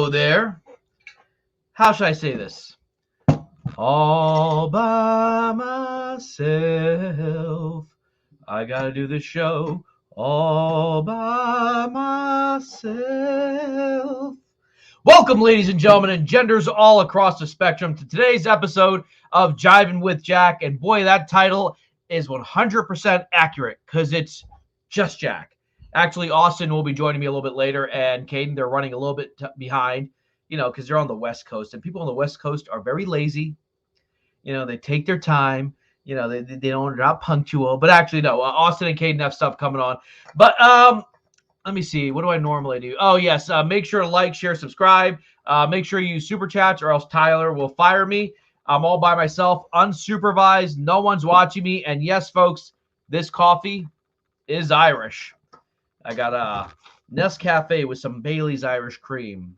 Hello there. How should I say this? All by myself. I gotta do the show all by myself. Welcome, ladies and gentlemen, and genders all across the spectrum, to today's episode of JIVIN with Jack. And boy, that title is 100% accurate because it's just Jack. Actually, Austin will be joining me a little bit later, and Caiden, they're running a little bit behind, because they're on the West Coast, and people on the West Coast are very lazy. They take their time. They're not punctual. But actually, no, Austin and Caiden have stuff coming on. But let me see. What do I normally do? Oh, yes. Make sure to like, share, subscribe. Make sure you use super chats or else Tyler will fire me. I'm all by myself, unsupervised. No one's watching me. And yes, folks, this coffee is Irish. I got a Nescafe with some Bailey's Irish cream.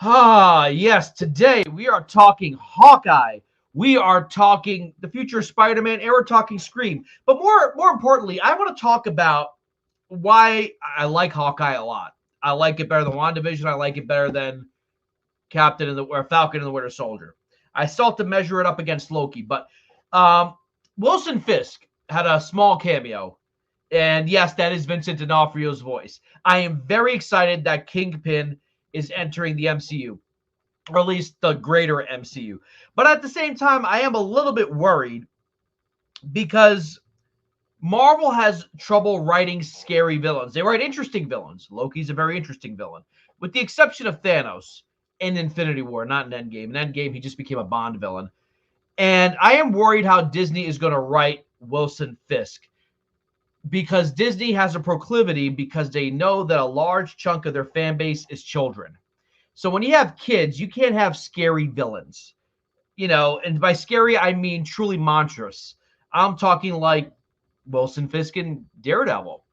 Yes. Today we are talking Hawkeye. We are talking the future of Spider-Man, and we're talking Scream. But more importantly, I want to talk about why I like Hawkeye a lot. I like it better than WandaVision. I like it better than Falcon and the Winter Soldier. I still have to measure it up against Loki. But Wilson Fisk had a small cameo. And yes, that is Vincent D'Onofrio's voice. I am very excited that Kingpin is entering the MCU, or at least the greater MCU. But at the same time, I am a little bit worried because Marvel has trouble writing scary villains. They write interesting villains. Loki's a very interesting villain, with the exception of Thanos in Infinity War, not in Endgame. In Endgame, he just became a Bond villain. And I am worried how Disney is going to write Wilson Fisk, because Disney has a proclivity, because they know that a large chunk of their fan base is children. So when you have kids, you can't have scary villains. And by scary, I mean truly monstrous. I'm talking like Wilson Fisk in Daredevil.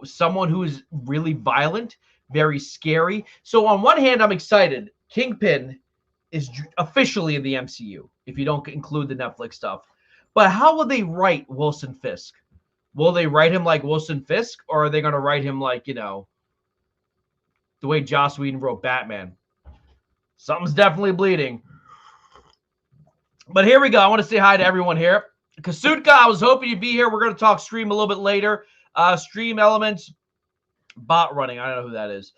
Someone who is really violent, very scary. So on one hand, I'm excited. Kingpin is officially in the MCU, if you don't include the Netflix stuff. But how will they write Wilson Fisk? Will they write him like Wilson Fisk, or are they going to write him like, the way Joss Whedon wrote Batman? Something's definitely bleeding. But here we go. I want to say hi to everyone here. Kasutka, I was hoping you'd be here. We're going to talk Stream a little bit later. Stream Elements, bot running. I don't know who that is.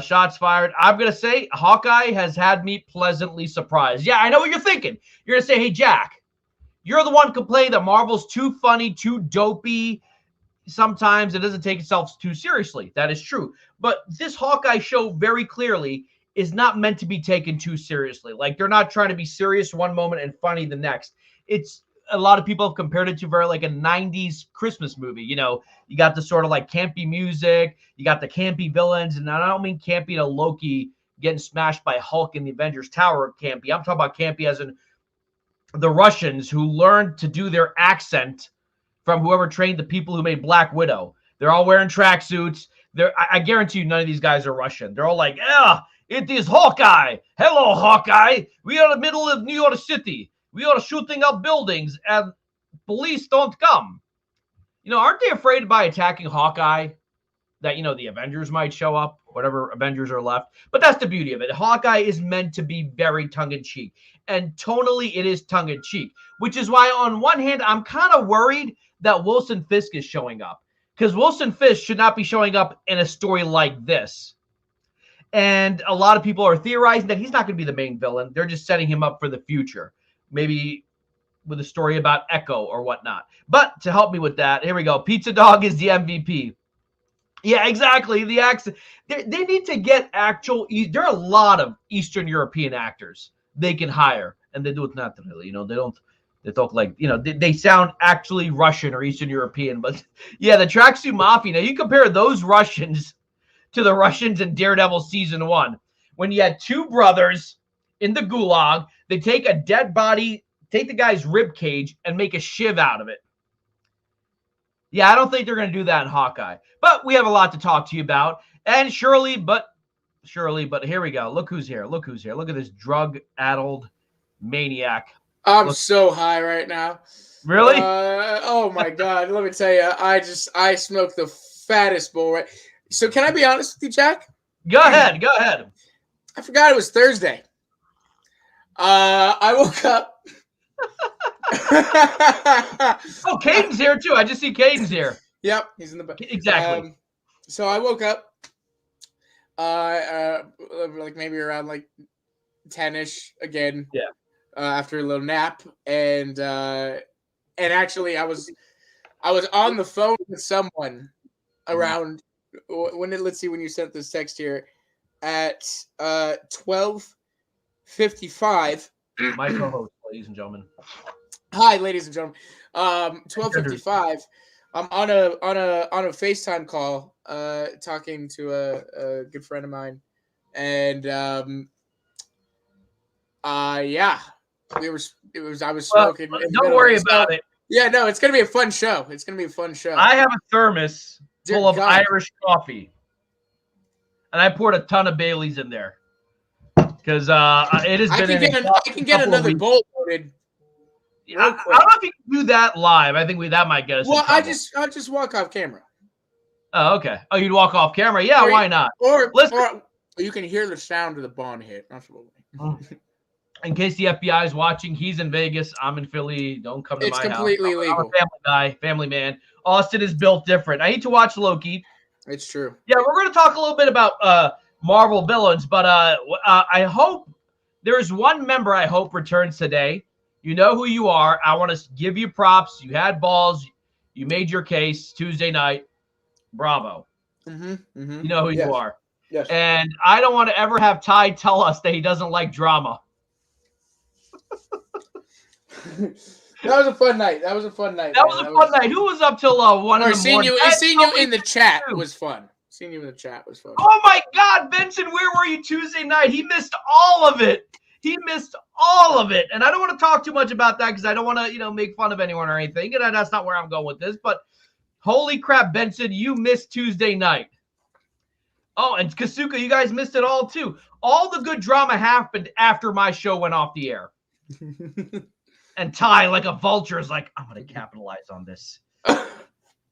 Shots fired. I'm going to say Hawkeye has had me pleasantly surprised. Yeah, I know what you're thinking. You're going to say, hey, Jack, you're the one complaining that Marvel's too funny, too dopey. Sometimes it doesn't take itself too seriously. That is true. But this Hawkeye show very clearly is not meant to be taken too seriously. Like, they're not trying to be serious one moment and funny the next. It's a lot of people have compared it to very like a 90s Christmas movie. You got the sort of like campy music. You got the campy villains. And I don't mean campy to Loki getting smashed by Hulk in the Avengers Tower campy. I'm talking about campy as in the Russians who learned to do their accent from whoever trained the people who made Black Widow. They're all wearing tracksuits. I guarantee you none of these guys are Russian. They're all like, yeah, it is Hawkeye. Hello, Hawkeye. We are in the middle of New York City. We are shooting up buildings and police don't come. Aren't they afraid by attacking Hawkeye that, the Avengers might show up, whatever Avengers are left? But that's the beauty of it. Hawkeye is meant to be very tongue-in-cheek. And tonally, it is tongue-in-cheek, which is why on one hand, I'm kind of worried that Wilson Fisk is showing up, because Wilson Fisk should not be showing up in a story like this. And a lot of people are theorizing that he's not going to be the main villain. They're just setting him up for the future, maybe with a story about Echo or whatnot. But to help me with that, here we go. Pizza Dog is the MVP. Yeah, exactly. The accent. They need to get actual. There are a lot of Eastern European actors they can hire, and they do it naturally. They talk like, they sound actually Russian or Eastern European. But yeah, the Tracksuit Mafia. Now you compare those Russians to the Russians in Daredevil season 1, when you had two brothers in the gulag. They take a dead body, take the guy's rib cage, and make a shiv out of it. Yeah, I don't think they're going to do that in Hawkeye. But we have a lot to talk to you about. And surely, but here we go. Look who's here. Look at this drug-addled maniac. I'm so high right now. Really? Oh, my God. Let me tell you, I smoked the fattest bowl, right? So can I be honest with you, Jack? Go ahead. Go ahead. I forgot it was Thursday. I woke up. Oh, Caiden's here too. I just see Caiden's here. Yep, he's in the back. Exactly. So I woke up. Like maybe around like 10-ish again. Yeah. After a little nap, and actually I was on the phone with someone around let's see when you sent this text here at 12:55. My co-host, ladies and gentlemen. Hi, ladies and gentlemen. 12:55. I'm on a FaceTime call, talking to a good friend of mine, and yeah, I was smoking. Don't worry about it. Yeah, no, it's gonna be a fun show. I have a thermos full of Irish coffee, and I poured a ton of Baileys in there because it has been. I can get another bowl loaded. I don't know if you can do that live. I think that might get us. Well, I'll just walk off camera. Oh, okay. Oh, you'd walk off camera? Yeah, why not? Or you can hear the sound of the bong hit. Absolutely. In case the FBI is watching, he's in Vegas. I'm in Philly. Don't come to my house. It's completely legal. I'm a family guy, family man. Austin is built different. I need to watch Loki. It's true. Yeah, we're going to talk a little bit about Marvel villains, but I hope there's one member I hope returns today. You know who you are. I want to give you props. You had balls. You made your case Tuesday night. Bravo. You know who you are. Yes. And I don't want to ever have Ty tell us that he doesn't like drama. That was a fun night. That was a fun night. Who was up till 1 in the morning? Seeing you in the chat was fun. Seeing you in the chat was fun. Oh my God, Benson, where were you Tuesday night? He missed all of it. And I don't want to talk too much about that because I don't want to, make fun of anyone or anything. And that's not where I'm going with this. But holy crap, Benson, you missed Tuesday night. Oh, and Kasuka, you guys missed it all too. All the good drama happened after my show went off the air. And Ty, like a vulture, is like, I'm going to capitalize on this.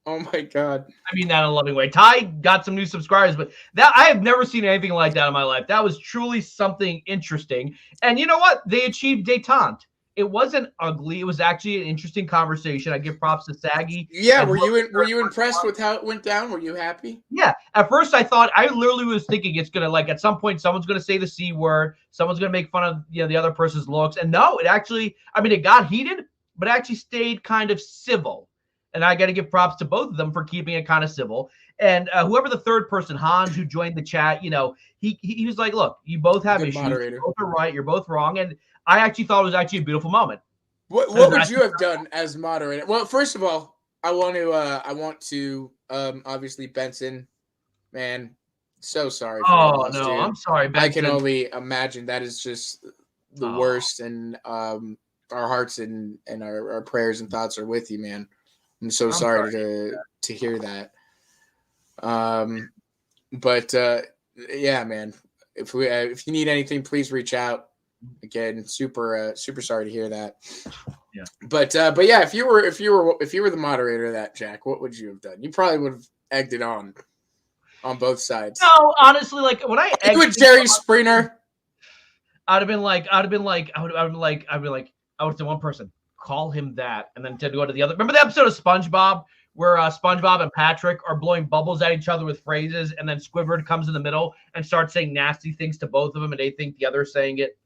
Oh my God. I mean that in a loving way. Ty got some new subscribers, but I have never seen anything like that in my life. That was truly something interesting. And you know what? They achieved détente. It wasn't ugly. It was actually an interesting conversation. I give props to Saggy. Yeah, were you impressed with how it went down? Were you happy? Yeah. At first I literally was thinking it's gonna, like, at some point someone's gonna say the C word, someone's gonna make fun of the other person's looks. And no, it actually, it got heated, but actually stayed kind of civil. And I got to give props to both of them for keeping it kind of civil. And whoever the third person, Hans, who joined the chat, he was like, look, you both have issues. You both are right. You're both wrong. And I actually thought it was actually a beautiful moment. What would you have done as moderator? Well, first of all, I want to obviously, Benson, man, so sorry. Oh, no, dude. I'm sorry, Benson. I can only imagine that is just the worst. And our hearts and our prayers and thoughts are with you, man. I'm so sorry to hear that. But yeah, man. If you need anything, please reach out. Again, super sorry to hear that. Yeah. But yeah, if you were the moderator of that, Jack, what would you have done? You probably would have egged it on both sides. No, honestly, like when I egged with Jerry Springer, I would have to one person. Call him that, and then to go to the other. Remember the episode of SpongeBob where SpongeBob and Patrick are blowing bubbles at each other with phrases, and then Squidward comes in the middle and starts saying nasty things to both of them, and they think the other is saying it,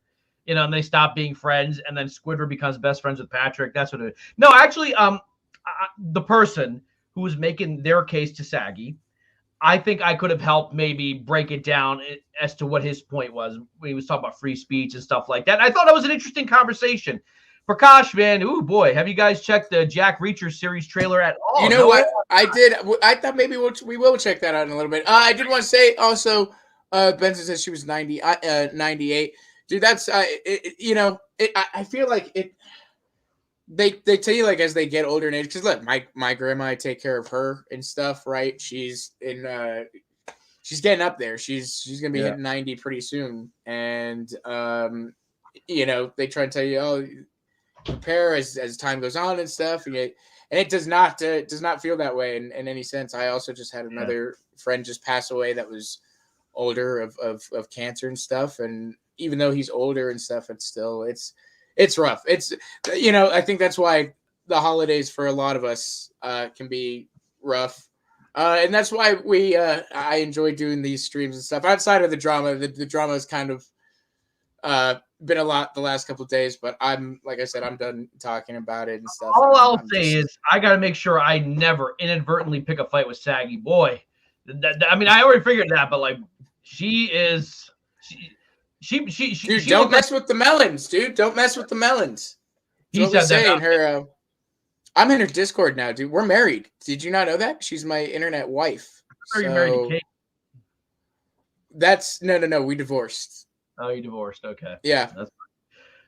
and they stop being friends, and then Squidward becomes best friends with Patrick. That's what it is. No, actually, the person who was making their case to Saggy, I think I could have helped maybe break it down as to what his point was when he was talking about free speech and stuff like that. And I thought it was an interesting conversation. Prakash, man, ooh boy, have you guys checked the Jack Reacher series trailer at all? You know what? I did. I thought maybe we will check that out in a little bit. I did want to say also, Benson says she was 98. Dude, that's I feel like it. They tell you, like, as they get older in age, because look, my grandma, I take care of her and stuff, right? She's getting up there. She's gonna be hitting 90 pretty soon, and they try to tell you, oh, prepare as time goes on and stuff, and it does not feel that way in any sense. I also just had another friend just pass away that was older of cancer and stuff, and even though he's older and stuff, it's rough. It's I think that's why the holidays for a lot of us can be rough. And that's why I enjoy doing these streams and stuff outside of the drama. The drama has kind of been a lot the last couple of days, but like I said, I'm done talking about it and stuff. All I'll say is I got to make sure I never inadvertently pick a fight with Saggy. Boy, I mean, I already figured that, but like, she dude, don't mess with the melons, dude. Don't mess with the melons. He said that. Her. I'm in her Discord now, dude. We're married. Did you not know that? She's my internet wife. Are you married to Kate? That's no. We divorced. Oh, you divorced. Okay. Yeah. That's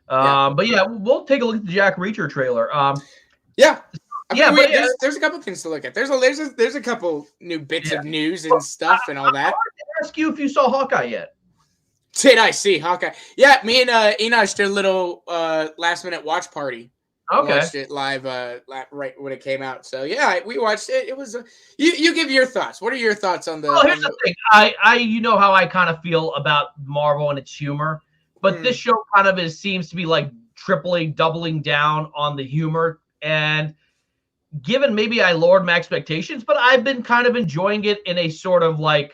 fine. But yeah, we'll take a look at the Jack Reacher trailer. Yeah. There's a couple things to look at. There's a couple new bits of news and stuff and all that. I wanted to ask you if you saw Hawkeye yet. Did I see Hawkeye? Yeah, me and Enosh did a little last minute watch party. Okay. Watched it live right when it came out. So yeah, we watched it. It was you give your thoughts. What are your thoughts on the? Well, here's the thing. I you know how I kind of feel about Marvel and its humor, but this show kind of seems to be like doubling down on the humor. And given maybe I lowered my expectations, but I've been kind of enjoying it in a sort of like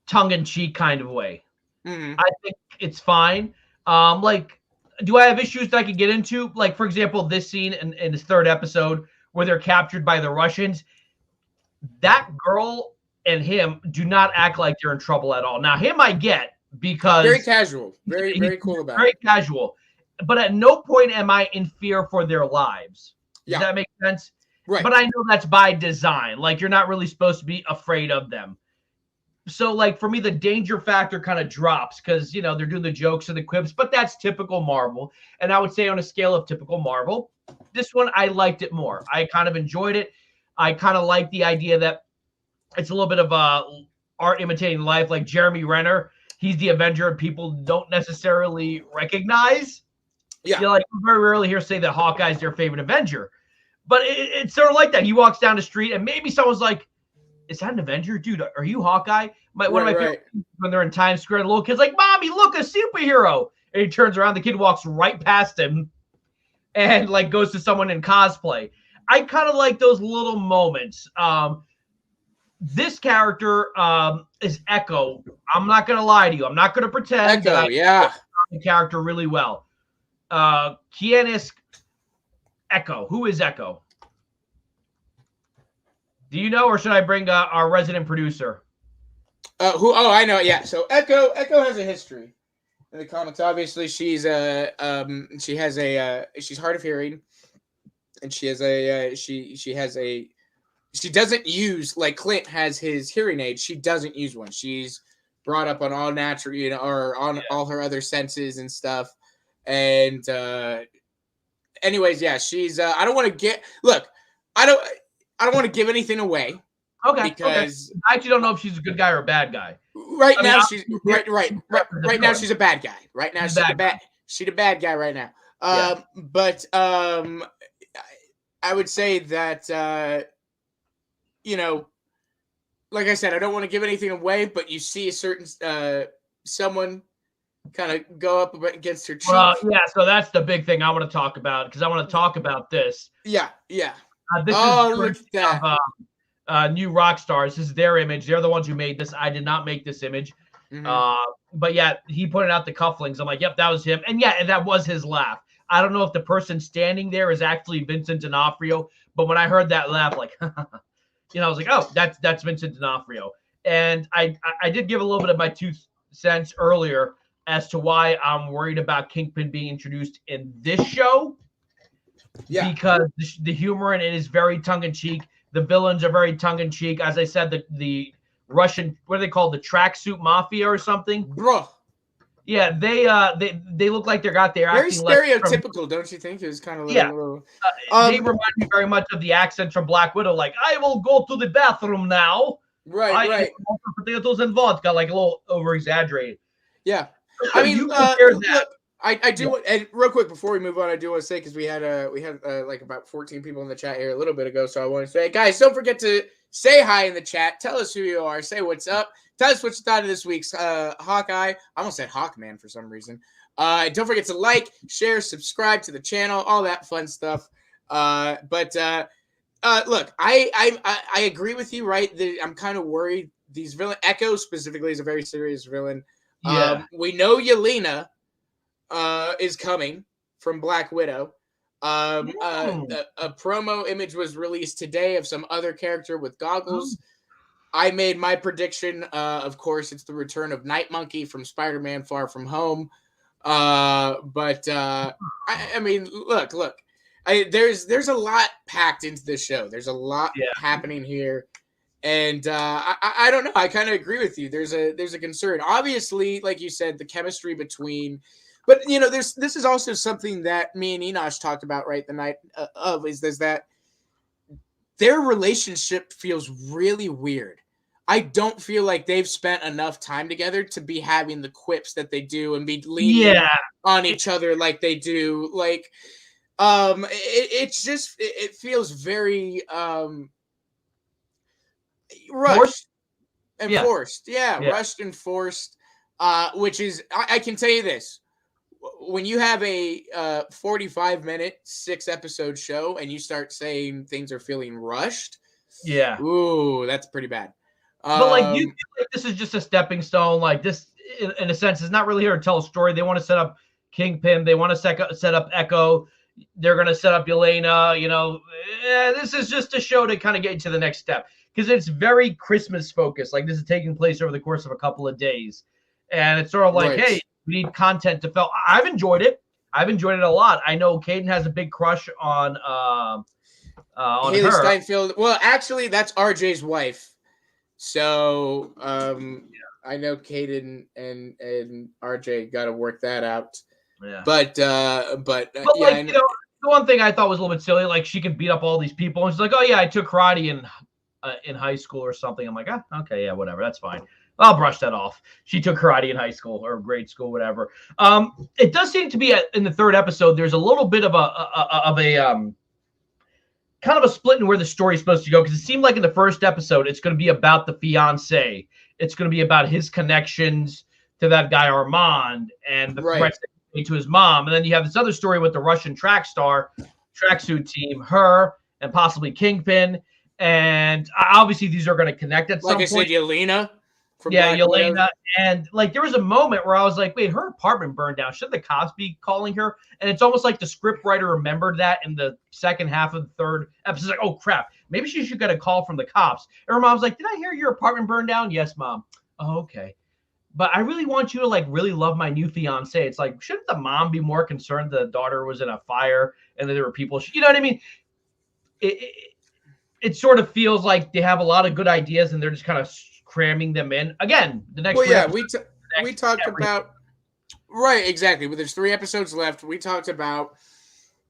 tongue-in-cheek kind of way. I think it's fine. Like, do I have issues that I could get into? Like, for example, this scene in this third episode where they're captured by the Russians. That girl and him do not act like they're in trouble at all. Now, him I get because very casual, very cool about very casual. But at no point am I in fear for their lives. Does that make sense? Right. But I know that's by design. Like, you're not really supposed to be afraid of them. So, like, for me, the danger factor kind of drops because, they're doing the jokes and the quips, but that's typical Marvel. And I would say on a scale of typical Marvel, this one, I liked it more. I kind of enjoyed it. I kind of like the idea that it's a little bit of art imitating life. Like Jeremy Renner, he's the Avenger and people don't necessarily recognize. Yeah. Like, very rarely hear say that Hawkeye's their favorite Avenger. But it's sort of like that. He walks down the street and maybe someone's like, is that an Avenger? Dude, are you Hawkeye? One of my favorite when they're in Times Square, the little kid's like, Mommy, look, a superhero. And he turns around, the kid walks right past him and like goes to someone in cosplay. I kind of like those little moments. This character is Echo. I'm not going to lie to you. I'm not going to pretend that I know the character really well. Kianis Echo. Who is Echo? Do you know, or should I bring our resident producer? I know. Yeah. So Echo has a history in the comics. Obviously, she's she's hard of hearing, and she doesn't use, like Clint has his hearing aid. She doesn't use one. She's brought up on all natural, or on all her other senses and stuff. And anyways, yeah, she's. I don't want to get. Look, I don't want to give anything away. Okay. Because I actually don't know if she's a good guy or a bad guy. Right now, she's a bad guy. Right now, she's a bad guy right now. But I would say that like I said, I don't want to give anything away, but you see a certain someone kind of go up against her cheek. Well, yeah. So that's the big thing I want to talk about because I want to talk about this. Yeah. This is look at that. New rock stars. This is their image. They're the ones who made this. I did not make this image. But yeah, he pointed out the cufflinks. I'm like, yep, that was him. And yeah, that was his laugh. I don't know if the person standing there is actually Vincent D'Onofrio, but when I heard that laugh, like, I was like, oh, that's Vincent D'Onofrio. And I did give a little bit of my 2 cents earlier as to why I'm worried about Kingpin being introduced in this show. Yeah. Because the humor in it is very tongue-in-cheek. The villains are very tongue-in-cheek. As I said, the Russian, what are they called? The tracksuit mafia or something? Bro. Yeah, they look like they're very acting stereotypical, don't you think? It was kind of little. They remind me very much of the accent from Black Widow, like, I will go to the bathroom now. Right. Potatoes and vodka, like a little over-exaggerated. Yeah. I mean, look, I do, and real quick before we move on, I do want to say, because we had like about 14 people in the chat here a little bit ago, so I want to say, guys, don't forget to say hi in the chat. Tell us who you are. Say what's up. Tell us what you thought of this week's Hawkeye. I almost said Hawkman for some reason. Don't forget to like, share, subscribe to the channel, all that fun stuff. Look, I agree with you, right? I'm kind of worried. These villain Echo specifically is a very serious villain. Yeah. We know Yelena is coming from Black Widow. A promo image was released today of some other character with goggles. I made my prediction. Of course, it's the return of Night Monkey from Spider-Man Far From Home. I mean, look. There's a lot packed into this show. There's a lot happening here. And I don't know. I kind of agree with you. There's a concern. Obviously, like you said, the chemistry between, but this is also something that me and Enosh talked about right the night of is that their relationship feels really weird. I don't feel like they've spent enough time together to be having the quips that they do and be leaning on each other like they do. Like, it feels very rushed and forced. Rushed and forced. Which is, I can tell you this: when you have a 45-minute 6-episode show and you start saying things are feeling rushed, ooh, that's pretty bad. But like, you feel like this is just a stepping stone. Like this, in a sense, is not really here to tell a story. They want to set up Kingpin. They want to set up Echo. They're going to set up Yelena. This is just a show to kind of get you to the next step, because it's very Christmas focused. Like, this is taking place over the course of a couple of days, and it's sort of like, hey, we need content to fill. I've enjoyed it. I've enjoyed it a lot. I know Caiden has a big crush on Haley her. Steinfeld. Well, actually, that's RJ's wife. So I know Caiden and RJ got to work that out. Yeah. But like, the one thing I thought was a little bit silly, like, she can beat up all these people, and she's like, oh yeah, I took karate in high school or something. I'm like, okay, yeah, whatever, that's fine. I'll brush that off. She took karate in high school or grade school, whatever. It does seem to be in the third episode, there's a little bit of a kind of a split in where the story is supposed to go, because it seemed like in the first episode it's going to be about the fiance. It's going to be about his connections to that guy Armand and the threats that he made to his mom. And then you have this other story with the Russian tracksuit team, her, and possibly Kingpin. And obviously these are going to connect at some point. Like I said, Yelena. Yelena. And like, there was a moment where I was like, wait, her apartment burned down. Shouldn't the cops be calling her? And it's almost like the script writer remembered that in the second half of the third episode. Like, oh crap, maybe she should get a call from the cops. And her mom's like, did I hear your apartment burned down? Yes, Mom. Oh, okay. But I really want you to like really love my new fiance. It's like, shouldn't the mom be more concerned the daughter was in a fire and that there were people, you know what I mean? It sort of feels like they have a lot of good ideas and they're just kind of cramming them in. Again, the next we talked about exactly. But there's 3 episodes left. We talked about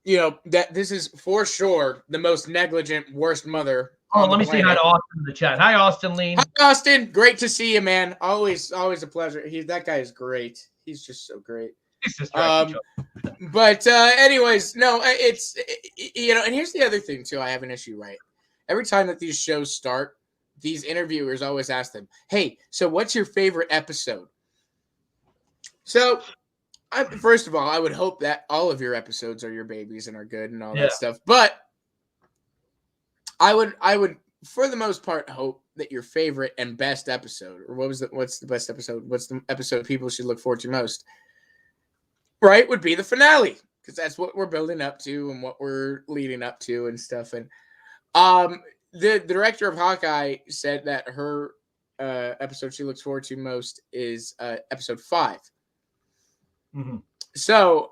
that this is for sure the most negligent, worst mother. Oh, let me say hi to Austin in the chat. Hi, Austin Lean. Hi, Austin. Great to see you, man. Always a pleasure. That guy is great. He's just so great. But anyways, no, it's and here's the other thing too. I have an issue, right? Every time that these shows start, these interviewers always ask them, hey, so what's your favorite episode? So, first of all, I would hope that all of your episodes are your babies and are good and all that stuff. But I would, for the most part, hope that your favorite and best episode, or what's the best episode? What's the episode people should look forward to most? Right, would be the finale, because that's what we're building up to and what we're leading up to and stuff. And the director of Hawkeye said that her episode she looks forward to most is episode 5. Mm-hmm. So,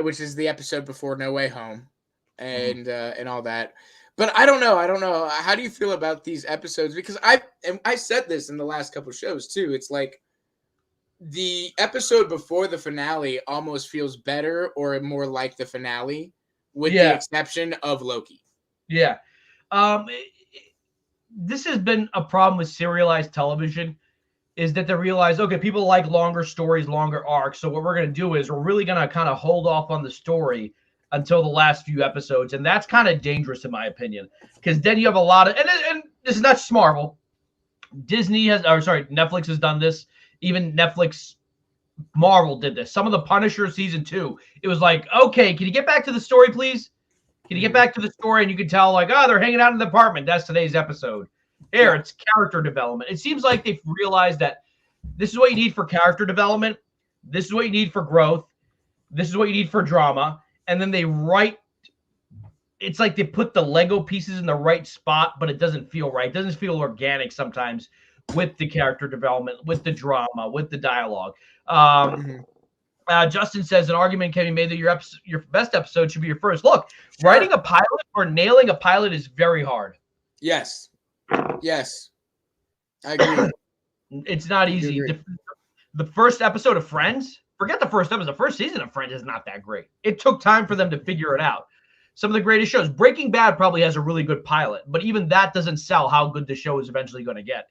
which is the episode before No Way Home, and all that. But I don't know. How do you feel about these episodes? Because I said this in the last couple of shows too. It's like the episode before the finale almost feels better or more like the finale, with the exception of Loki. Yeah. This has been a problem with serialized television. is that they realize, okay, people like longer stories, longer arcs. So what we're going to do is we're really going to kind of hold off on the story until the last few episodes. And that's kind of dangerous in my opinion, because then you have a lot of, and this is not just Marvel. Netflix has done this. Even Marvel did this. Some of the Punisher season 2, it was like, okay, can you get back to the story, please? Can you get back to the story? And you can tell, like, oh, they're hanging out in the apartment. That's today's episode. Here, it's character development. It seems like they've realized that this is what you need for character development. This is what you need for growth. This is what you need for drama. And then they write. It's like they put the Lego pieces in the right spot, but it doesn't feel right. It doesn't feel organic sometimes with the character development, with the drama, with the dialogue. Justin says an argument can be made that your best episode should be your first. Look, writing a pilot or nailing a pilot is very hard. Yes. I agree. It's not easy. The first episode of Friends, forget the first episode. The first season of Friends is not that great. It took time for them to figure it out. Some of the greatest shows. Breaking Bad probably has a really good pilot, but even that doesn't sell how good the show is eventually going to get.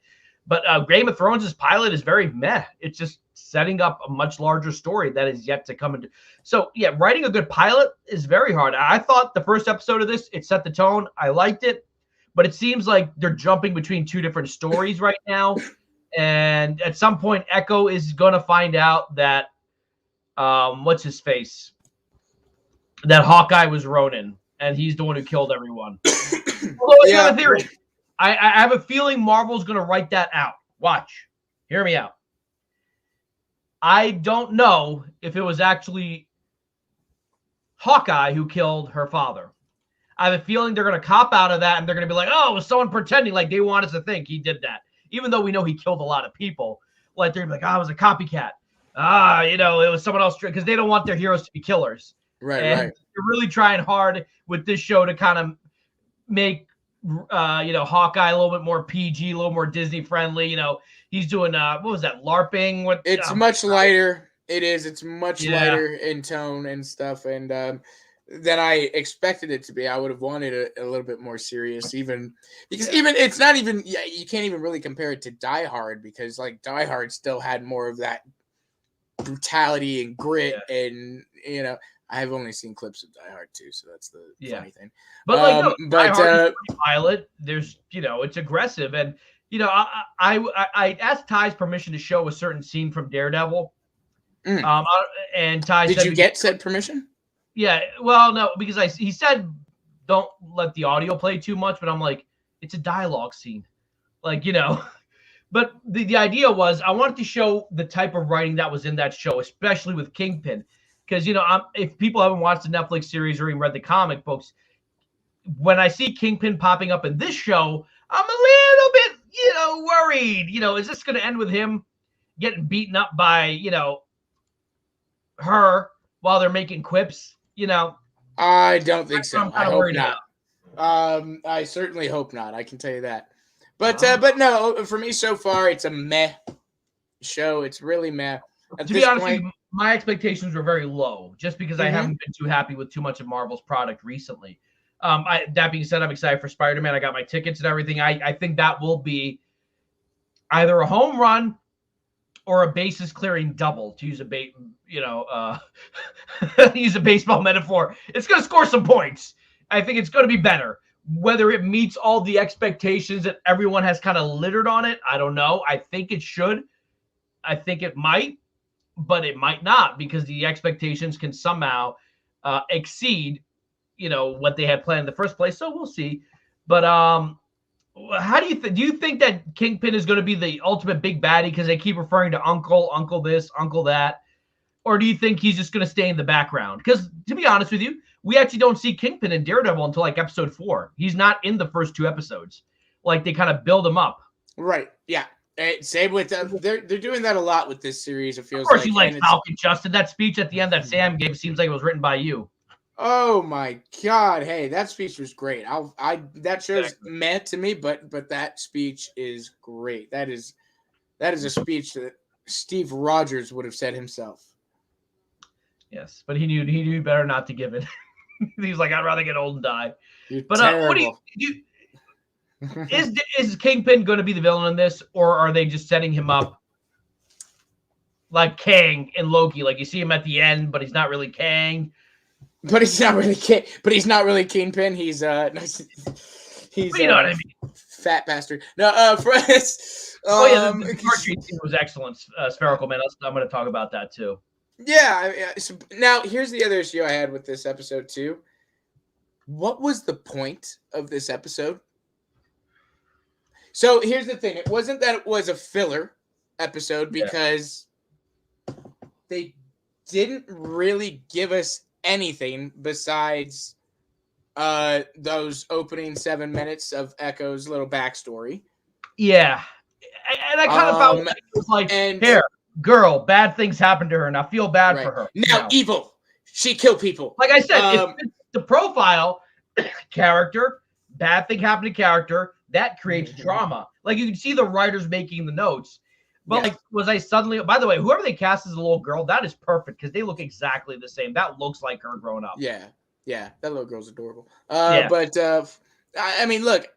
But Game of Thrones' pilot is very meh. It's just setting up a much larger story that is yet to come into. So, yeah, writing a good pilot is very hard. I thought the first episode of this, it set the tone. I liked it. But it seems like they're jumping between two different stories right now. And at some point, Echo is going to find out that, what's his face? That Hawkeye was Ronin, and he's the one who killed everyone. Although I have a theory. I have a feeling Marvel's going to write that out. Watch. Hear me out. I don't know if it was actually Hawkeye who killed her father. I have a feeling they're going to cop out of that, and they're going to be like, oh, it was someone pretending like they want us to think he did that. Even though we know he killed a lot of people. Like, they're going to be like, it was a copycat. It was someone else. Because they don't want their heroes to be killers. Right. They're really trying hard with this show to kind of make, Hawkeye a little bit more PG, a little more Disney friendly. He's doing, what was that, LARPing? It's much lighter. It is. It's much lighter in tone and stuff. And than I expected it to be. I would have wanted a little bit more serious, even because it's not even. Yeah, you can't even really compare it to Die Hard because like Die Hard still had more of that brutality and grit, and I've only seen clips of Die Hard too, so that's the funny thing. But Die Hard pilot, there's it's aggressive, and I asked Ty's permission to show a certain scene from Daredevil. And Ty did you get said permission? Yeah, well, no, because he said don't let the audio play too much, but I'm like, it's a dialogue scene, like But the idea was I wanted to show the type of writing that was in that show, especially with Kingpin, because if people haven't watched the Netflix series or even read the comic books, when I see Kingpin popping up in this show, I'm a little bit worried. Is this going to end with him getting beaten up by her while they're making quips? I don't think so. I hope not. I certainly hope not. I can tell you that. But no, for me so far, it's a meh show. It's really meh. To be honest with you, my expectations were very low, just because I haven't been too happy with too much of Marvel's product recently. That being said, I'm excited for Spider-Man. I got my tickets and everything. I think that will be either a home run or a bases clearing double, to use use a baseball metaphor. It's going to score some points. I think it's going to be better. Whether it meets all the expectations that everyone has kind of littered on it, I don't know. I think it should. I think it might, but it might not, because the expectations can somehow exceed, what they had planned in the first place. So we'll see. But how do you think that Kingpin is going to be the ultimate big baddie because they keep referring to Uncle this, Uncle that? Or do you think he's just going to stay in the background? Because to be honest with you, we actually don't see Kingpin in Daredevil until like episode 4. He's not in the first 2 episodes. Like they kind of build him up. Right. Yeah. Same with they're doing that a lot with this series. It feels of course you like Falcon, Justin. That speech at the end that Sam gave seems like it was written by you. Oh my God! Hey, that speech was great. That show's meant to me, but that speech is great. That is a speech that Steve Rogers would have said himself. Yes, but he knew better not to give it. He was like, I'd rather get old and die. You're but terrible. What do you is Kingpin going to be the villain in this, or are they just setting him up like Kang and Loki. Like you see him at the end, but he's not really Kang. But he's not really Kingpin. He's nice. He's you know what I mean? Fat bastard. No, for us. The cartoon scene was excellent. Spherical Man. I'm going to talk about that too. Yeah. So now here's the other issue I had with this episode too. What was the point of this episode? So here's the thing. It wasn't that it was a filler episode because they didn't really give us anything besides those opening 7 minutes of Echo's little backstory. Yeah. And I kind of felt like it was like, here, girl, bad things happened to her, and I feel bad for her. Now, evil. She killed people. Like I said, if the profile character, bad thing happened to character, that creates drama. Like you can see the writers making the notes. But like, was I suddenly, by the way, whoever they cast as a little girl, that is perfect because they look exactly the same. That looks like her growing up. Yeah. That little girl's adorable. But I mean, look,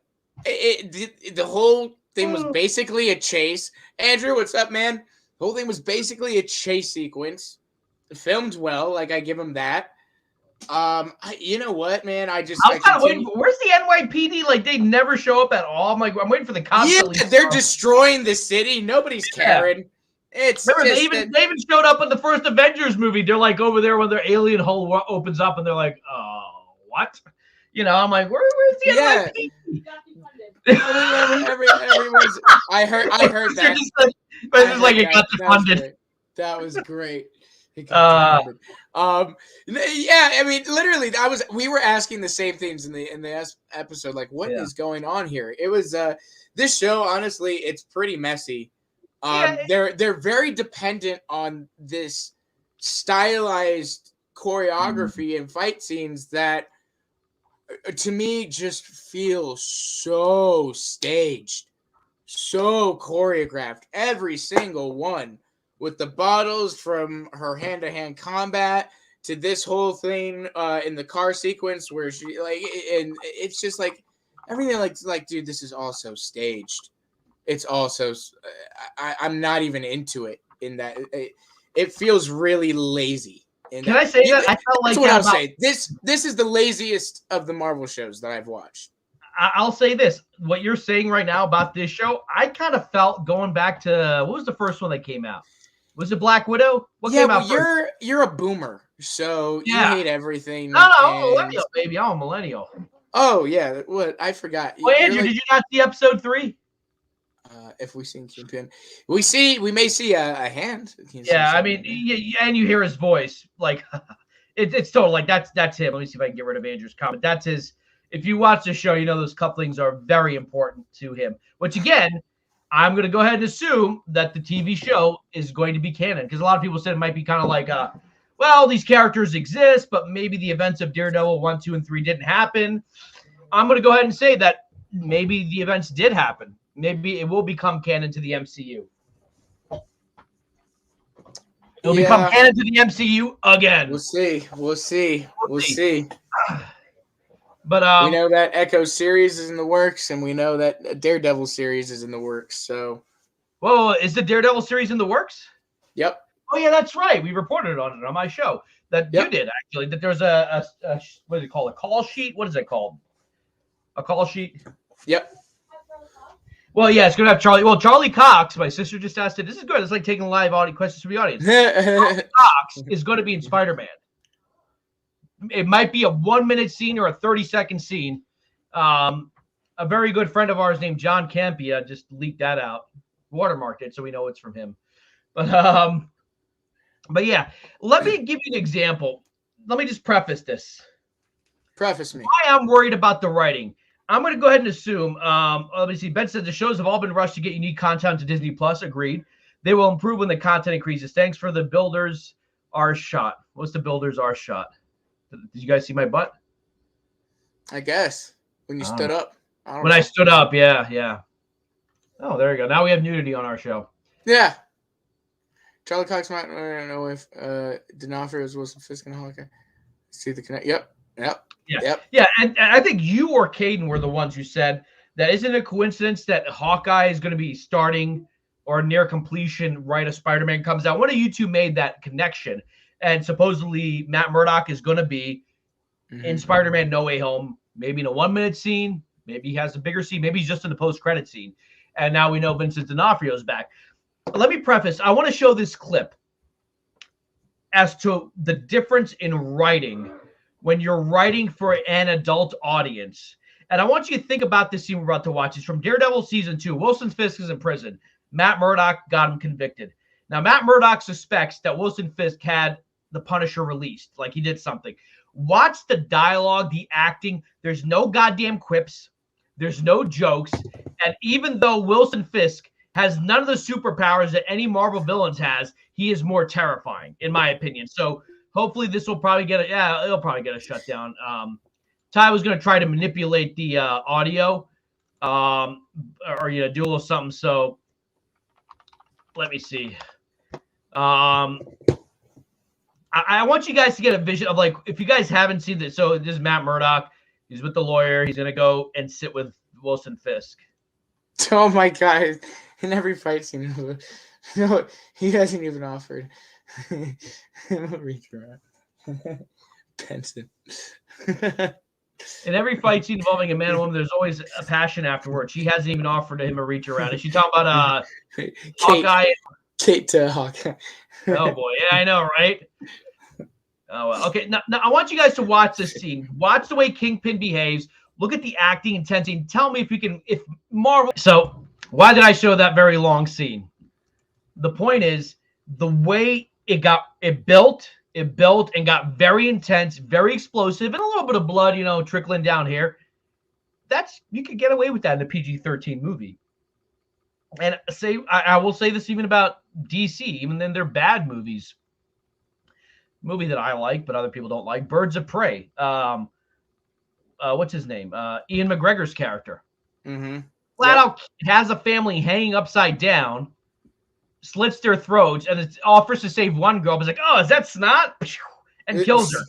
the whole thing was basically a chase. Andrew, what's up, man? The whole thing was basically a chase sequence. Filmed well, like I give him that. You know what, man? I was kind of waiting. Where's the NYPD? Like they never show up at all. I'm like, I'm waiting for the cops. Yeah, they're destroying the city. Nobody's caring. It's remember they even showed up in the first Avengers movie. They're like over there when their alien hole opens up, and they're like, "Oh, what?" You know, I'm like, "Where's the NYPD?" Everyone's. I heard that. But it's like it got defunded. That was great. Yeah, I mean, literally, we were asking the same things in the episode, like, what is going on here? It was this show, honestly, it's pretty messy. They're very dependent on this stylized choreography and fight scenes that, to me, just feel so staged, so choreographed. Every single one. With the bottles from her hand-to-hand combat to this whole thing in the car sequence where she and it's just like everything like dude, this is also staged. It's also I'm not even into it in that it feels really lazy. Can I say that? I felt like that's what I'm saying. This is the laziest of the Marvel shows that I've watched. I'll say this: what you're saying right now about this show, I kind of felt going back to what was the first one that came out. Was it Black Widow? What came out first? You're a boomer, so you hate everything. No, I'm a millennial, baby. I'm a millennial. Oh yeah, what I forgot. Well, Andrew, did you not see episode 3? If we seen Kingpin, we may see a hand. Yeah, I mean, and you hear his voice, like it's total. Like that's him. Let me see if I can get rid of Andrew's comment. That's his. If you watch the show, you know those couplings are very important to him. Which again, I'm going to go ahead and assume that the TV show is going to be canon because a lot of people said it might be kind of like, well, these characters exist, but maybe the events of Daredevil 1, 2, and 3 didn't happen. I'm going to go ahead and say that maybe the events did happen. Maybe it will become canon to the MCU. It'll become canon to the MCU again. We'll see. But we know that Echo series is in the works, and we know that Daredevil series is in the works. So, whoa, is the Daredevil series in the works? Yep. Oh yeah, that's right. We reported on it on my show. That you did actually. That there's a what is it called? A call sheet? What is it called? A call sheet? Yep. Well, yeah, it's gonna have Charlie. Well, Charlie Cox. My sister just asked it. This is good. It's like taking live audio questions from the audience. Charlie Cox is going to be in Spider-Man. It might be a 1-minute scene or a 30-second scene. A very good friend of ours named John Campia just leaked that out, watermarked it, so we know it's from him. But yeah, let me give you an example. Let me just preface this. Preface me. Why I'm worried about the writing. I'm going to go ahead and assume. Let me see. Ben said the shows have all been rushed to get unique content to Disney Plus. Agreed. They will improve when the content increases. Thanks for the builders are shot. What's the builders are shot? Did you guys see my butt? I guess when you stood up. I stood up, yeah. Oh, there you go. Now we have nudity on our show. Yeah. Charlie Cox might know if D'Onofrio was Wilson Fisk and Hawkeye. See the connect. Yep. Yeah, and I think you or Caiden were the ones who said that isn't it a coincidence that Hawkeye is going to be starting or near completion right as Spider-Man comes out. One of you two made that connection. And supposedly Matt Murdock is going to be in Spider-Man No Way Home, maybe in a 1-minute scene. Maybe he has a bigger scene. Maybe he's just in the post-credit scene. And now we know Vincent D'Onofrio's back. Let me preface. I want to show this clip as to the difference in writing when you're writing for an adult audience. And I want you to think about this scene we're about to watch. It's from Daredevil Season 2. Wilson Fisk is in prison. Matt Murdock got him convicted. Now, Matt Murdock suspects that Wilson Fisk had the Punisher released, like he did something. Watch the dialogue, the acting. There's no goddamn quips. There's no jokes. And even though Wilson Fisk has none of the superpowers that any Marvel villains has, he is more terrifying, in my opinion. So hopefully this will probably get it'll probably get a shutdown. Ty was going to try to manipulate the audio or, do a little something. So let me see. I want you guys to get a vision of, like, if you guys haven't seen this. So this is Matt Murdock. He's with the lawyer. He's going to go and sit with Wilson Fisk. Oh, my God. In every fight scene. No, he hasn't even offered. Reach around. Benson. In every fight scene involving a man and woman, there's always a passion afterwards. She hasn't even offered him a reach around. Is she talking about Hawkeye? Kate to Hawkeye. Oh, boy. Yeah, I know, right? Oh, well. Okay, now I want you guys to watch this scene. Watch the way Kingpin behaves. Look at the acting intensity. Tell me if Marvel. So why did I show that very long scene? The point is the way it built and got very intense, very explosive, and a little bit of blood, trickling down here. You could get away with that in a PG-13 movie. And I will say this even about DC, even then they're bad movies. Movie that I like, but other people don't like. Birds of Prey. What's his name? Ian McGregor's character. Flat out has a family hanging upside down, slits their throats, and it offers to save one girl, but it's like, oh, is that snot? And kills her.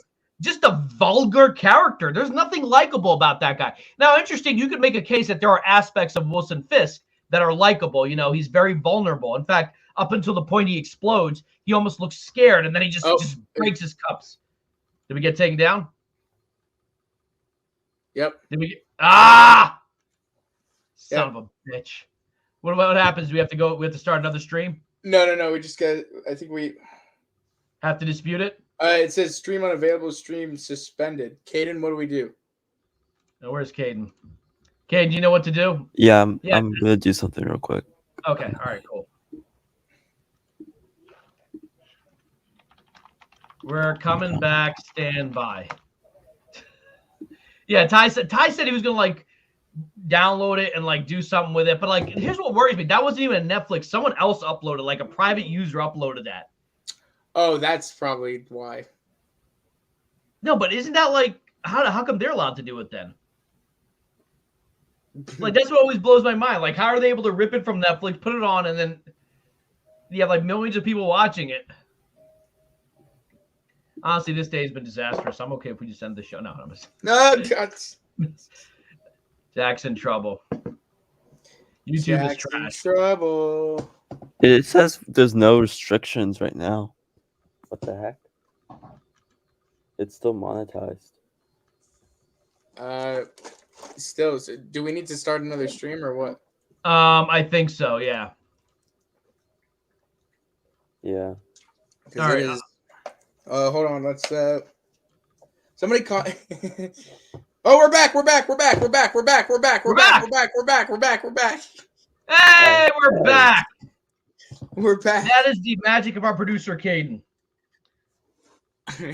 Just a vulgar character. There's nothing likable about that guy. Now, interesting, you could make a case that there are aspects of Wilson Fisk that are likable. He's very vulnerable. In fact, up until the point he explodes, he almost looks scared, and then he just breaks his cups. Did we get taken down? Yep. Did we Son of a bitch. What happens? Do we have to start another stream? No. We just got. I think we have to dispute it. It says stream unavailable, stream suspended. Caiden, what do we do? Now, where's Caiden? Caiden, do you know what to do? Yeah, I'm gonna do something real quick. Okay. All right. Cool. We're coming back. Stand by. Yeah, Ty said he was gonna download it and do something with it. But here's what worries me. That wasn't even a Netflix. Someone else uploaded, a private user uploaded that. Oh, that's probably why. No, but isn't that how come they're allowed to do it then? That's what always blows my mind. How are they able to rip it from Netflix, put it on, and then you have millions of people watching it? Honestly, this day has been disastrous. I'm okay if we just end the show. No, No, God. Jack's in trouble. YouTube is trash. Trouble. It says there's no restrictions right now. What the heck? It's still monetized. Still, so do we need to start another stream or what? I think so. Yeah. Yeah. All right. Hold on. Let's. Somebody call. Oh, we're back. We're back. Hey, we're back. We're back. That is the magic of our producer, Caiden.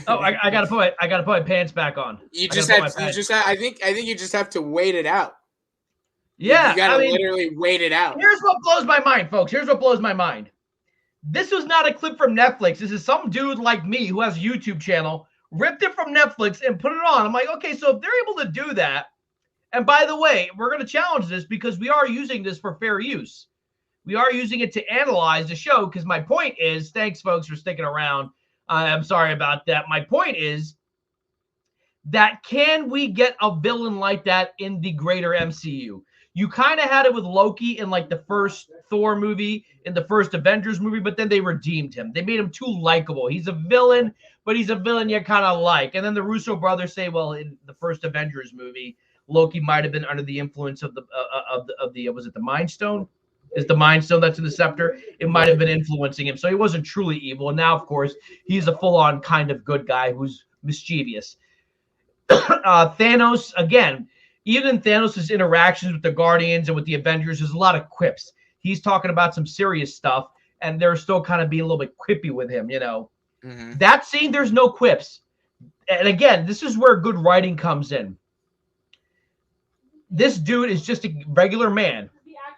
Oh, I gotta put my pants back on. I think you just have to wait it out. Yeah, you gotta literally wait it out. Here's what blows my mind, folks. Here's what blows my mind. This was not a clip from Netflix. This is some dude like me who has a YouTube channel, ripped it from Netflix and put it on. I'm like, okay, so if they're able to do that, and by the way, we're going to challenge this because we are using this for fair use. We are using it to analyze the show because my point is, thanks, folks, for sticking around. I'm sorry about that. My point is that can we get a villain like that in the greater MCU? You kind of had it with Loki in like the first Thor movie, in the first Avengers movie, but then they redeemed him. They made him too likable. He's a villain, but he's a villain you kind of like. And then the Russo brothers say, well, in the first Avengers movie, Loki might have been under the influence of the was it the Mind Stone? Is the Mind Stone that's in the scepter? It might have been influencing him, so he wasn't truly evil. And now, of course, he's a full-on kind of good guy who's mischievous. Thanos, again, even in Thanos' interactions with the Guardians and with the Avengers, there's a lot of quips. He's talking about some serious stuff, and they're still kind of being a little bit quippy with him, you know. Mm-hmm. That scene, there's no quips. And again, this is where good writing comes in. This dude is just a regular man,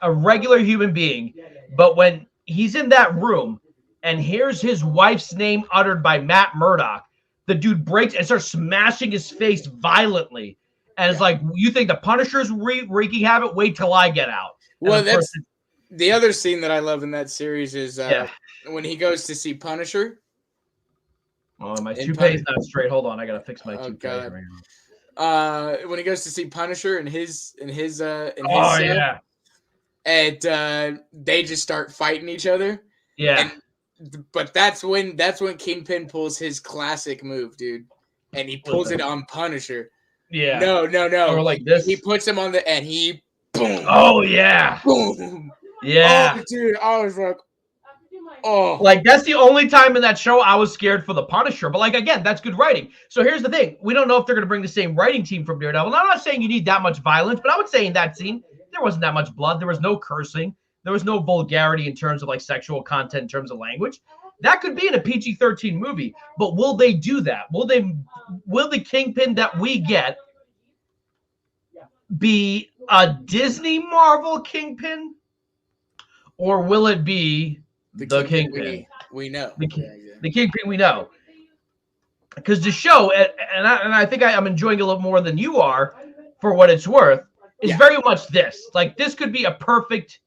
a regular human being. But when he's in that room and hears his wife's name uttered by Matt Murdock, the dude breaks and starts smashing his face violently. And it's like, you think the Punisher's wreaking havoc? Wait till I get out. Well, that's the other scene that I love in that series is when he goes to see Punisher. Oh, my toupee's not straight. Hold on, I gotta fix my toupee right now. When he goes to see Punisher in his and they just start fighting each other. Yeah. But that's when Kingpin pulls his classic move, dude, and he pulls it on Punisher. Yeah. No. Or like this. He puts him on and he boom. Oh yeah. Boom. Yeah. Oh, dude, I was like, oh. Like that's the only time in that show I was scared for the Punisher. But like again, that's good writing. So here's the thing: we don't know if they're gonna bring the same writing team from Daredevil. And I'm not saying you need that much violence, but I would say in that scene there wasn't that much blood. There was no cursing. There was no vulgarity in terms of like sexual content, in terms of language. That could be in a PG-13 movie, but will they do that? Will the Kingpin that we get be a Disney Marvel Kingpin, or will it be the Kingpin we know? The Kingpin we know. Because the show, and I think I'm enjoying it a little more than you are, for what it's worth, is very much this. Like this could be a perfect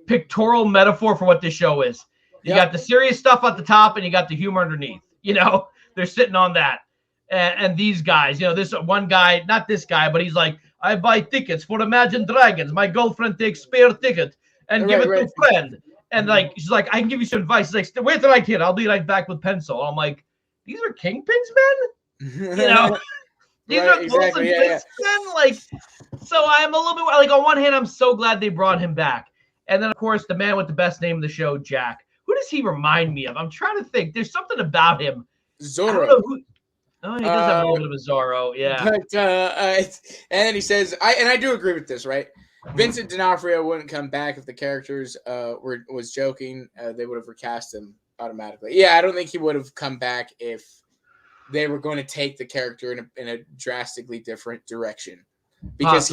pictorial metaphor for what this show is. You got the serious stuff at the top and you got the humor underneath. You know, they're sitting on that. And these guys, you know, this one guy, not this guy, but he's like, I buy tickets for Imagine Dragons. My girlfriend takes spare ticket and give it to a friend. And like, she's like, I can give you some advice. He's like, wait till I can. I'll be right back with pencil. I'm like, these are Kingpin's men? You know? These are exactly, men? Like, so I'm a little bit like, on one hand, I'm so glad they brought him back. And then, of course, the man with the best name of the show, Jack. Who does he remind me of? I'm trying to think. There's something about him. Zorro. He does have a little bit of a Zorro, yeah. But, and then he says, I do agree with this, right? Vincent D'Onofrio wouldn't come back if the characters was joking. They would have recast him automatically. Yeah, I don't think he would have come back if they were going to take the character in a drastically different direction. Because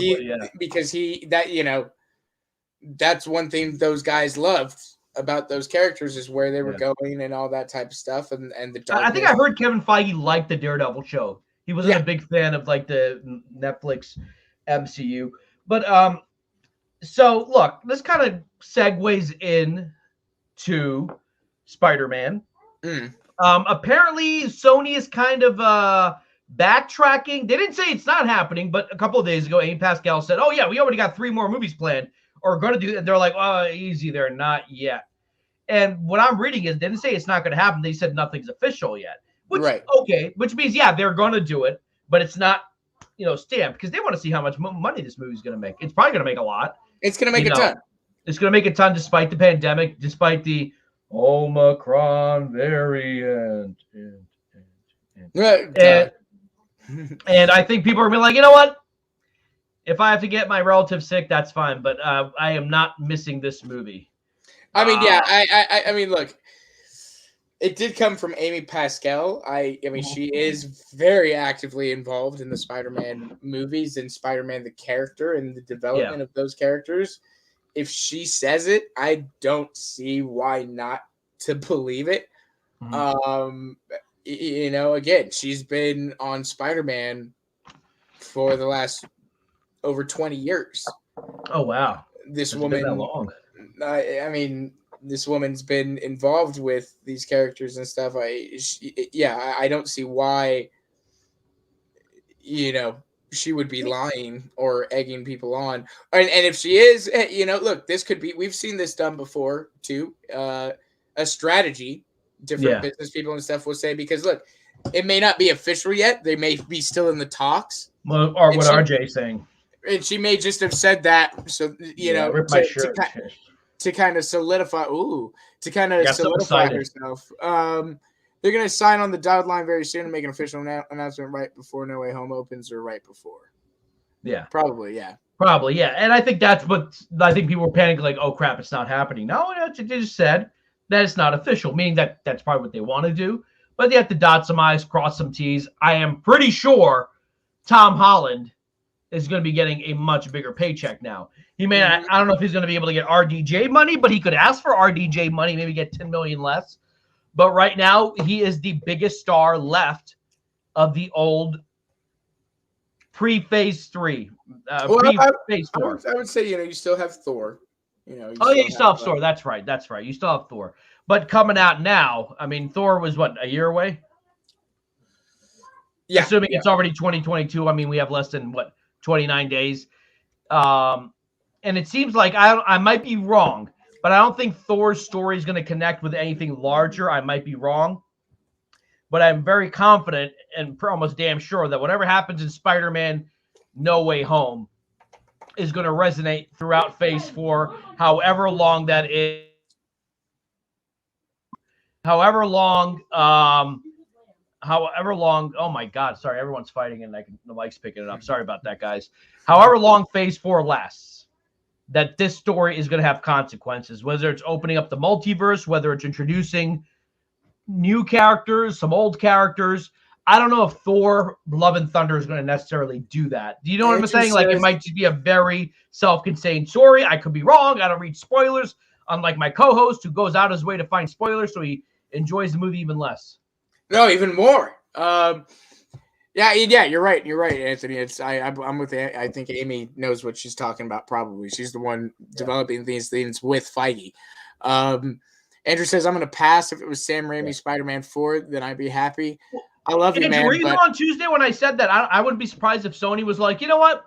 that's one thing those guys loved about those characters is where they were going and all that type of stuff and the darkness. I think I heard Kevin Feige liked the Daredevil show. He wasn't a big fan of like the Netflix MCU. But so look, this kind of segues in to Spider-Man. Apparently Sony is kind of backtracking. They didn't say it's not happening, but a couple of days ago, Amy Pascal said, "Oh yeah, we already got 3 more movies planned or going to do." And they're like, "Oh, easy there, not yet." And what I'm reading is they didn't say it's not going to happen. They said nothing's official yet. Which okay, which means they're going to do it, but it's not, stamped because they want to see how much money this movie's going to make. It's probably going to make a lot. It's going to make a ton. It's going to make a ton despite the pandemic, despite the Omicron variant. And I think people are going to be like, you know what? If I have to get my relative sick, that's fine. But I am not missing this movie. I mean, I mean, look, it did come from Amy Pascal. I mean, she is very actively involved in the Spider-Man movies and Spider-Man the character and the development of those characters. If she says it, I don't see why not to believe it. Again, she's been on Spider-Man for the last over 20 years. Oh wow, this woman been that long. I mean, this woman's been involved with these characters and stuff. I don't see why, she would be lying or egging people on. And if she is, look, this could be, we've seen this done before too. A strategy, different business people and stuff will say, because look, it may not be official yet. They may be still in the talks. Well, or what RJ's saying. And she may just have said that. So, to kind of solidify, herself. They're going to sign on the dotted line very soon and make an official announcement right before No Way Home opens or right before. Yeah. Probably, yeah. And I think that's what I think people were panicking, like, oh, crap, it's not happening. No, they just said that it's not official, meaning that that's probably what they want to do. But they have to dot some I's, cross some T's. I am pretty sure Tom Holland is going to be getting a much bigger paycheck now. He may I don't know if he's going to be able to get RDJ money, but he could ask for RDJ money, maybe get $10 million less. But right now, he is the biggest star left of the old pre-phase 3. Pre-phase 4. I would say, you still have Thor. You still have Thor. That's right. You still have Thor. But coming out now, I mean, Thor was, what, a year away? Yeah. Assuming it's already 2022. I mean, we have less than, 29 days. And it seems like I might be wrong, but I don't think Thor's story is going to connect with anything larger. I might be wrong. But I'm very confident and almost damn sure that whatever happens in Spider-Man No Way Home is going to resonate throughout Phase 4, however long that is. However long, oh my God, sorry, everyone's fighting and the mic's picking it up. Sorry about that, guys. However long Phase 4 lasts, that this story is going to have consequences, whether it's opening up the multiverse, whether it's introducing new characters, some old characters. I don't know if Thor Love and Thunder is going to necessarily do that. Do you know what I'm saying? Like, it might just be a very self-contained story. I could be wrong. I don't read spoilers, unlike my co-host who goes out his way to find spoilers so he enjoys the movie even less. No, even more. Yeah, you're right. You're right, Anthony. I'm with. I think Amy knows what she's talking about. Probably, she's the one developing these things with Feige. Andrew says, "I'm going to pass. If it was Sam Raimi's Spider-Man 4, then I'd be happy." I love you, man. Were you on Tuesday when I said that? I wouldn't be surprised if Sony was like, you know what?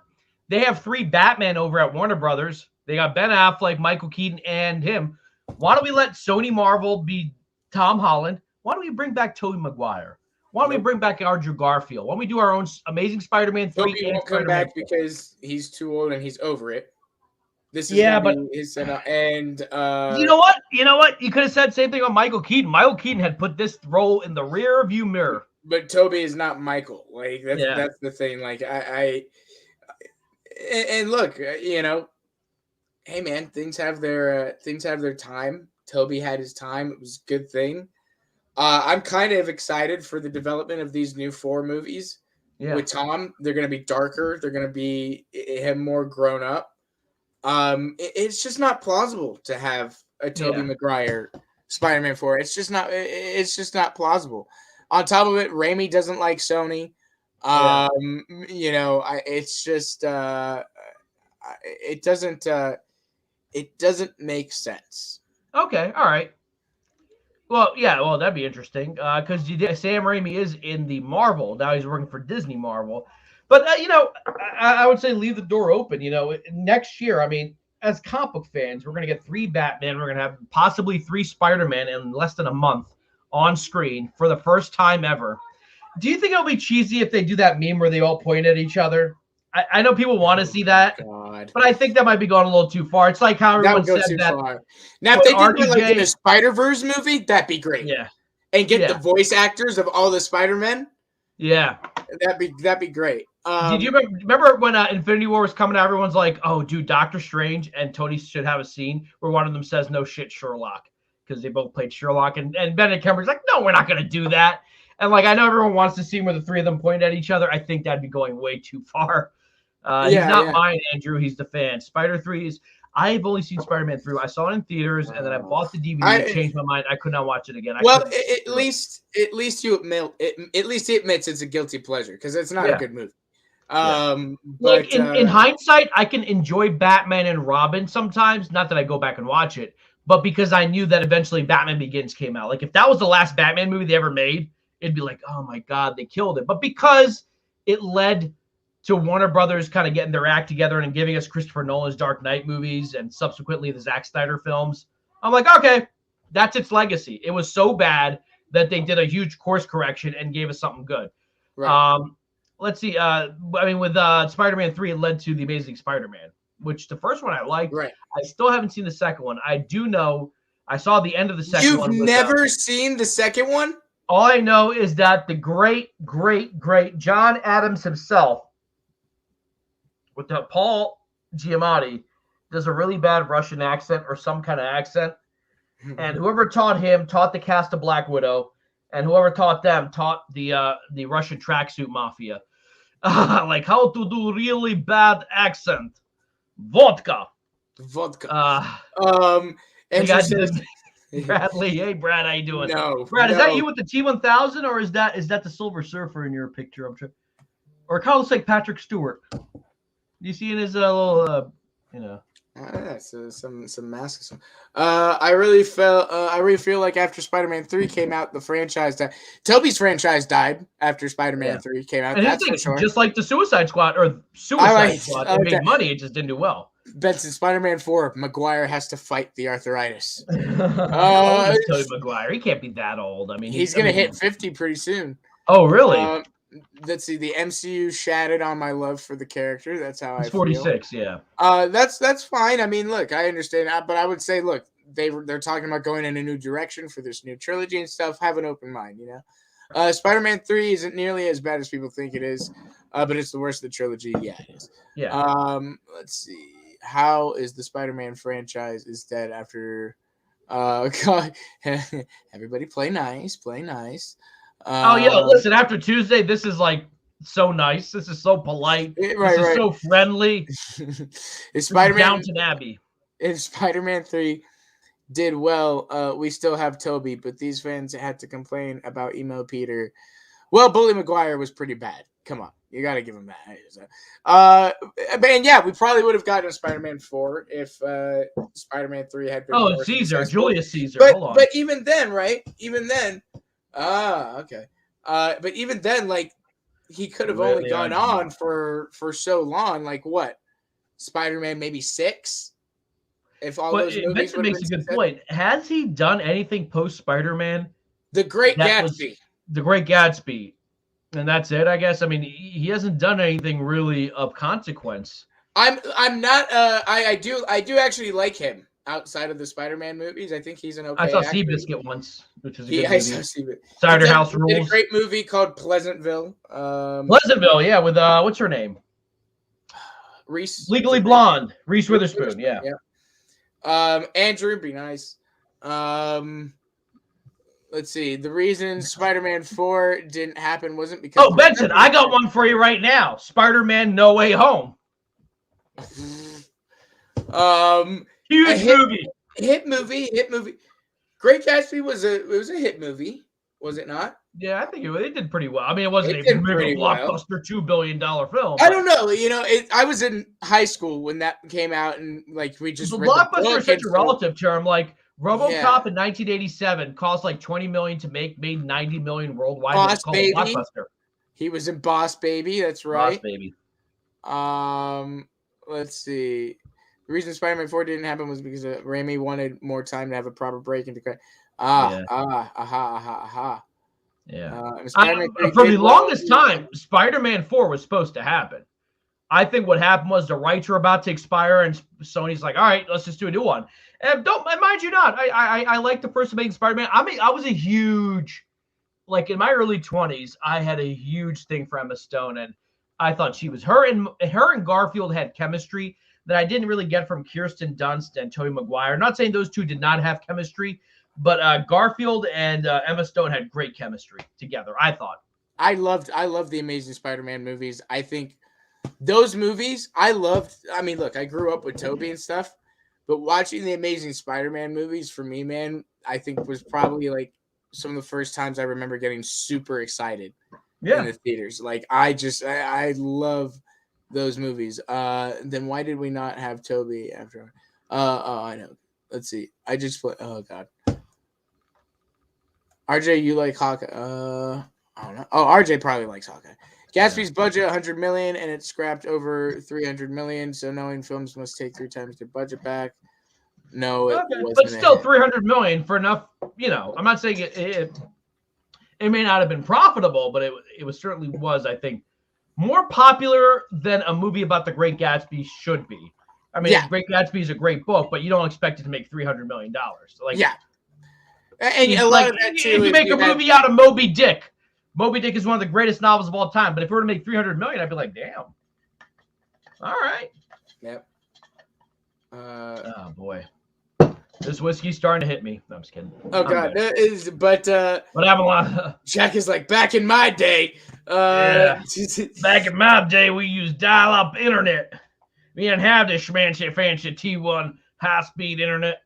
They have 3 Batman over at Warner Brothers. They got Ben Affleck, Michael Keaton, and him. Why don't we let Sony Marvel be Tom Holland? Why don't we bring back Tobey Maguire? Why don't we bring back Andrew Garfield? Why don't we do our own Amazing Spider-Man 3? Tobey won't come back because he's too old and he's over it. This is his setup. And you know what? You could have said the same thing on Michael Keaton. Michael Keaton had put this role in the rear view mirror. But Tobey is not Michael. Like that's the thing. Like and look, hey man, things have their time. Tobey had his time. It was a good thing. I'm kind of excited for the development of these new 4 movies with Tom. They're going to be darker. They're going to be him more grown up. It's just not plausible to have a Tobey Maguire Spider-Man 4. It's just not plausible. On top of it, Raimi doesn't like Sony. It's just it doesn't make sense. Okay, all right. Well, that'd be interesting because Sam Raimi is in the Marvel. Now he's working for Disney Marvel. But, I would say leave the door open. Next year, I mean, as comic book fans, we're going to get 3 Batman. We're going to have possibly 3 Spider-Man in less than a month on screen for the first time ever. Do you think it'll be cheesy if they do that meme where they all point at each other? I know people want to see that, but I think that might be going a little too far. It's like how everyone said that. Far. Now, if they did like in a Spider-Verse movie, that'd be great. Yeah. And get the voice actors of all the Spider-Men. Yeah. That'd be great. Did you remember when Infinity War was coming out? Everyone's like, "Oh, dude, Doctor Strange and Tony should have a scene where one of them says, 'No shit, Sherlock,' because they both played Sherlock." And Benedict Cumberbatch's like, "No, we're not going to do that." And I know everyone wants to see where the 3 of them point at each other. I think that'd be going way too far. He's not mine, Andrew. He's the fan. Spider 3 is. I've only seen Spider-Man 3. I saw it in theaters, and then I bought the DVD. I changed my mind. I could not watch it again. At least he admits it's a guilty pleasure because it's not a good movie. But in hindsight, I can enjoy Batman and Robin sometimes. Not that I go back and watch it, but because I knew that eventually Batman Begins came out. Like if that was the last Batman movie they ever made, it'd be like, oh my God, they killed it. But because it led to Warner Brothers kind of getting their act together and giving us Christopher Nolan's Dark Knight movies and subsequently the Zack Snyder films. I'm like, okay, that's its legacy. It was so bad that they did a huge course correction and gave us something good. Right. Let's see. I mean, with Spider-Man 3, it led to The Amazing Spider-Man, which the first one I liked. Right. I still haven't seen the second one. I do know I saw the end of the second one. You've never seen the second one? All I know is that the great John Adams himself, with the Paul Giamatti, does a really bad Russian accent or some kind of accent. And whoever taught him taught the cast of Black Widow, and whoever taught them taught the Russian tracksuit mafia. Like how to do really bad accent. Vodka. Interesting. Bradley, hey Brad, how you doing? No, Brad, is that you with the T1000, or is that the Silver Surfer in your picture? Or it kind of looks like Patrick Stewart. You see in his little, some masks. I really feel like after Spider-Man 3 came out, the franchise died. Toby's franchise died after Spider-Man 3 came out. And that's for sure. Just like the Suicide Squad Squad, it made money, it just didn't do well. Benson, Spider-Man 4, Maguire has to fight the arthritis. Tobey Maguire, he can't be that old. I mean, he's gonna hit 50 pretty soon. Oh, really? Let's see. The MCU shattered on my love for the character. That's how he's 46. Yeah. That's fine. I mean, look, I understand that, but I would say, look, they're talking about going in a new direction for this new trilogy and stuff. Have an open mind, you know. Spider-Man 3 isn't nearly as bad as people think it is, but it's the worst of the trilogy. Yeah, it is. Yeah. Let's see. How is the Spider-Man franchise is dead after? God, everybody play nice. Listen, after Tuesday, this is like so nice. This is so polite. This is so friendly. Is Spider-Man Downton Abbey? If Spider-Man 3 did well, we still have Toby, but these fans had to complain about emo Peter. Well, Bully Maguire was pretty bad. Come on, you got to give him that. Man, yeah, we probably would have gotten a Spider-Man 4 if Spider-Man 3 had been. Oh, Caesar, Julius Caesar. But, hold on. But even then, right? Okay. But even then, like, he could have only gone on for so long. Like what? Spider-Man maybe 6. If all those movies makes a good point. Has he done anything post Spider-Man? The Great Gatsby. The Great Gatsby. And that's it, I guess. I mean, he hasn't done anything really of consequence. I'm not. I do actually like him outside of the Spider-Man movies. I think he's an okay. I saw actor. Seabiscuit once, which is a good I saw Seabiscuit. Cider House Rules. Did a great movie called Pleasantville. Pleasantville, yeah, with what's her name? Reese. Legally Blonde. Reese Witherspoon. Yeah. Andrew, be nice. Let's see. The reason Spider-Man 4 didn't happen wasn't because. Oh, Benson, I got one for you right now. Spider-Man: No Way Home. Huge movie. Hit movie. Great Gatsby was a hit movie, was it not? Yeah, I think it did pretty well. I mean, it wasn't a mega blockbuster $2 billion film. I don't know. You know, I was in high school when that came out, and like we just blockbuster is such a relative term. Like RoboCop in 1987 cost like $20 million to make, made $90 million worldwide. Boss Baby. Blockbuster. He was in Boss Baby. That's right. Boss Baby. Let's see. The reason Spider-Man 4 didn't happen was because Raimi wanted more time to have a proper break into. Yeah. For the longest time, Spider-Man 4 was supposed to happen. I think what happened was the rights were about to expire, and Sony's like, "All right, let's just do a new one." And mind you, not I like the first Amazing Spider-Man. I mean, I was a huge, like in my early 20s, I had a huge thing for Emma Stone, and I thought she was her and Garfield had chemistry that I didn't really get from Kirsten Dunst and Tobey Maguire. Not saying those two did not have chemistry, but Garfield and Emma Stone had great chemistry together, I thought. I loved the Amazing Spider-Man movies. I think those movies I loved. I mean, look, I grew up with Tobey and stuff, but watching the Amazing Spider-Man movies for me, man, I think was probably like some of the first times I remember getting super excited in the theaters. Like I love those movies. Then why did we not have Tobey after? I know. Let's see. I just put. Oh God. RJ, you like Hawkeye? I don't know. Oh, RJ probably likes Hawkeye. Gatsby's budget 100 million, and it scrapped over 300 million. So knowing films must take 3 times their budget back. No, it wasn't. But still, 300 million for enough. I'm not saying it may not have been profitable, but it was certainly was, I think, more popular than a movie about the Great Gatsby should be. I mean, Great Gatsby is a great book, but you don't expect it to make $300 million. And a lot of that too. If you make a movie out of Moby Dick is one of the greatest novels of all time. But if we were to make 300 million, I'd be like, damn. All right. Yep. Oh boy, this whiskey's starting to hit me. No, I'm just kidding. Oh God, but having a lot. Jack is like, back in my day. Back in my day, we used dial-up internet. We didn't have this fancy T1 high-speed internet.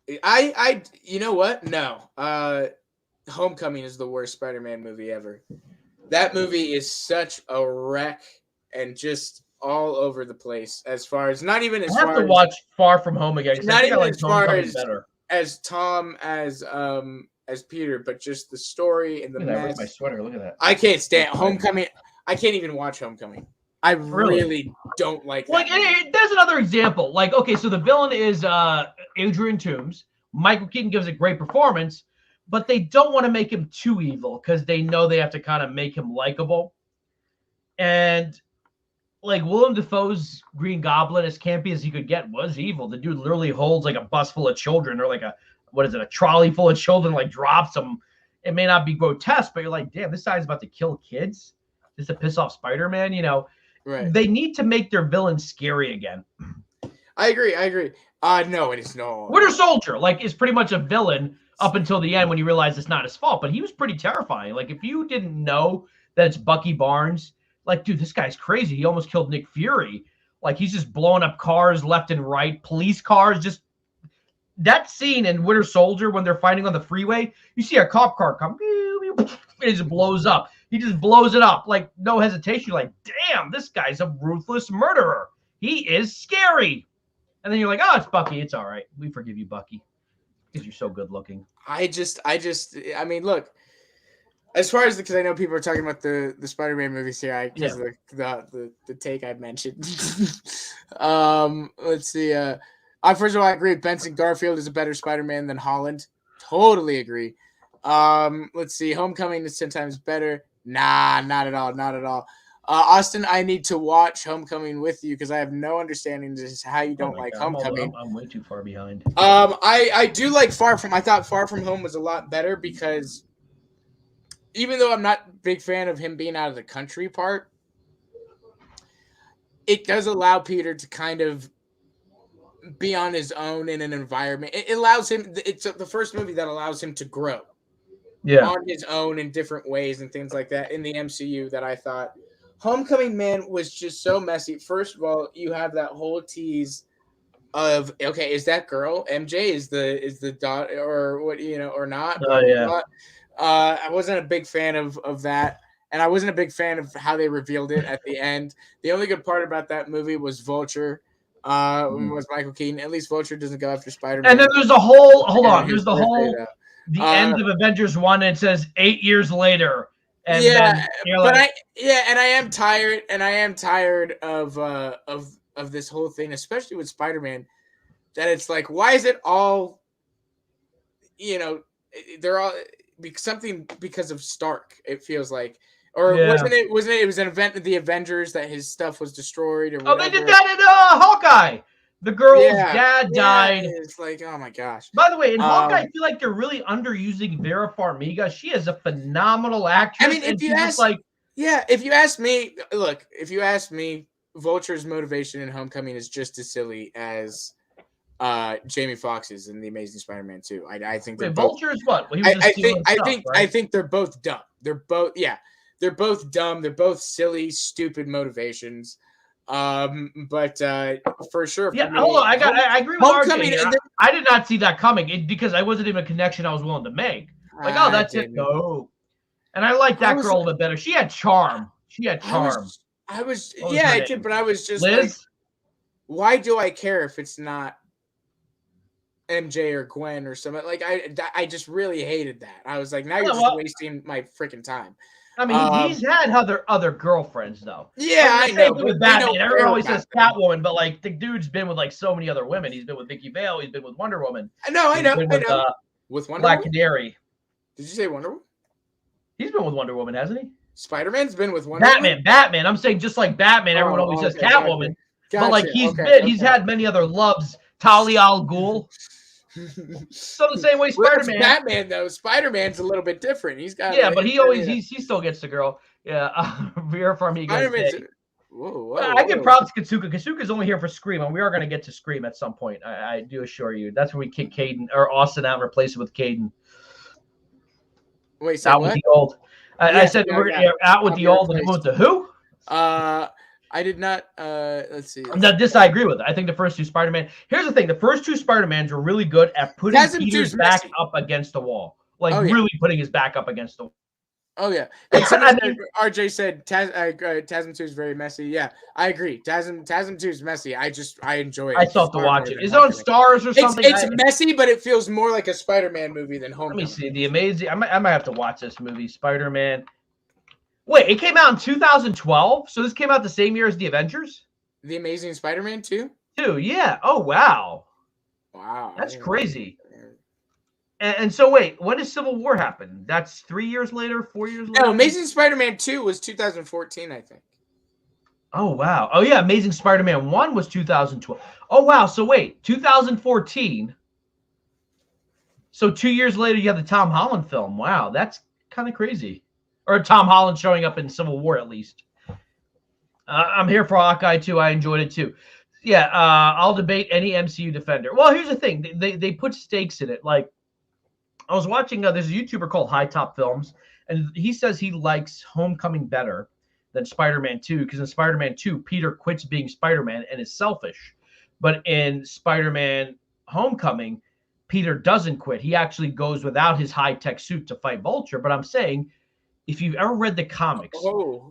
You know what? No. Homecoming is the worst Spider-Man movie ever. That movie is such a wreck and just all over the place. As far as not even as I have far to as, watch Far From Home again. not even as far as Tom as Peter, but just the story and the mess. My sweater. Look at that. I can't stand Homecoming. I can't even watch Homecoming. I really don't like that. There's another example. Like, okay, so the villain is Adrian Toomes. Michael Keaton gives a great performance, but they don't want to make him too evil because they know they have to kind of make him likable. And like Willem Dafoe's Green Goblin, as campy as he could get, was evil. The dude literally holds like a bus full of children, or like a trolley full of children, like drops them. It may not be grotesque, but you're like, damn, this guy's about to kill kids just to piss off Spider-Man, Right. They need to make their villains scary again. I agree. No, it is no. Winter Soldier, is pretty much a villain up until the end when you realize it's not his fault, but he was pretty terrifying. Like, if you didn't know that it's Bucky Barnes, dude, this guy's crazy. He almost killed Nick Fury. Like, he's just blowing up cars left and right, police cars. Just that scene in Winter Soldier when they're fighting on the freeway, you see a cop car come, and it just blows up. He just blows it up, no hesitation. You're like, damn, this guy's a ruthless murderer. He is scary. And then you're like, oh, it's Bucky. It's all right. We forgive you, Bucky, because you're so good looking. I mean, look, as far as because I know people are talking about the Spider-Man movies here, because of the take I mentioned. Let's see. First of all, I agree. Benson Garfield is a better Spider-Man than Holland. Totally agree. Let's see. Homecoming is 10 times better. Nah, not at all. Austin, I need to watch Homecoming with you because I have no understanding as how you don't like Homecoming. I'm way too far behind. I do like Far From. I thought Far From Home was a lot better because even though I'm not a big fan of him being out of the country part, it does allow Peter to kind of be on his own in an environment. It allows him. It's the first movie that allows him to grow. Yeah. On his own in different ways and things like that in the MCU that I thought Homecoming, man, was just so messy. First of all, you have that whole tease of, okay, is that girl MJ is the daughter or what, or not? I wasn't a big fan of that. And I wasn't a big fan of how they revealed it at the end. The only good part about that movie was Vulture. Was Michael Keaton. At least Vulture doesn't go after Spider-Man. And then there's the whole end of Avengers 1, and it says 8 years later. And I am tired of this whole thing, especially with Spider-Man, that it's like, why is it all, they're all something because of Stark, it feels like. Or wasn't it was an event of the Avengers that his stuff was destroyed or whatever. Oh, they did that in Hawkeye. The girl's dad died. It's like, oh my gosh. By the way, in Hawkeye, I feel like they're really underusing Vera Farmiga. She is a phenomenal actress. I mean, if you ask me, Vulture's motivation in Homecoming is just as silly as Jamie Foxx's in The Amazing Spider-Man 2. I think Vulture is what? Well, I think they're both dumb. They're both dumb. They're both silly, stupid motivations. But for sure. Yeah, hold on. I agree with RJ. I did not see that coming because I wasn't even a connection I was willing to make. Like, oh, that's it. No. And I like that girl a little bit better. She had charm. I did, but I was just Liz? like, why do I care if it's not MJ or Gwen or something? Like, I just really hated that. I was like, now you're just wasting my freaking time. I mean, he's had other girlfriends though. Yeah, I know. With Batman, everyone always says Catwoman, but like the dude's been with like so many other women. He's been with Vicky Vale. He's been with Wonder Woman. I know. With Wonder Black Woman? Canary. Did you say Wonder Woman? He's been with Wonder Woman, hasn't he? Spider-Man's been with Wonder Woman? Batman. I'm saying just like Batman, everyone always says Catwoman. Gotcha. But like he's had many other loves. Talia al Ghul. So the same way Spider-Man. Batman though, Spider-Man's a little bit different. He's got but he still gets the girl. Yeah, Vera Farmiga. I give props to Katsuka. Katsuka's only here for Scream, and we are going to get to Scream at some point. I do assure you. That's where we kick Caiden or Austin out and replace it with Caiden. Wait, so what? With the old. I said we're out with the old and with the who? I did not. Let's see. This I agree with. I think the first two Spider-Man. Here's the thing: the first two Spider-Mans were really good at putting Peter's back up against the wall, really putting his back up against the wall. Oh yeah, and RJ said TASM 2 is very messy. Yeah, I agree. TASM 2 is messy. I enjoy it. I still have to watch it. Is it on Stars or something? It's messy, but it feels more like a Spider-Man movie than Homecoming. Let me see. The Amazing. I might have to watch this movie, Spider-Man. Wait, it came out in 2012, so this came out the same year as the Avengers. The Amazing Spider-Man 2. Yeah. Oh wow. Wow. That's crazy. And so wait, when does Civil War happen? That's 3 years later, 4 years later? No, Amazing Spider-Man 2 was 2014, I think. Oh, wow. Oh, yeah, Amazing Spider-Man 1 was 2012. Oh, wow. So wait, 2014. So 2 years later, you have the Tom Holland film. Wow, that's kind of crazy. Or Tom Holland showing up in Civil War, at least. I'm here for Hawkeye, too. I enjoyed it, too. Yeah, I'll debate any MCU defender. Well, here's the thing. They put stakes in it. Like, I was watching, there's a YouTuber called High Top Films, and he says he likes Homecoming better than Spider-Man 2, because in Spider-Man 2, Peter quits being Spider-Man and is selfish. But in Spider-Man Homecoming, Peter doesn't quit. He actually goes without his high-tech suit to fight Vulture. But I'm saying, if you've ever read the comics,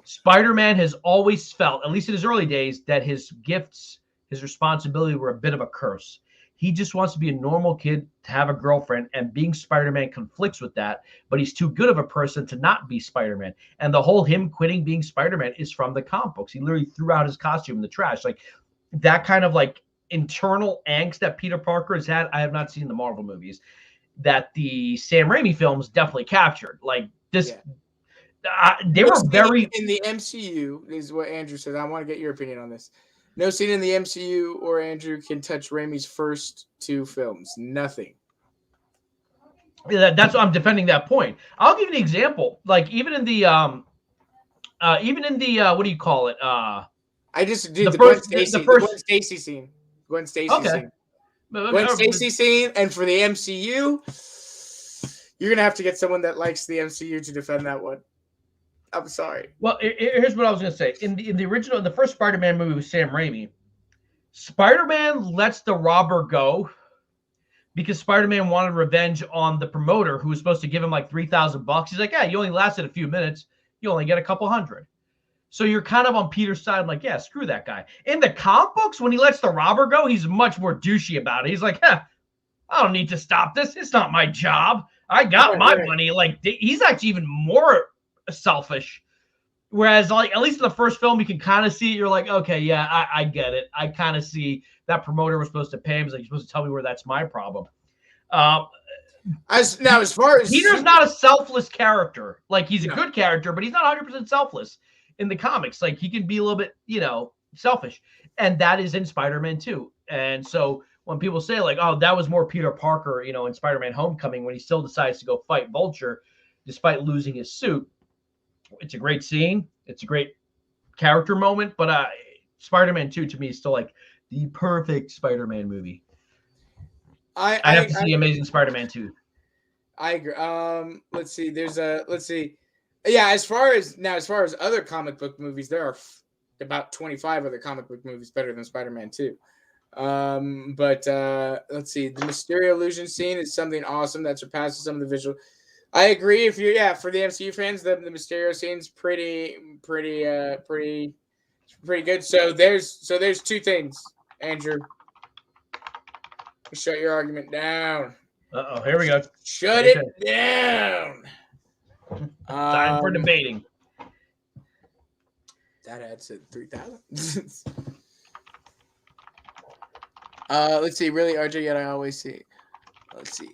Spider-Man has always felt, at least in his early days, that his gifts, his responsibility were a bit of a curse. He just wants to be a normal kid, to have a girlfriend, and being Spider-Man conflicts with that, but he's too good of a person to not be Spider-Man. And the whole him quitting being Spider-Man is from the comic books. He literally threw out his costume in the trash. Like that kind of like internal angst that Peter Parker has had, I have not seen in the Marvel movies, that the Sam Raimi films definitely captured. Like this, they were very... In the MCU, is what Andrew said. I want to get your opinion on this. No scene in the MCU or Andrew can touch Raimi's first two films. Nothing. Yeah, that's what I'm defending that point. I'll give you an example. Like even in the what do you call it? I just did the Gwen Stacy scene. Gwen Stacy scene. Gwen Stacy scene, and for the MCU, you're gonna have to get someone that likes the MCU to defend that one. I'm sorry. Well, here's what I was going to say. In the original, in the first Spider-Man movie with Sam Raimi, Spider-Man lets the robber go because Spider-Man wanted revenge on the promoter who was supposed to give him like $3,000. He's like, yeah, you only lasted a few minutes. You only get a couple hundred. So you're kind of on Peter's side, like, yeah, screw that guy. In the comic books, when he lets the robber go, he's much more douchey about it. He's like, I don't need to stop this. It's not my job. I got my money. Like, he's actually even more selfish, whereas like at least in the first film you can kind of see, you're like, okay, yeah, I get it. I kind of see that promoter was supposed to pay him. He's like, you're supposed to tell me where that's my problem. As far as Peter's not a selfless character. Like he's a good character, but he's not 100% selfless in the comics. Like he can be a little bit, selfish, and that is in Spider-Man 2. And so when people say like, oh, that was more Peter Parker, in Spider-Man Homecoming when he still decides to go fight Vulture despite losing his suit. It's a great scene. It's a great character moment, but Spider-Man 2 to me is still like the perfect Spider-Man movie. I have to see Amazing Spider-Man 2. I agree. Let's see. Yeah, as far as other comic book movies, there are about 25 other comic book movies better than Spider-Man 2. But let's see. The Mysterio illusion scene is something awesome that surpasses some of the visual. I agree. For the MCU fans, the Mysterio scene's pretty good. So there's two things, Andrew. Shut your argument down. Uh-oh, here we go. Shut it down. Time for debating. that ad said 3,000. Let's see. Really, RJ, yet I always see. Let's see.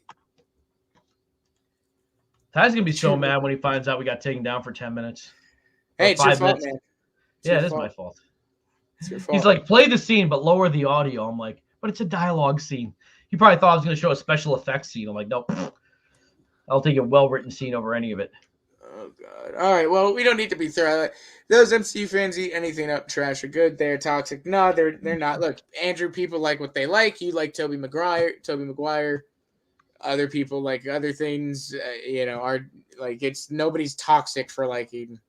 Ty's gonna be so mad when he finds out we got taken down for 10 minutes. Hey, it's your 5 fault, minutes. man. Yeah, it is my fault. It's your fault. He's like, play the scene, but lower the audio. I'm like, but it's a dialogue scene. He probably thought I was going to show a special effects scene. I'm like, nope. I'll take a well-written scene over any of it. Oh, God. All right, well, we don't need to be thorough. Those MCU fans eat anything up trash or good. They're toxic. No, they're not. Look, Andrew, people like what they like. You like Tobey Maguire. Other people like other things, are like, it's nobody's toxic for liking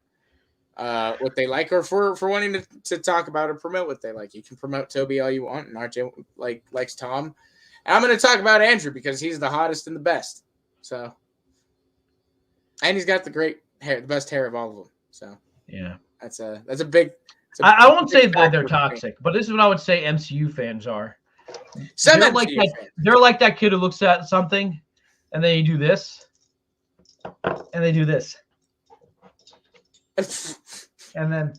what they like or for wanting to talk about or promote what they like. You can promote Toby all you want, and RJ likes Tom. And I'm going to talk about Andrew because he's the hottest and the best. So, and he's got the great hair, the best hair of all of them. So yeah, that's a big. I won't say that they're toxic, but this is what I would say MCU fans are. They're like that. They're like that kid who looks at something, and then you do this, and they do this, and then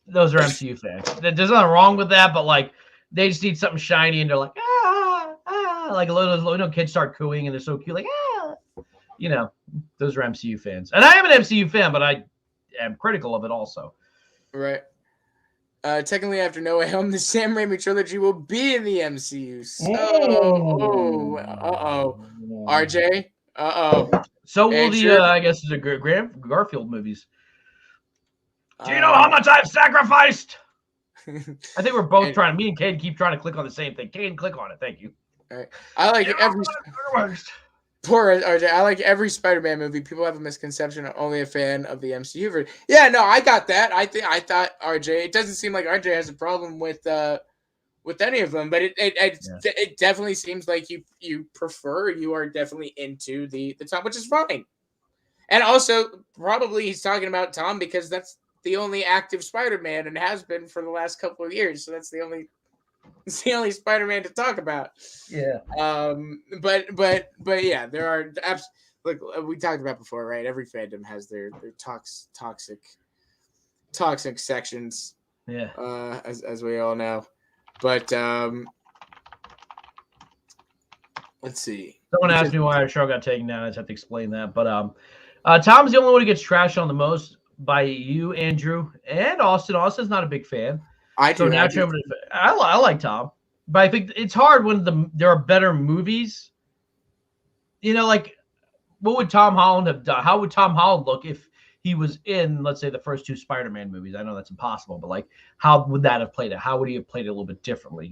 those are MCU fans. There's nothing wrong with that, but like they just need something shiny, and they're like like a little kids start cooing, and they're so cute, like those are MCU fans. And I am an MCU fan, but I am critical of it also. Right. Technically, after No Way Home, the Sam Raimi trilogy will be in the MCU. So, RJ. So will the, I guess, the Garfield movies. Do you know how much I've sacrificed? I think we're both trying. Me and Caiden keep trying to click on the same thing. Caiden, click on it. Thank you. All right. I like Poor RJ. I like every Spider-Man movie. People have a misconception. I'm only a fan of the MCU. Yeah, no, I got that. I thought RJ. It doesn't seem like RJ has a problem with any of them, but it definitely seems like you are definitely into the Tom, which is fine. And also, probably he's talking about Tom because that's the only active Spider-Man and has been for the last couple of years. So that's the only Spider-Man to talk about. Yeah. But yeah, there are look, we talked about before, right? Every fandom has their toxic sections. Yeah. As we all know. But let's see. Someone asked me why our show got taken down. I just have to explain that. But Tom's the only one who gets trashed on the most by you, Andrew, and Austin. Austin's not a big fan. I like Tom, but I think it's hard when there are better movies. Like what would Tom Holland have done? How would Tom Holland look if he was in, let's say, the first two Spider-Man movies? I know that's impossible, but like, how would that have played it? How would he have played it a little bit differently?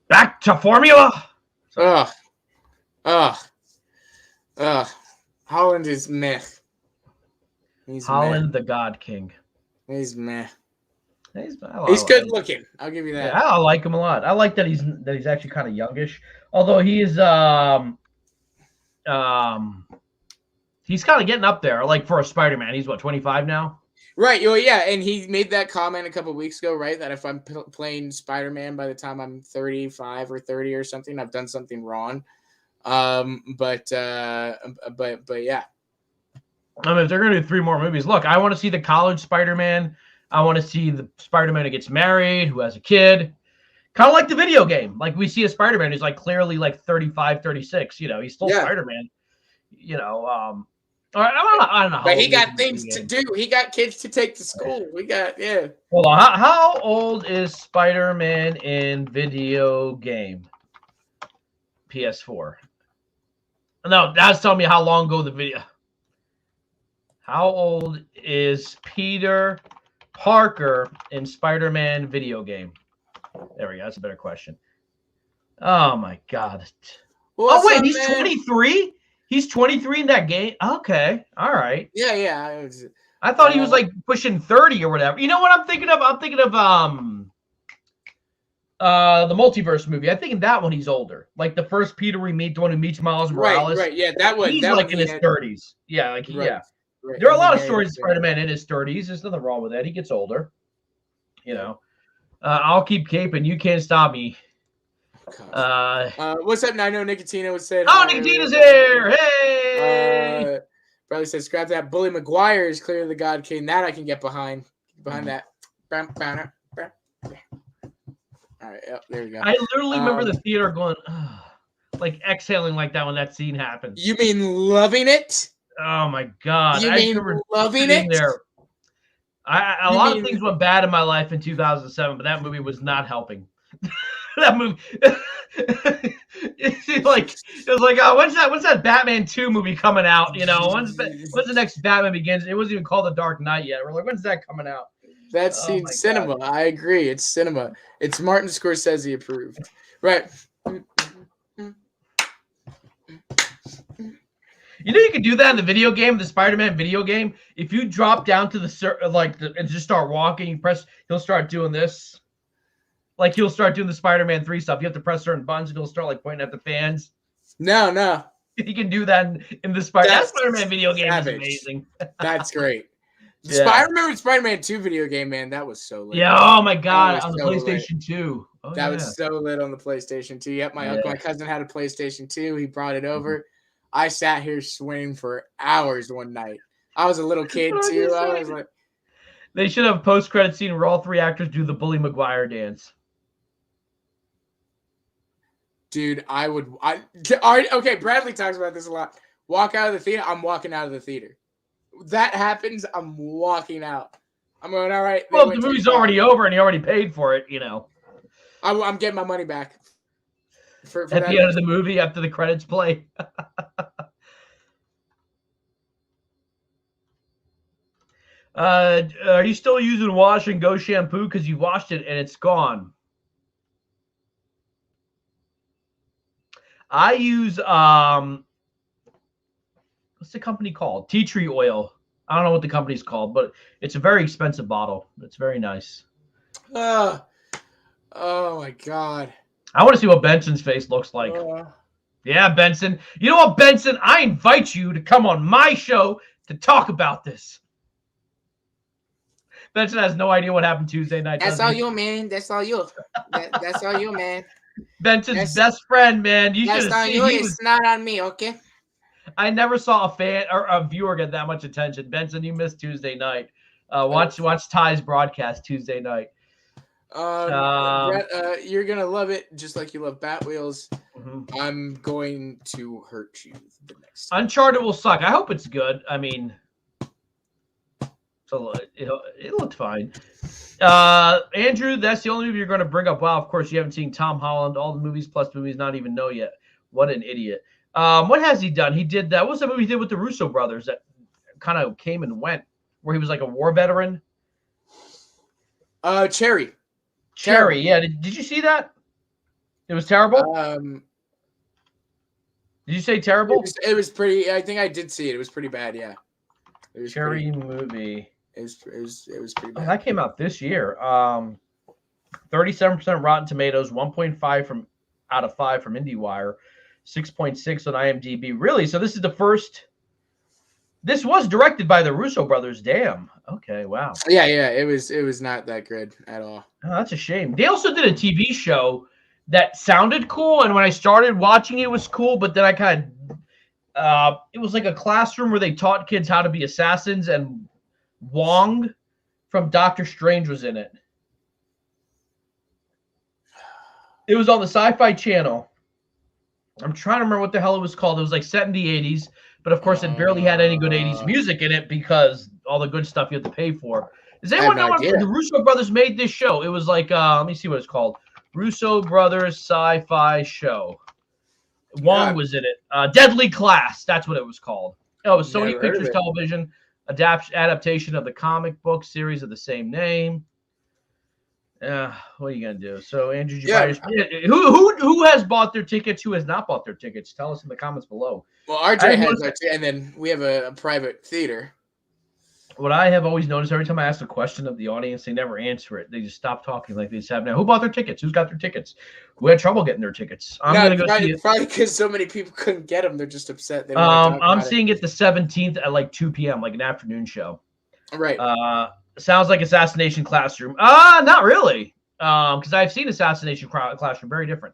Back to formula. Holland is meh. He's Holland, the God King. He's meh. He's good looking. I'll give you that. Yeah, I like him a lot. I like that he's actually kind of youngish. Although he is he's kind of getting up there. Like for a Spider-Man, he's what, 25 now? Right. Well, yeah, and he made that comment a couple of weeks ago, right? That if I'm playing Spider-Man by the time I'm 35 or 30 or something, I've done something wrong. But yeah. I mean, if they're gonna do 3 more movies, look, I want to see the college Spider-Man. I want to see the Spider-Man who gets married, who has a kid. Kind of like the video game. Like we see a Spider-Man who's like clearly like 35, 36. He's still Spider-Man. I don't know. But he got things to do. He got kids to take to school. Hold on. How old is Spider-Man in video game? PS4. No, that's telling me how long ago the video. How old is Peter Parker in Spider-Man video game? There we go. That's a better question. Oh my God. Wait, he's 23? He's 23 in that game? Okay. All right. Yeah. I thought he was like pushing 30 or whatever. You know what I'm thinking of? I'm thinking of the multiverse movie. I think in that one he's older. Like the first Peter we meet, the one who meets Miles Morales. Right. Yeah, that one. He's like in his 30s. Yeah, yeah. Right. There are a lot of stories of Spider-Man in his 30s. There's nothing wrong with that. He gets older. I'll keep caping. You can't stop me. What's up? I know Nicotina was saying. Oh, Nicotina's here. Hey. Bradley says, scrap that. Bully Maguire is clearly the God King. That I can get behind. Behind that. All right, yep, there we go. I literally remember the theater going, like exhaling like that when that scene happened. You mean loving it? Oh my God. You mean loving it? There. A lot of things went bad in my life in 2007, but that movie was not helping. That movie, it was like, oh, when's that Batman 2 movie coming out? You know, when's the next Batman Begins? It wasn't even called The Dark Knight yet. We're like, when's that coming out? That's cinema. God. I agree. It's cinema. It's Martin Scorsese approved. Right. You know, you can do that in the video game, the Spider-Man video game. If you drop down to and just start walking, he'll start doing this. Like he'll start doing the Spider-Man 3 stuff. You have to press certain buttons and he'll start like pointing at the fans. No. He can do that in the Spider-Man video game. Is amazing. That's great. I remember Spider-Man 2 video game, man. That was so lit. Yeah, oh my God, on the PlayStation 2. Oh, that was so lit on the PlayStation 2. Yep, my cousin had a PlayStation 2. He brought it over. Mm-hmm. I sat here swinging for hours one night. I was a little kid too. I was like, they should have a post-credit scene where all three actors do the Bully Maguire dance. Dude, okay, Bradley talks about this a lot. Walk out of the theater, I'm walking out of the theater. That happens, I'm walking out. I'm going, all right. Well, the movie's already over and he already paid for it, you know. I'm getting my money back. For at the end of the movie, after the credits play. Are you still using Wash and Go shampoo? Because you washed it and it's gone. I use what's the company called? Tea tree oil. I don't know what the company's called, but it's a very expensive bottle. It's very nice. Oh my God. I want to see what Benson's face looks like. Yeah, Benson. You know what, Benson? I invite you to come on my show to talk about this. Benson has no idea what happened Tuesday night. That's all you, man. That's all you. That's all you, man. Benson's best friend, man. You should have seen. It's not on me, okay? I never saw a fan or a viewer get that much attention. Benson, you missed Tuesday night. Watch Ty's broadcast Tuesday night. You're gonna love it just like you love Bat Wheels. Mm-hmm. I'm going to hurt you the next time. Uncharted will suck. I hope it's good. I mean, so it looked fine. Andrew, that's the only movie you're going to bring up. Wow, of course you haven't seen Tom Holland. All the movies plus movies not even know yet. What an idiot. What has he done? He did that. What was the movie he did with the Russo brothers that kind of came and went, where he was like a war veteran? Cherry. Yeah. Did you see that? It was terrible. Did you say terrible? It was pretty. I think I did see it. It was pretty bad. Yeah. It was Cherry movie. It was pretty bad. That came out this year. 37% Rotten Tomatoes, 1.5 out of 5 from IndieWire, 6.6 on IMDb. Really? So this is the first. This was directed by the Russo brothers. Damn. Okay. Wow. Yeah. It was not that good at all. Oh, that's a shame. They also did a TV show that sounded cool, and when I started watching it was cool, but then I kind of it was like a classroom where they taught kids how to be assassins, and Wong from Doctor Strange was in it. It was on the Sci-Fi Channel. I'm trying to remember what the hell it was called. It was like set in the 80s, but of course it barely had any good 80s music in it because all the good stuff you have to pay for. Does anyone know what the Russo brothers made this show? It was like, let me see what it's called. Russo Brothers Sci-Fi Show. Wong was in it. Deadly Class. That's what it was called. Oh, it was Sony Pictures Television adaptation of the comic book series of the same name. What are you gonna do? So Andrew, who has bought their tickets? Who has not bought their tickets? Tell us in the comments below. Well, RJ has, and then we have a private theater. What I have always noticed, every time I ask a question of the audience, they never answer it. They just stop talking like they just have now. Who bought their tickets? Who's got their tickets? Who had trouble getting their tickets? I'm gonna go see it. Probably because so many people couldn't get them. They're just upset. They I'm seeing it the 17th at like 2 p.m., like an afternoon show. Right. Sounds like Assassination Classroom. Not really. Because I've seen Assassination Classroom. Very different.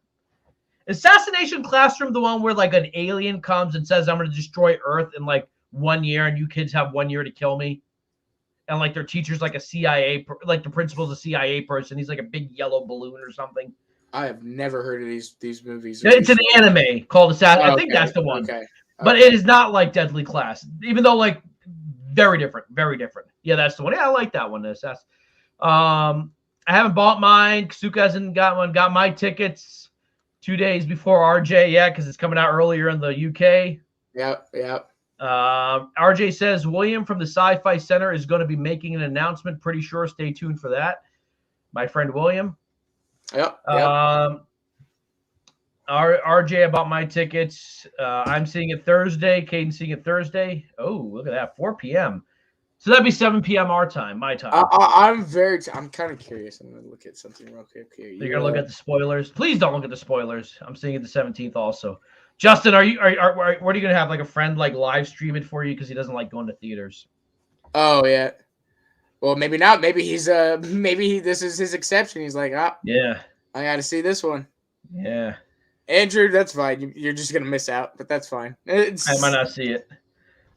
Assassination Classroom, the one where like an alien comes and says, I'm going to destroy Earth in like 1 year, and you kids have 1 year to kill me. And like their teacher's like a CIA, like the principal's a CIA person. He's like a big yellow balloon or something. I have never heard of these movies. It's an anime called Assassin. Oh, I think that's the one. Okay. But it is not like Deadly Class, even though like very different, very different. Yeah, that's the one. Yeah, I like that one. I haven't bought mine. Kasuka hasn't got one. Got my tickets 2 days before RJ. Yeah, because it's coming out earlier in the UK. Yep. RJ says William from the Sci-Fi Center is going to be making an announcement. Pretty sure. Stay tuned for that. My friend William. Yep. RJ, I bought my tickets. I'm seeing it Thursday. Caiden's seeing it Thursday. Oh, look at that. 4 p.m. So that'd be 7 p.m. our time, my time. I'm kind of curious. I'm going to look at something real quick here. You're going to look at the spoilers? Please don't look at the spoilers. I'm seeing it the 17th also. Justin, what are you going to have? Like a friend like live stream it for you because he doesn't like going to theaters? Oh, yeah. Well, maybe not. Maybe this is his exception. He's like, yeah, I got to see this one. Yeah. Andrew, that's fine. You're just going to miss out, but that's fine. I might not see it.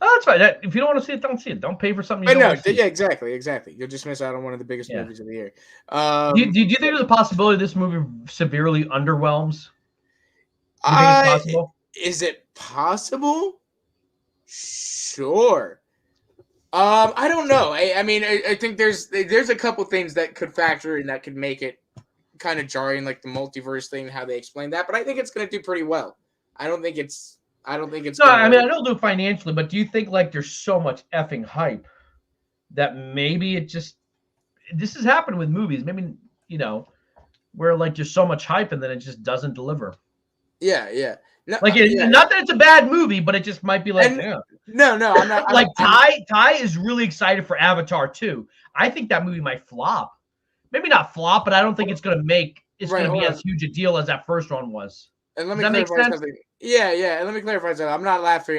Oh, that's fine. If you don't want to see it, don't see it. Don't pay for something you don't want to see. Yeah, exactly. You'll just miss out on one of the biggest movies of the year. Do you think there's a possibility this movie severely underwhelms? Do you think it's possible? Is it possible? Sure. I don't know. I mean, I think there's a couple things that could factor in that could make it kind of jarring, like the multiverse thing, how they explain that. But I think it's going to do pretty well. I don't think it's. No, I mean, I don't do financially, but do you think like there's so much effing hype that maybe this has happened with movies? Maybe where like there's so much hype and then it just doesn't deliver. Yeah. No, not that it's a bad movie, but it just might be like, No, I'm not. Like Ty is really excited for Avatar 2. I think that movie might flop. Maybe not flop, but I don't think it's going to be as huge a deal as that first one was. And let me clarify something. Yeah. And let me clarify something. I'm not laughing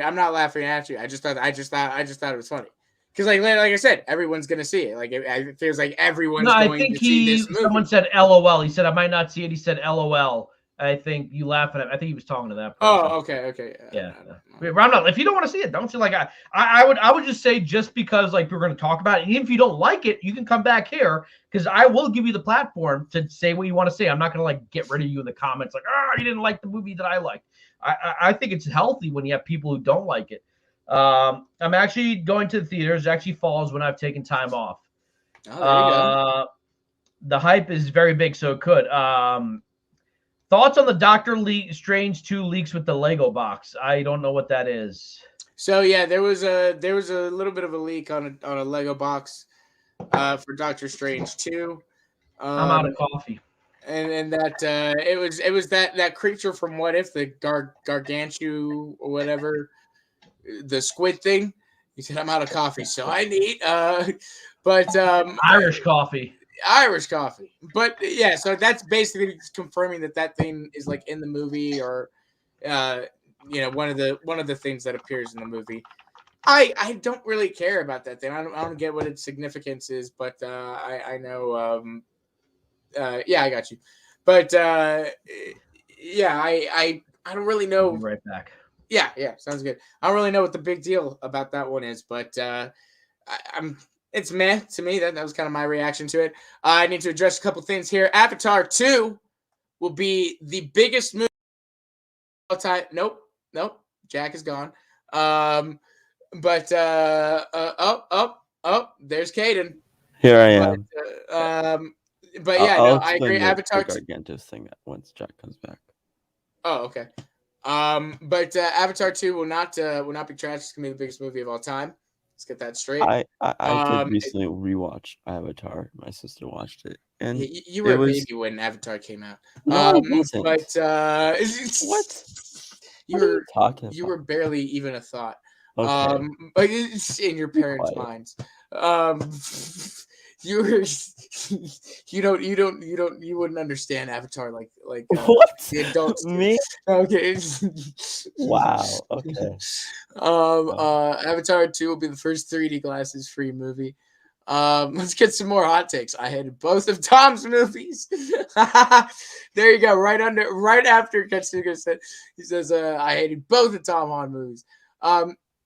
at you. I just thought it was funny. Because like I said, everyone's gonna see it. Like it feels like everyone's going to see this movie. Someone said LOL. He said I might not see it. He said LOL. I think you laugh at him. I think he was talking to that person. Oh, okay. Yeah. I'm not. If you don't want to see it, don't see. Like I would just say just because like we're going to talk about it, and even if you don't like it, you can come back here because I will give you the platform to say what you want to say. I'm not going to like get rid of you in the comments like, you didn't like the movie that I liked. I think it's healthy when you have people who don't like it. I'm actually going to the theaters. It actually falls when I've taken time off. Oh, there you go. The hype is very big, so it could. Thoughts on the Doctor Strange 2 leaks with the Lego box? I don't know what that is. So yeah, there was a little bit of a leak on a Lego box for Doctor Strange 2. I'm out of coffee. And that it was that creature from What If, the Gargantua or whatever, the squid thing. He said, "I'm out of coffee, so I need Irish coffee." Irish coffee. But yeah, so that's basically confirming that thing is like in the movie or one of the things that appears in the movie. I don't really care about that thing. I don't get what its significance is, but I know I got you. But I don't really know. I'll be right back. Yeah, sounds good. I don't really know what the big deal about that one is, but it's meh to me. That was kind of my reaction to it. I need to address a couple things here. Avatar 2 will be the biggest movie of all time. Nope. Jack is gone. There's Caiden. Here I am. I agree. Avatar 2. Gargantuous thing once Jack comes back. Oh, okay. Avatar 2 will not be trash. It's gonna be the biggest movie of all time. Let's get that straight. I did recently rewatch Avatar. My sister watched it, and you were a baby when Avatar came out. No, I wasn't. But what? You were barely even a thought. Okay. But it's in your parents' minds. You wouldn't understand Avatar like what the adults do. Me? Okay. Wow. Okay. Avatar 2 will be the first 3D glasses free movie. Let's get some more hot takes. I hated both of Tom's movies. There you go. Right after Katsuga said, he says, I hated both of Tom Holland movies.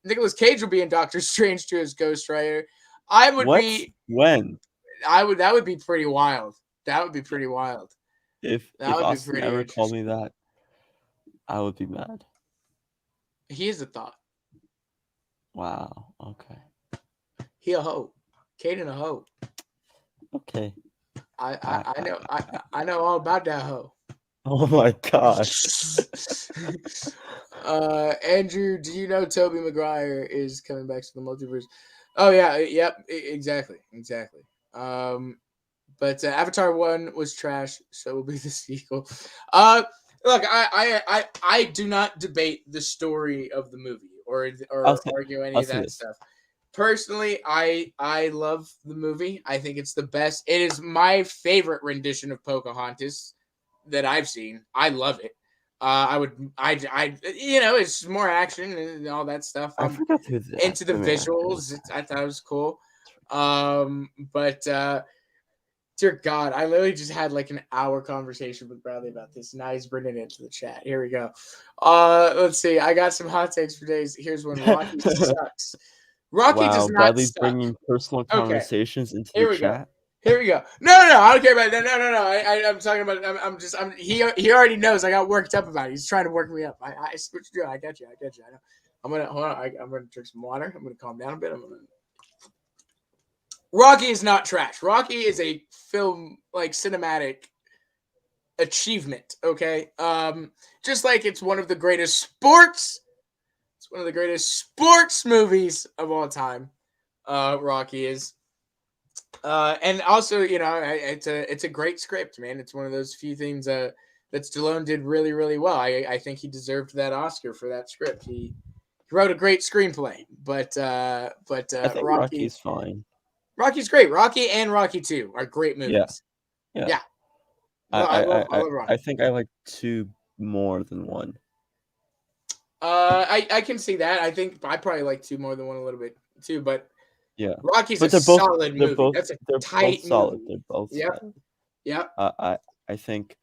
Nicolas Cage will be in Doctor Strange 2 as Ghost Rider. I would What? be. When? That would be pretty wild. That would be pretty wild. If That would be Austin pretty ever called interesting. me that, I would be mad. He is a thought. Wow. Okay. He a hoe. Caiden a hoe. Okay. I know all about that hoe. Oh my gosh. Andrew, do you know Tobey Maguire is coming back to the multiverse? Oh yeah, yep, exactly. But Avatar 1 was trash, so will be the sequel. Look, I do not debate the story of the movie or argue any of that stuff. Personally, I love the movie. I think it's the best. It is my favorite rendition of Pocahontas that I've seen. I love it. It's more action and all that stuff. I I'm forgot who into the visuals. I thought it was cool. But dear God, I literally just had like an hour conversation with Bradley about this. Now he's bringing it into the chat. Here we go. Let's see. I got some hot takes for days. Here's one. Rocky sucks. Rocky does not Bradley's suck. bringing personal conversations into the chat. Here we go. No, I don't care about that. No. I'm talking about. He already knows. I got worked up about it. He's trying to work me up. I switched you. I got you. I know. I'm gonna hold on. I'm gonna drink some water. I'm gonna calm down a bit. Rocky is not trash. Rocky is a film like cinematic achievement. Okay. Just like it's one of the greatest sports. It's one of the greatest sports movies of all time. Rocky is. And also, it's a great script, man. It's one of those few things that Stallone did really, really well. I think he deserved that Oscar for that script. He wrote a great screenplay, but I think Rocky's fine. Rocky's great. Rocky and Rocky 2 are great movies. Yeah. I love Rocky. I think I like 2 more than 1. I can see that. I think I probably like 2 more than 1 a little bit too, but yeah, Rocky's a solid movie. That's a tight movie. Solid. They're both solid. Yep. I think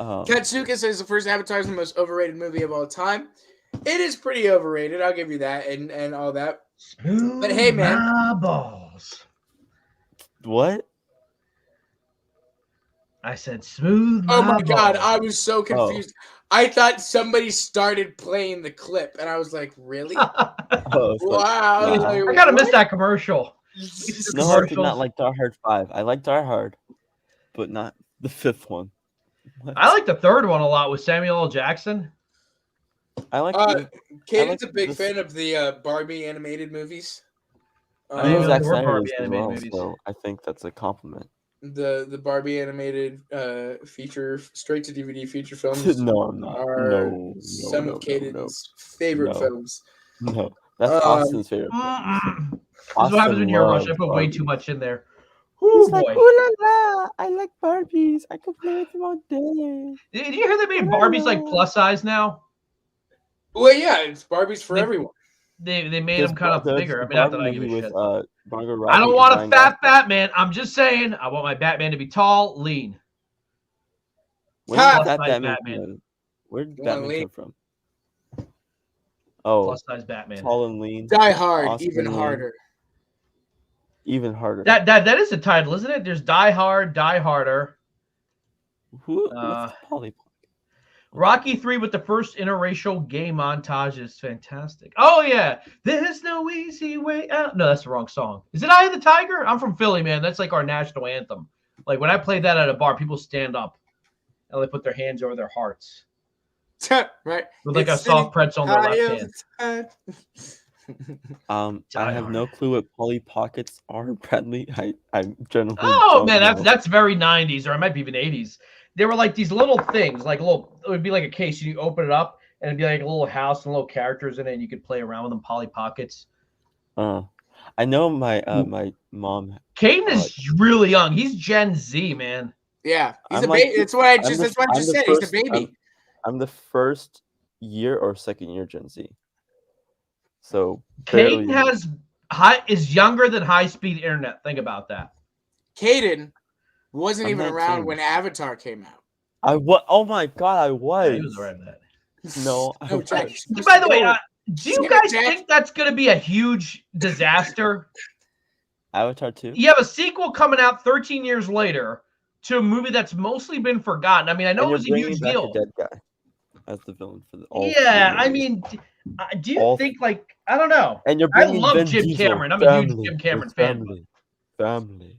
Katsuka says the first Avatar is the most overrated movie of all time. It is pretty overrated. I'll give you that and all that. But hey, man, my balls. What? I said smooth. Oh my God, balls. I was so confused. I thought somebody started playing the clip, and I was like, "Really? Wow!" I kind of missed that commercial. No, I did not like Die Hard 5. I like Die Hard, but not the 5th one. What? I like the 3rd one a lot with Samuel L. Jackson. I like. Caiden's a big fan of the Barbie animated movies. I know Zack Snyder is as well, so I think that's a compliment. The Barbie animated feature straight to DVD feature films. No, I'm not. Are some of Caiden's favorite films. No, that's Austin's favorite. This is what happens when you're Rush. I put way too much in there. He's like, ooh la la, I like Barbies. I could play with them all day. Did you hear they made Barbies like plus size now? Well, yeah, it's Barbies for everyone. They made them kind of bigger. I mean, not that I give a shit. I don't want a fat Batman. I'm just saying, I want my Batman to be tall, lean. Where did that Batman come from? Oh, plus size Batman, tall and lean. Die Hard, even harder. Even harder. That is the title, isn't it? There's Die Hard, Die Harder. What's Polly? Rocky 3 with the first interracial gay montage is fantastic. Oh, yeah. There's no easy way out. No, that's the wrong song. Is it Eye of the Tiger? I'm from Philly, man. That's like our national anthem. Like when I play that at a bar, people stand up and they put their hands over their hearts. Right. With like a soft pretzel on their left hand. I have no clue what Polly Pockets are, Bradley. I generally don't know. That's very 90s, or it might be even 80s. They were like these little things, like it would be like a case, and you open it up, and it'd be like a little house and little characters in it, and you could play around with them, Polly Pockets. I know my my mom. Caiden is really young. He's Gen Z, man. Yeah, he's a baby. That's what I just said. He's a baby. I'm the first year or second year Gen Z. So Caiden is younger than high speed internet. Think about that. Caiden wasn't even around when Avatar came out. Oh my God, I was. He was around that. No. By the way, Do you guys think that's going to be a huge disaster? Avatar 2? You have a sequel coming out 13 years later to a movie that's mostly been forgotten. I mean, I know it was a huge deal. A dead guy as the villain for all. Yeah, I mean, do you think like I don't know? And you're I bringing love Vin Jim Diesel. Cameron. I'm a huge Jim Cameron fan. Family.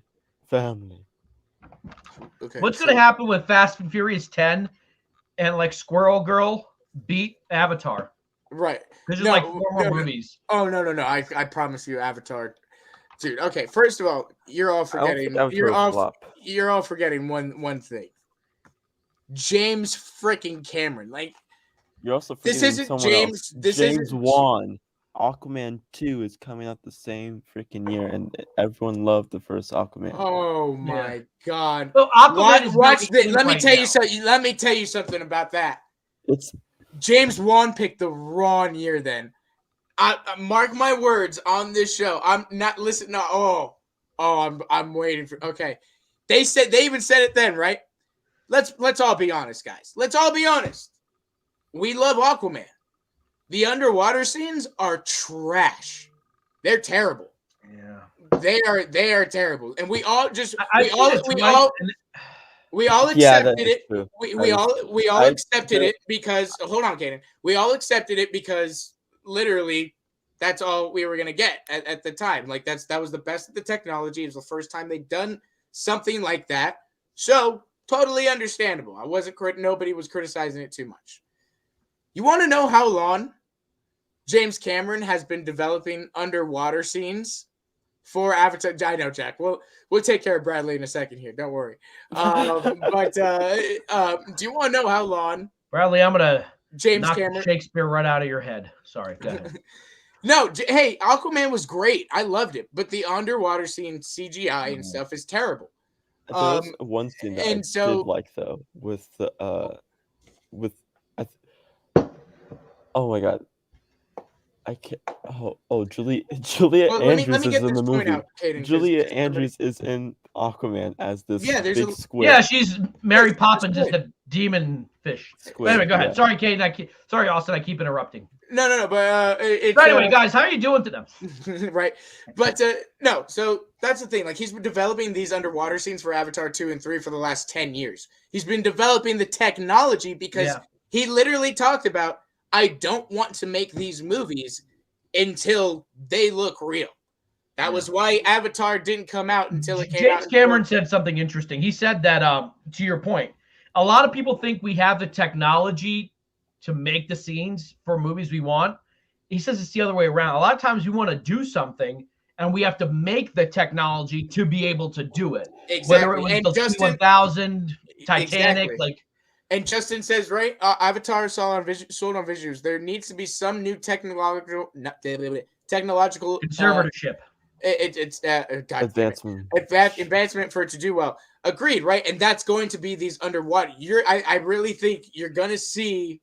Okay. What's going to happen with Fast and Furious 10 and like Squirrel Girl beat Avatar? Right. There's just like 4 more movies. Oh no. I promise you, Avatar. Dude, okay. First of all, you're all forgetting. You're all forgetting one thing. James freaking Cameron. Like, you're also forgetting this isn't James. This James Wan. Aquaman 2 is coming out the same freaking year, and everyone loved the first Aquaman. Oh my god! Well, Aquaman watch this. Let me tell you something. Let me tell you something about that. It's James Wan picked the wrong year. Then, I mark my words on this show. I'm not listening. No, I'm waiting for. Okay, they even said it then, right? Let's all be honest, guys. Let's all be honest. We love Aquaman. The underwater scenes are trash. They're terrible. Yeah. They are terrible. And we all just we all accepted it. We all accepted it because hold on, Caiden. We all accepted it because literally that's all we were gonna get at the time. Like that was the best of the technology. It was the first time they'd done something like that. So totally understandable. Nobody was criticizing it too much. You want to know how long James Cameron has been developing underwater scenes for Avatar? I know, Jack. We'll take care of Bradley in a second here. Don't worry. But do you want to know how long? Bradley, I'm gonna knock Cameron Shakespeare right out of your head. Sorry. Go ahead. No, hey, Aquaman was great. I loved it, but the underwater scene CGI and stuff is terrible. There's one scene that I did like though, with the oh my god, I can't. Julia Andrews is in the movie. Julia Andrews is in Aquaman as this big squid. Yeah, she's Mary Poppins as the demon fish. Squid, anyway, go ahead. Yeah. Sorry, Caiden. Sorry, Austin. I keep interrupting. No. But anyway, guys, how are you doing to them? Right, but no. So that's the thing. Like he's been developing these underwater scenes for Avatar 2 and 3 for the last 10 years. He's been developing the technology because he literally talked about, I don't want to make these movies until they look real. That was why Avatar didn't come out until it came out. James Cameron said something interesting. He said that, to your point, a lot of people think we have the technology to make the scenes for movies we want. He says it's the other way around. A lot of times we want to do something, and we have to make the technology to be able to do it. Exactly. Whether it was the T-1000, Titanic, And Justin says, right, Avatar sold on visuals. There needs to be some new technological conservatorship. It's advancement for it to do well. Agreed, right? And that's going to be these underwater. I really think you're gonna see,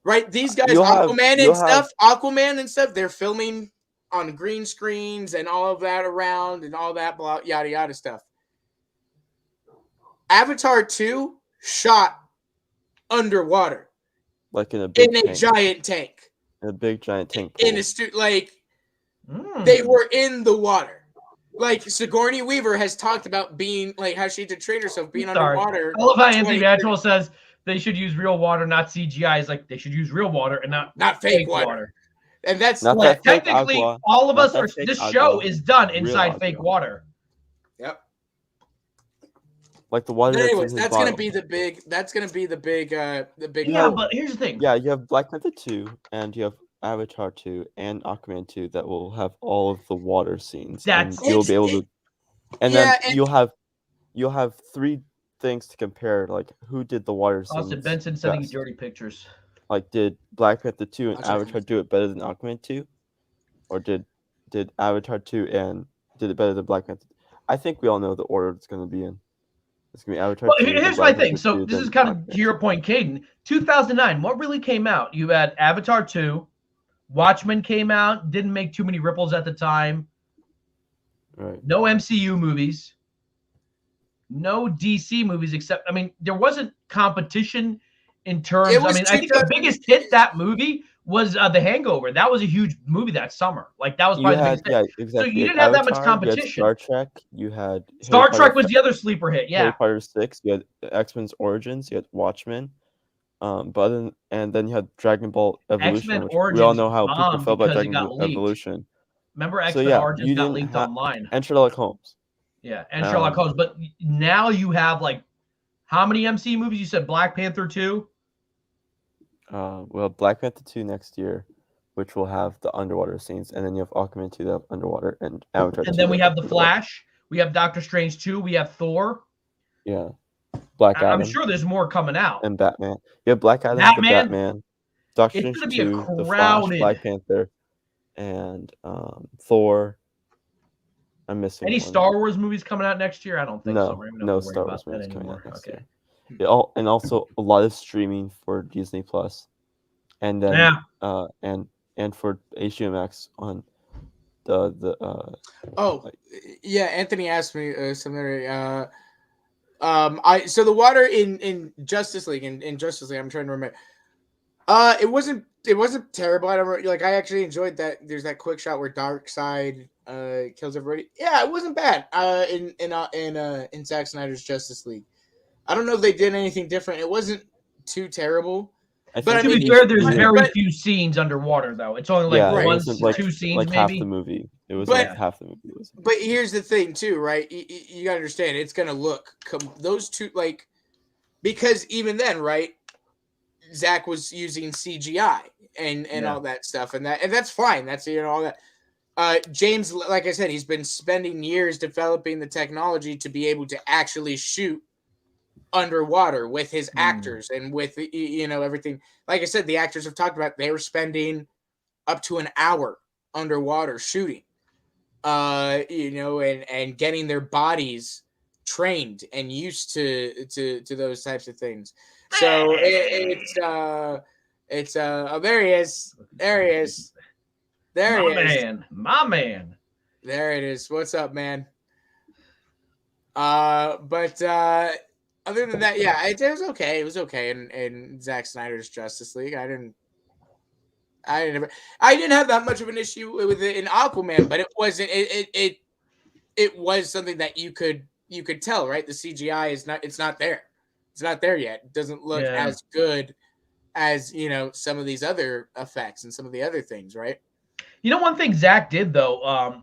right? These guys, Aquaman and stuff. They're filming on green screens and all of that around and all that blah yada yada stuff. Avatar 2 shot underwater, like in a giant tank. In a big giant tank. In a they were in the water. Like Sigourney Weaver has talked about being like how she had to train herself being underwater. I love how Anthony Manuel says they should use real water, not CGI. It's like they should use real water and not fake water. And that's like technically all of us are. This show is done inside fake water. Yep. Like the water. Anyways, that's gonna be the big. Yeah, but here's the thing. Yeah, you have Black Panther 2, and you have Avatar 2 and Aquaman 2 that will have all of the water scenes. You'll be able to, then you'll have 3 things to compare. Like who did the water scenes? Austin Benson sending you dirty pictures. Like, did Black Panther 2 and Avatar do it better than Aquaman 2, or did Avatar 2 and did it better than Black Panther? I think we all know the order it's going to be in. It's going to be Avatar 2. Here's my thing. So this is kind of to your point, Caiden. 2009, what really came out? You had Avatar 2. Watchmen came out, didn't make too many ripples at the time. Right. No MCU movies. No DC movies, there wasn't competition in terms. I think the biggest hit that movie was The Hangover. That was a huge movie that summer. Like that was probably the biggest hit. Yeah, exactly. So you didn't have that much Avatar, competition. You had Star Trek. You had Star Trek was the other sleeper hit. Yeah. Harry Potter 6. You had X-Men's Origins. You had Watchmen. And then you had Dragon Ball Evolution. X-Men Which Origins. we all know how people felt about Dragon Ball leaked. Evolution. Remember X-Men Origins got leaked online. And Sherlock Holmes. Yeah, and Sherlock Holmes. But now you have like how many MCU movies? You said Black Panther 2? Well, Black Panther 2 next year, which will have the underwater scenes, and then you have Aquaman 2 that have underwater, and Avatar 2. And then we have The Flash. We have Doctor Strange 2. We have Thor. Yeah. Black Adam. I'm sure there's more coming out. And Batman. You have Black Adam, the Batman, Doctor Strange 2, The Flash, Black Panther, and Thor. I'm missing any Star Wars movies coming out next year? I don't think so. No Star Wars movies coming out next year. Yeah, and also a lot of streaming for Disney Plus, and then and for HBO Max on the. Anthony asked me something. So the water in Justice League in Justice League, I'm trying to remember. It wasn't terrible. I don't like. I actually enjoyed that. There's that quick shot where Darkseid kills everybody. Yeah, it wasn't bad. In Zack Snyder's Justice League, I don't know if they did anything different. It wasn't too terrible. But to be fair, there's very few scenes underwater, though. It's only like two scenes, like maybe half the movie. It was like half the movie. But here's the thing, too, right? You gotta understand, it's gonna look those two like because even then, right? Zach was using CGI and all that stuff, and that's fine. That's all that. James, like I said, he's been spending years developing the technology to be able to actually shoot underwater with his actors and with everything. Like I said, the actors have talked about they were spending up to an hour underwater shooting, and getting their bodies trained and used to those types of things. So it's there he is. There he is. There he is. My man. There it is. What's up, man? Other than that, yeah, it was okay. It was okay in Zack Snyder's Justice League. I didn't have that much of an issue with it in Aquaman, but it wasn't. It was something that you could tell, right? The CGI is not. It's not there. It's not there yet. It doesn't look as good as some of these other effects and some of the other things, right? One thing Zach did though,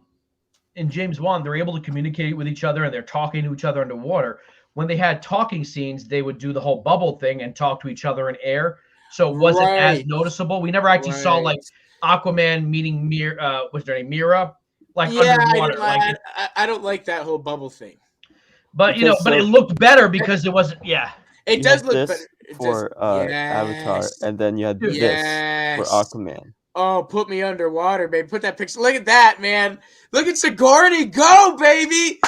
in James Wan, they're able to communicate with each other and they're talking to each other underwater. When they had talking scenes, they would do the whole bubble thing and talk to each other in air. So it wasn't as noticeable. We never actually saw like Aquaman meeting Mira, what's her name? Mira, like underwater. I don't like that whole bubble thing. But but it looked better because it wasn't. Yeah, it does look better for Avatar, and then you had this for Aquaman. Oh, put me underwater, baby. Put that picture. Look at that, man. Look at Sigourney go, baby.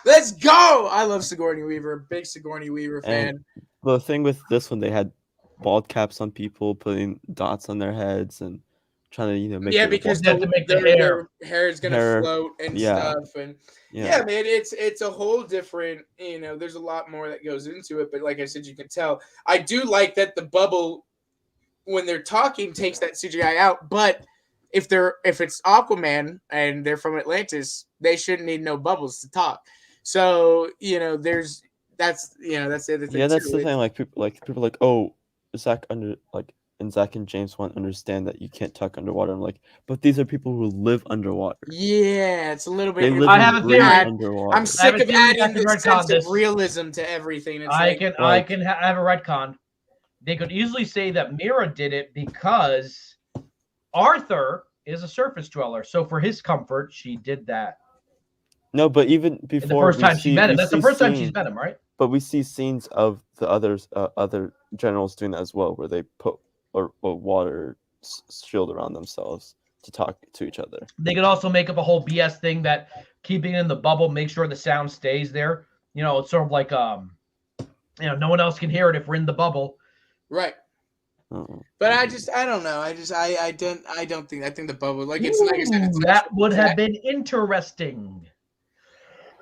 Let's go! I love Sigourney Weaver. Big Sigourney Weaver fan. And the thing with this one, they had bald caps on people, putting dots on their heads, and trying to make because they have to make their hair is gonna float and stuff. And man, it's a whole different. There's a lot more that goes into it. But like I said, you can tell. I do like that the bubble when they're talking takes that CGI out, but. If it's Aquaman and they're from Atlantis, they shouldn't need no bubbles to talk. So that's the other thing. Yeah, that's the thing. Like people like, oh, Zach and James Wan understand that you can't talk underwater. I'm like, but these are people who live underwater. Yeah, it's a little bit. I have a theory. I'm sick of adding this sense of realism to everything. It's I have a retcon. They could easily say that Mira did it because Arthur is a surface dweller, so for his comfort, she did that. No, but even before the first time she met him, that's the first time she's met him, right? But we see scenes of the other generals doing that as well, where they put a water shield around themselves to talk to each other. They could also make up a whole BS thing that keeping it in the bubble, make sure the sound stays there. It's sort of like no one else can hear it if we're in the bubble, right? But I don't know. I don't think. I think the bubble, like it's like I said, that would have been interesting.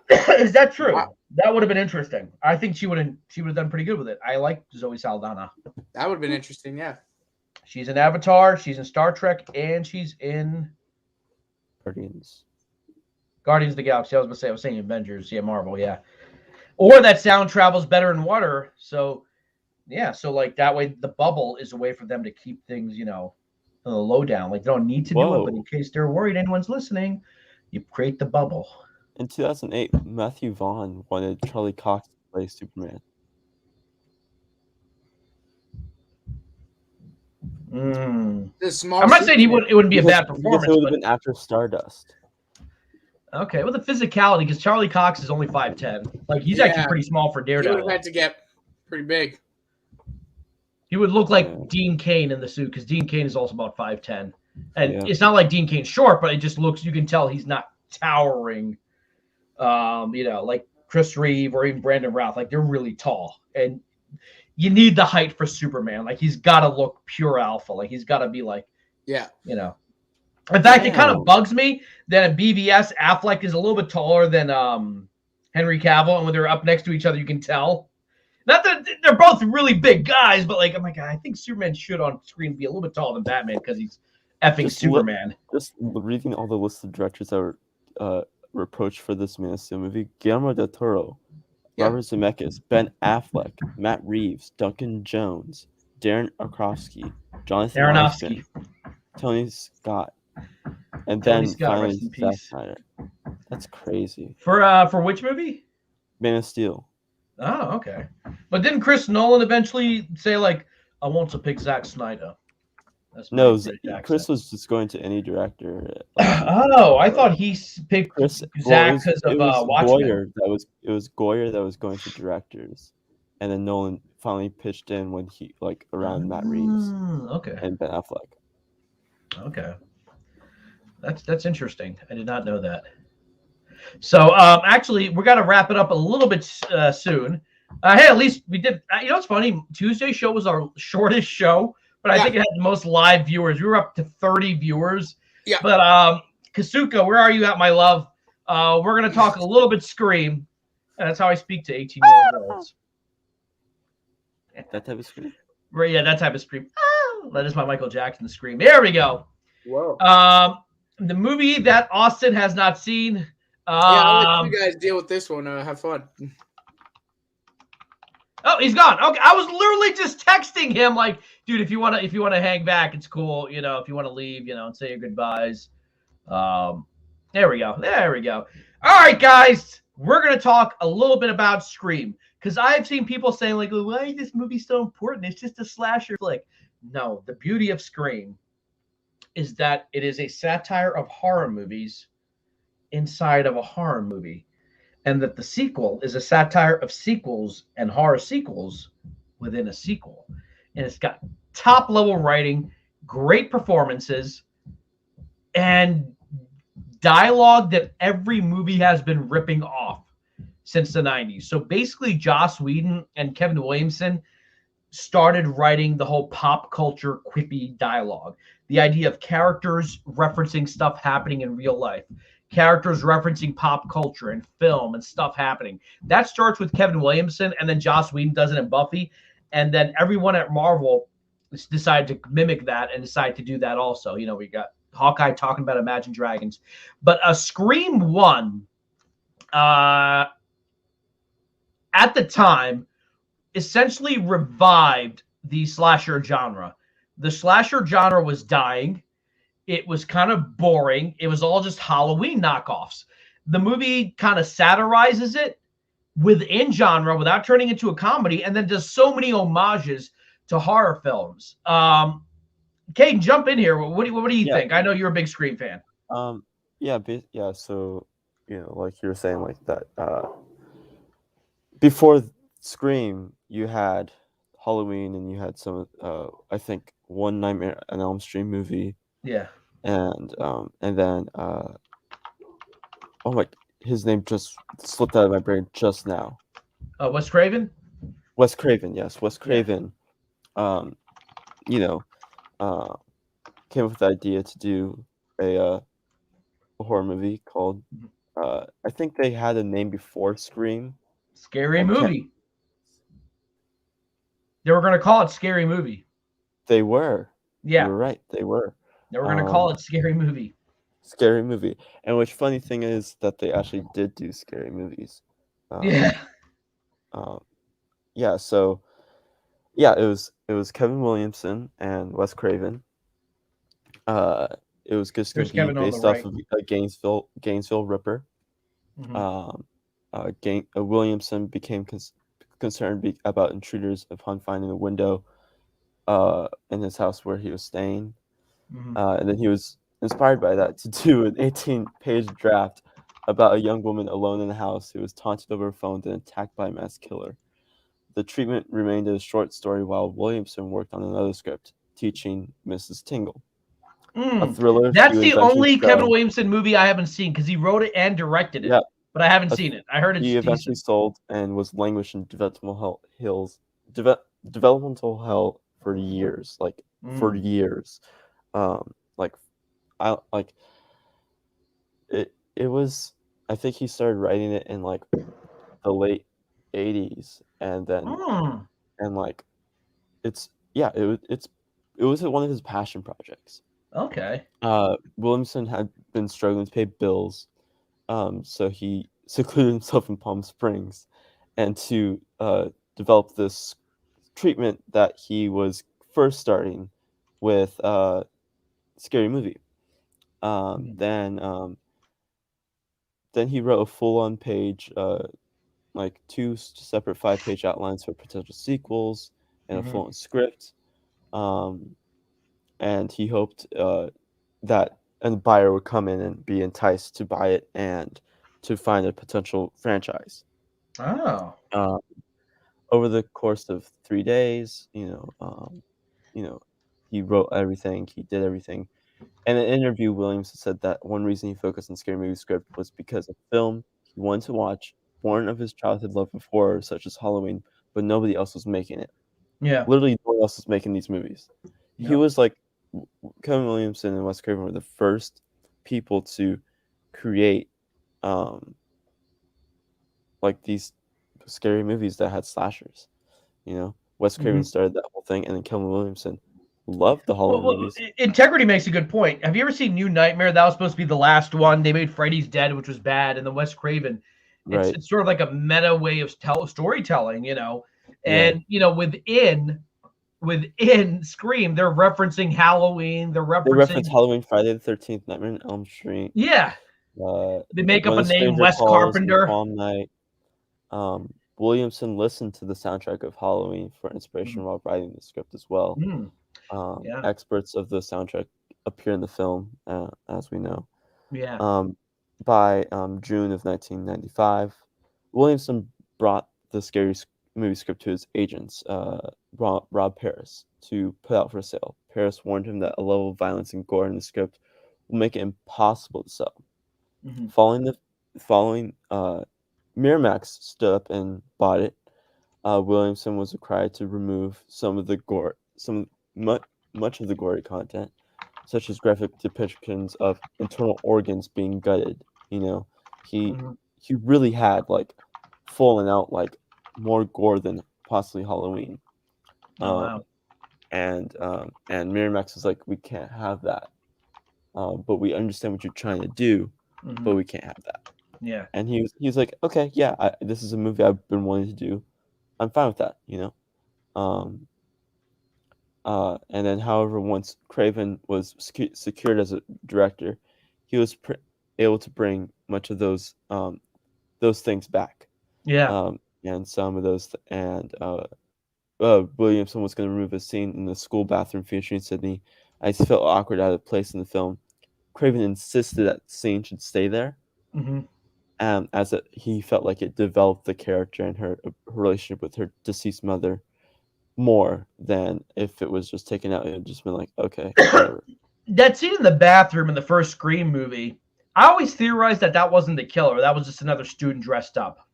Is that true? Wow. That would have been interesting. I think she would have done pretty good with it. I like Zoe Saldana. That would have been interesting. Yeah, She's in Avatar. She's in Star Trek, and she's in Guardians of the Galaxy. I was saying Avengers. Yeah, Marvel. Yeah. Or that sound travels better in water. So, yeah. So like that way, the bubble is a way for them to keep things, on the low down. Like they don't need to do it, but in case they're worried anyone's listening, you create the bubble. In 2008, Matthew Vaughn wanted Charlie Cox to play Superman. I'm not saying it wouldn't be a bad performance. It would have been after Stardust. Okay, well, the physicality, because Charlie Cox is only 5'10". Like, he's actually pretty small for Daredevil. He would have had to get pretty big. He would look like Dean Cain in the suit, because Dean Cain is also about 5'10". And it's not like Dean Cain's short, but it just looks, you can tell he's not towering, like Chris Reeve or even Brandon Routh. Like, they're really tall. And you need the height for Superman. Like, he's got to look pure alpha. Like, he's got to be like, In fact, it kind of bugs me that in BVS, Affleck is a little bit taller than Henry Cavill, and when they're up next to each other, you can tell. Not that they're both really big guys, but like, I'm like, I think Superman should on screen be a little bit taller than Batman because he's effing Superman. Just reading all the list of directors that were reproached for this Man of Steel movie: Guillermo del Toro, Robert Zemeckis, Ben Affleck, Matt Reeves, Duncan Jones, Darren Aronofsky, Jonathan Aronofsky, Tony Scott. And then finally, Zack Snyder. That's crazy. For which movie? Man of Steel. Oh, okay. But didn't Chris Nolan eventually say, like, I want to pick Zack Snyder? No, Chris was just going to any director. I thought he picked Zack because of Watchmen. It was Goyer that was going to directors. And then Nolan finally pitched in when he, like, around Matt Reeves. And Ben Affleck. Okay. That's interesting. I did not know that. So actually, we're gonna wrap it up a little bit soon. Hey, at least we did. It's funny. Tuesday's show was our shortest show, but I think it had the most live viewers. We were up to 30 viewers. Yeah. But Kasuka, where are you at, my love? We're gonna talk a little bit Scream. And that's how I speak to 18-year-old girls. That type of Scream. Right? Yeah, that type of Scream. That is my Michael Jackson Scream. There we go. Whoa. The movie that Austin has not seen. I'll let you guys deal with this one. Have fun. Oh, he's gone. Okay, I was literally just texting him like, dude, if you wanna hang back, it's cool. If you want to leave, and say your goodbyes. There we go. All right, guys, we're gonna talk a little bit about Scream because I've seen people saying like, why is this movie so important? It's just a slasher flick. No, the beauty of Scream is that it is a satire of horror movies inside of a horror movie, and that the sequel is a satire of sequels and horror sequels within a sequel. And it's got top level writing, great performances, and dialogue that every movie has been ripping off since the 90s. So basically, Joss Whedon and Kevin Williamson started writing the whole pop culture quippy dialogue. The idea of characters referencing stuff happening in real life, characters referencing pop culture and film and stuff happening. That starts with Kevin Williamson, and then Joss Whedon does it in Buffy. And then everyone at Marvel decided to mimic that and decide to do that also. We got Hawkeye talking about Imagine Dragons. But Scream 1, at the time, essentially revived the slasher genre. The slasher genre was dying. It was kind of boring. It was all just Halloween knockoffs. The movie kind of satirizes it within genre without turning into a comedy, and then does so many homages to horror films. Caiden, jump in here. What do you think? I know you're a big Scream fan. So like you were saying, like that. Before Scream, you had Halloween, and you had some. I think one Nightmare on Elm Street movie. Yeah. And then his name just slipped out of my brain just now. Wes Craven? Wes Craven, yes. Wes Craven, came up with the idea to do a horror movie called, I think they had a name before Scream. Scary Movie. They were going to call it Scary Movie. They were. Yeah. You were right. They were. They were gonna call it Scary Movie. Scary Movie. And which funny thing is that they actually did do scary movies. Yeah. Yeah. So yeah, it was Kevin Williamson and Wes Craven. It was just going There's to be Kevin on the based off right. of a Gainesville Ripper. Mhm. Williamson became concerned about intruders upon finding a window in his house where he was staying. And then he was inspired by that to do an 18-page draft about a young woman alone in the house who was taunted over a phone and attacked by a mass killer. The treatment remained a short story while Williamson worked on another script, Teaching Mrs. Tingle. A thriller That's to the eventually only sell. Kevin Williamson movie I haven't seen because he wrote it and directed it. Yeah. But I haven't seen it. I heard it's He eventually sold and was languished in developmental hell for years, for years. It was. I think he started writing it in like the late '80s, and then it was one of his passion projects. Okay. Williamson had been struggling to pay bills, so he secluded himself in Palm Springs, and to develop this treatment that he was first starting with Scary Movie. Then he wrote a full-on page, like 2 separate 5-page outlines for potential sequels and a full-on script. And he hoped that a buyer would come in and be enticed to buy it and to find a potential franchise. Oh. Over the course of 3 days, he wrote everything, he did everything. In an interview, Williams said that one reason he focused on Scary Movie script was because a film he wanted to watch, born of his childhood love of horror, such as Halloween, but nobody else was making it. Yeah. Literally, no one else was making these movies. He was like, Kevin Williamson and Wes Craven were the first people to create, like these scary movies that had slashers. Wes Craven started that whole thing, and then Kevin Williamson loved the Halloween movies. Integrity makes a good point. Have you ever seen New Nightmare? That was supposed to be the last one. They made Freddy's Dead, which was bad, and then Wes Craven. It's sort of like a meta way of storytelling, And within Scream, they're referencing Halloween. They reference Halloween, Friday the 13th, Nightmare on Elm Street. Yeah. They make up a name, Wes Carpenter. Prom Night. Williamson listened to the soundtrack of Halloween for inspiration while writing the script as well. Experts of the soundtrack appear in the film, as we know. Yeah. By June of 1995, Williamson brought the Scary Movie script to his agents, Rob Paris, to put out for sale. Paris warned him that a level of violence and gore in the script will make it impossible to sell. Following Miramax stood up and bought it. Williamson was required to remove some of the gore, much of the gory content, such as graphic depictions of internal organs being gutted. He really had like fallen out like more gore than possibly Halloween. Wow. And Miramax was like, we can't have that. But we understand what you're trying to do, but we can't have that. Yeah. And he was like, okay, yeah, this is a movie I've been wanting to do. I'm fine with that, And then, however, once Craven was secured as a director, he was able to bring much of those things back. Yeah. And some of those, Williamson was going to remove a scene in the school bathroom featuring Sydney. I just felt awkward, out of place in the film. Craven insisted that the scene should stay there. He felt like it developed the character and her relationship with her deceased mother more than if it was just taken out. It had just been like, okay, whatever. That scene in the bathroom in the first Scream movie, I always theorized that wasn't the killer. That was just another student dressed up.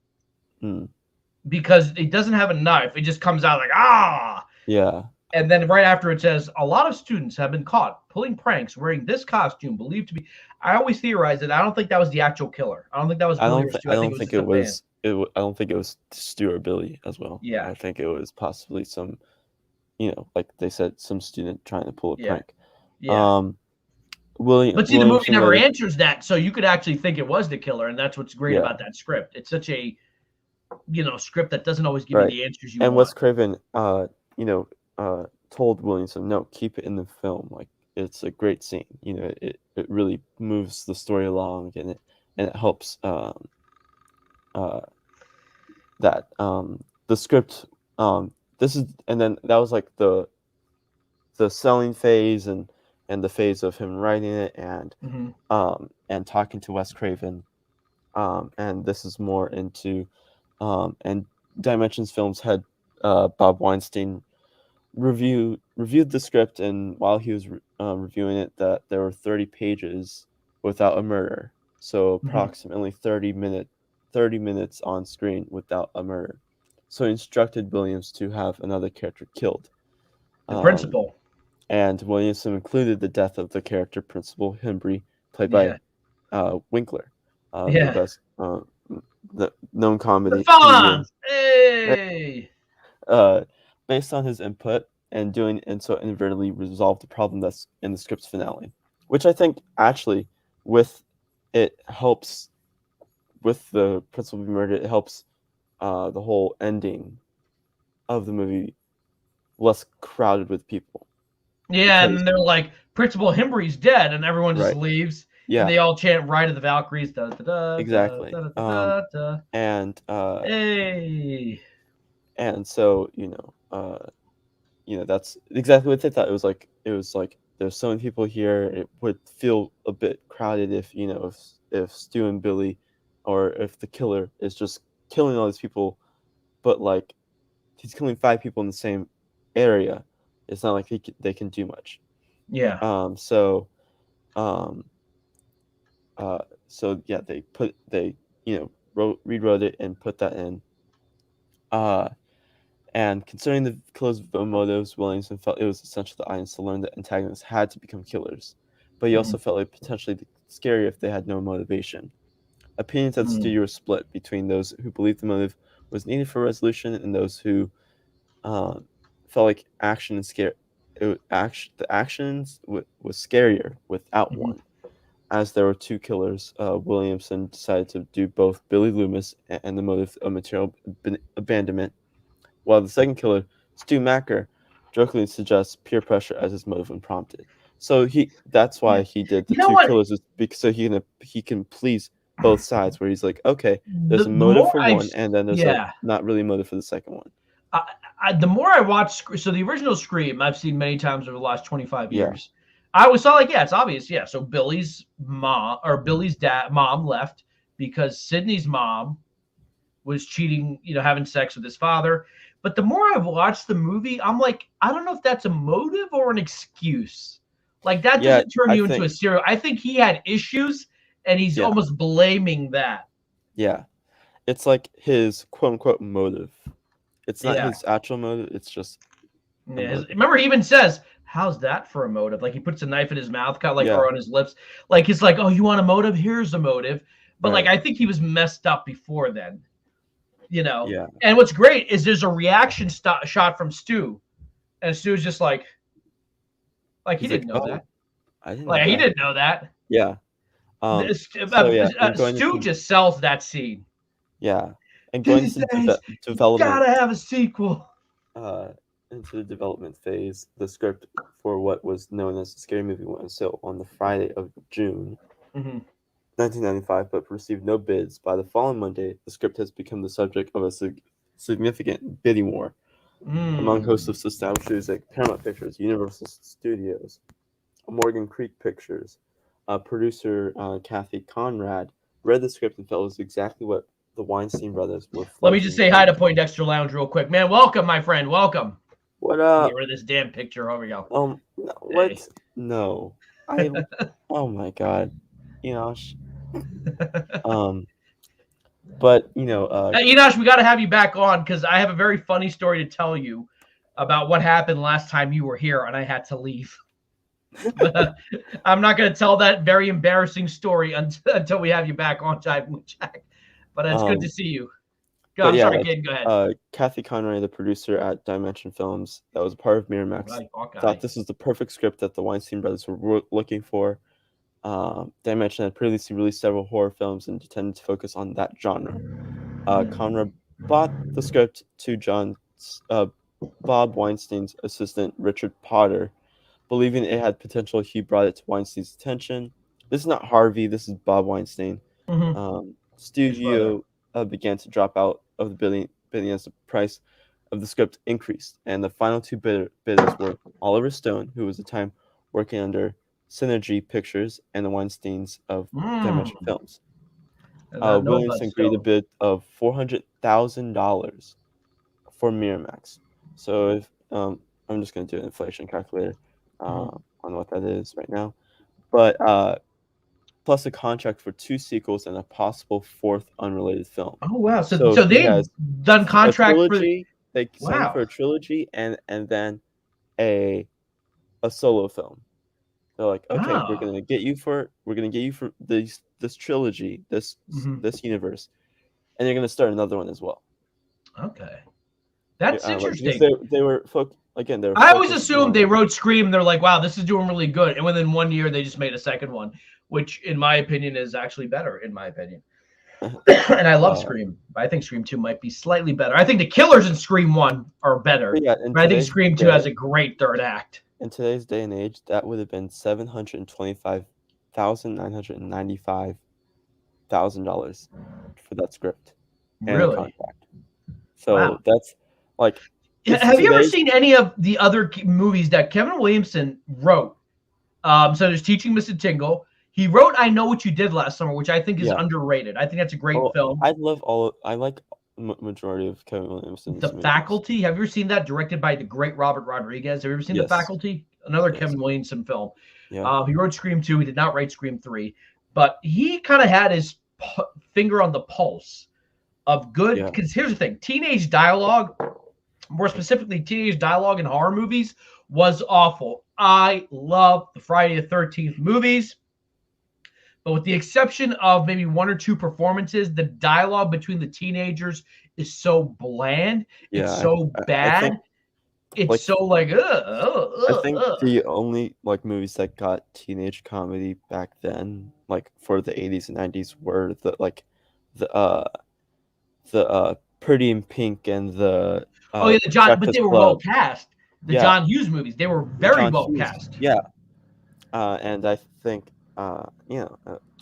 Because it doesn't have a knife. It just comes out like, ah! Yeah. And then right after it says, a lot of students have been caught pulling pranks wearing this costume believed to be. I always theorized that I don't think that was the actual killer. I don't think that was Billy or Stu. I don't think it was Stu or Billy as well. Yeah. I think it was possibly some like they said, some student trying to pull a prank. Yeah. But see, the movie never answers that, so you could actually think it was the killer, and that's what's great about that script. It's such a script that doesn't always give you the answers you want. And Wes Craven, told Williamson, no, keep it in the film. Like, it's a great scene. It really moves the story along, and it helps that the script. And then that was like the selling phase and the phase of him writing it and talking to Wes Craven, and this is more into and Dimensions Films had Bob Weinstein reviewed the script, and while he was reviewing it, that there were 30 pages without a murder, so approximately 30 minutes on screen without a murder. So he instructed Williams to have another character killed. The principal. And Williamson included the death of the character Principal Himbry, played by Winkler, the best the known comedy. Hey! Based on his input and so inadvertently resolved the problem that's in the script's finale, which I think actually it helps with the principal being murdered. It helps the whole ending of the movie less crowded with people. Yeah, and they're like, Principal Himbry's dead, and everyone just leaves. Yeah. And they all chant Ride of the Valkyries. Da, da, da, exactly. Da, da, da, da. And hey. And so, that's exactly what they thought. It was like there's so many people here. It would feel a bit crowded if Stu and Billy, or if the killer is just killing all these people, but like he's killing 5 people in the same area. It's not like they can do much. Yeah. So yeah, they rewrote it and put that in. And concerning the killer's motives, Williamson felt it was essential the audience to learn that antagonists had to become killers, but he also felt it potentially scary if they had no motivation. Opinions at the studio were split between those who believed the motive was needed for resolution and those who felt like the actions was scarier without one. As there were 2 killers, Williamson decided to do both Billy Loomis and the motive of material abandonment, while the second killer, Stu Macker, jokingly suggests peer pressure as his motive when prompted. So that's why he did the 2 killers, is because so he can please both sides, where he's like, okay, there's a motive for one, and then there's not really a motive for the second one. The more I watch, so the original Scream, I've seen many times over the last 25 years. I always saw it's obvious. Yeah. So Billy's mom left because Sidney's mom was cheating, having sex with his father. But the more I've watched the movie, I'm like, I don't know if that's a motive or an excuse. Like, that doesn't turn you into a serial. I think he had issues, and he's almost blaming that. Yeah. It's like his quote-unquote motive. It's not his actual motive. It's just remember, he even says, how's that for a motive? Like, he puts a knife in his mouth, kind of like, or on his lips. Like, it's like, oh, you want a motive? Here's a motive. But like, I think he was messed up before then. Yeah. And what's great is there's a reaction shot from Stu, and Stu's just like he didn't know that. I didn't. Like, he didn't know that. Yeah. Stu just sells that scene. Yeah. And going into development, gotta have a sequel. Into the development phase, the script for what was known as the Scary Movie went on sale on the Friday of June 1995, but received no bids. By the following Monday, the script has become the subject of a significant bidding war among hosts of established like Paramount Pictures, Universal Studios, Morgan Creek Pictures. Producer Kathy Conrad read the script and felt it was exactly what the Weinstein brothers were. Let me just say hi to Poindexter Lounge real quick, man. Welcome, my friend. Welcome. What up? Get rid of this damn picture. Over we go. No, what? Hey. No. Oh my God. Enosh. But Enosh, we got to have you back on because I have a very funny story to tell you about what happened last time you were here and I had to leave. But, I'm not going to tell that very embarrassing story until we have you back on JIVIN with Jack. But it's good to see you. I'm sorry, Caiden, go ahead. Kathy Conroy, the producer at Dimension Films, that was a part of Miramax, thought this was the perfect script that the Weinstein brothers were looking for. Dimension had previously released several horror films and intended to focus on that genre. Conroy bought the script to Bob Weinstein's assistant, Richard Potter. Believing it had potential, he brought it to Weinstein's attention. This is not Harvey, this is Bob Weinstein. Studio began to drop out of the bidding as the price of the script increased, and the final two bidders were Oliver Stone, who was at the time working under Synergy Pictures, and the Weinsteins of Dimension Films. Williamson agreed a bid of $400,000 for Miramax. So if I'm just going to do an inflation calculator on what that is right now, but plus a contract for 2 sequels and a possible 4th unrelated film. Oh wow! So they've done contract for. They signed for a trilogy and then a solo film. They're like, okay, we're gonna get you for this trilogy, this universe, and you're gonna start another one as well. Okay, that's interesting. They were again. I always assumed they wrote Scream. They're like, wow, this is doing really good, and within 1 year they just made a second one, which in my opinion is actually better. In my opinion, and I love Scream. But I think Scream 2 might be slightly better. I think the killers in Scream 1 are better. But I think Scream 2 has a great third act. In today's day and age, that would have been $725,995 for that script and really? Contract. So that's like. Have you ever seen any of the other movies that Kevin Williamson wrote? So there's Teaching Mr. Tingle. He wrote I Know What You Did Last Summer, which I think is underrated. I think that's a great film. I like majority of Kevin Williamson's The movies. Faculty. Have you ever seen that? Directed by the great Robert Rodriguez. Have you ever seen The Faculty? Another Kevin Williamson film. Yeah. He wrote Scream 2. He did not write Scream 3. But he kind of had his finger on the pulse of good. Because here's the thing. Teenage dialogue, more specifically teenage dialogue in horror movies, was awful. I love the Friday the 13th movies. But with the exception of maybe 1 or 2 performances, the dialogue between the teenagers is so bland. It's so bad. It's so like. I think the only movies that got teenage comedy back then, for the 80s and 90s, were the Pretty in Pink and the. The John, but they were well cast. The John Hughes movies, they were very well cast. Yeah, and I think. John Hughes,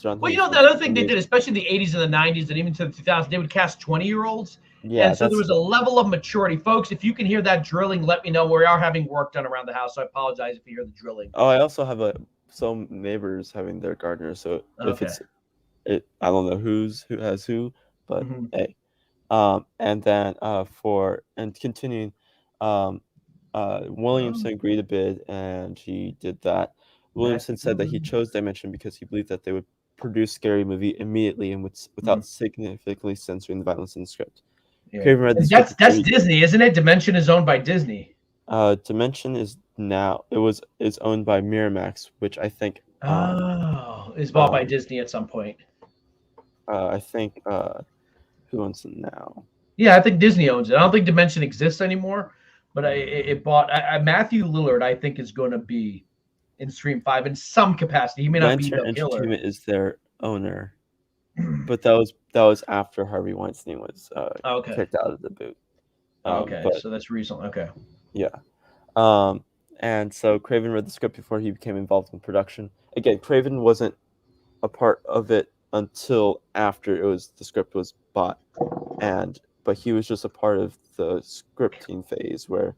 the other thing they did, especially in the 80s and the 90s and even to the 2000s, they would cast 20-year-olds. Yeah, and so there was a level of maturity. Folks, if you can hear that drilling, let me know. We are having work done around the house, so I apologize if you hear the drilling. Oh, I also have some neighbors having their gardeners, so if I don't know who has who, but hey. And then continuing, Williamson agreed to bid, and he did that. Williamson said that he chose Dimension because he believed that they would produce scary movie immediately and without significantly censoring the violence in the script. Yeah. That's Disney, isn't it? Dimension is owned by Disney. Dimension is owned by Miramax, which I think is bought by Disney at some point. I think who owns it now? Yeah, I think Disney owns it. I don't think Dimension exists anymore, but it bought Matthew Lillard. I think is going to be in Scream 5 in some capacity. He may not be the killer. Entertainment is their owner, but that was after Harvey Weinstein was kicked out of the boot. So that's recent. Okay. Yeah. And so Craven read the script before he became involved in production. Again, Craven wasn't a part of it until after the script was bought, but he was just a part of the scripting phase where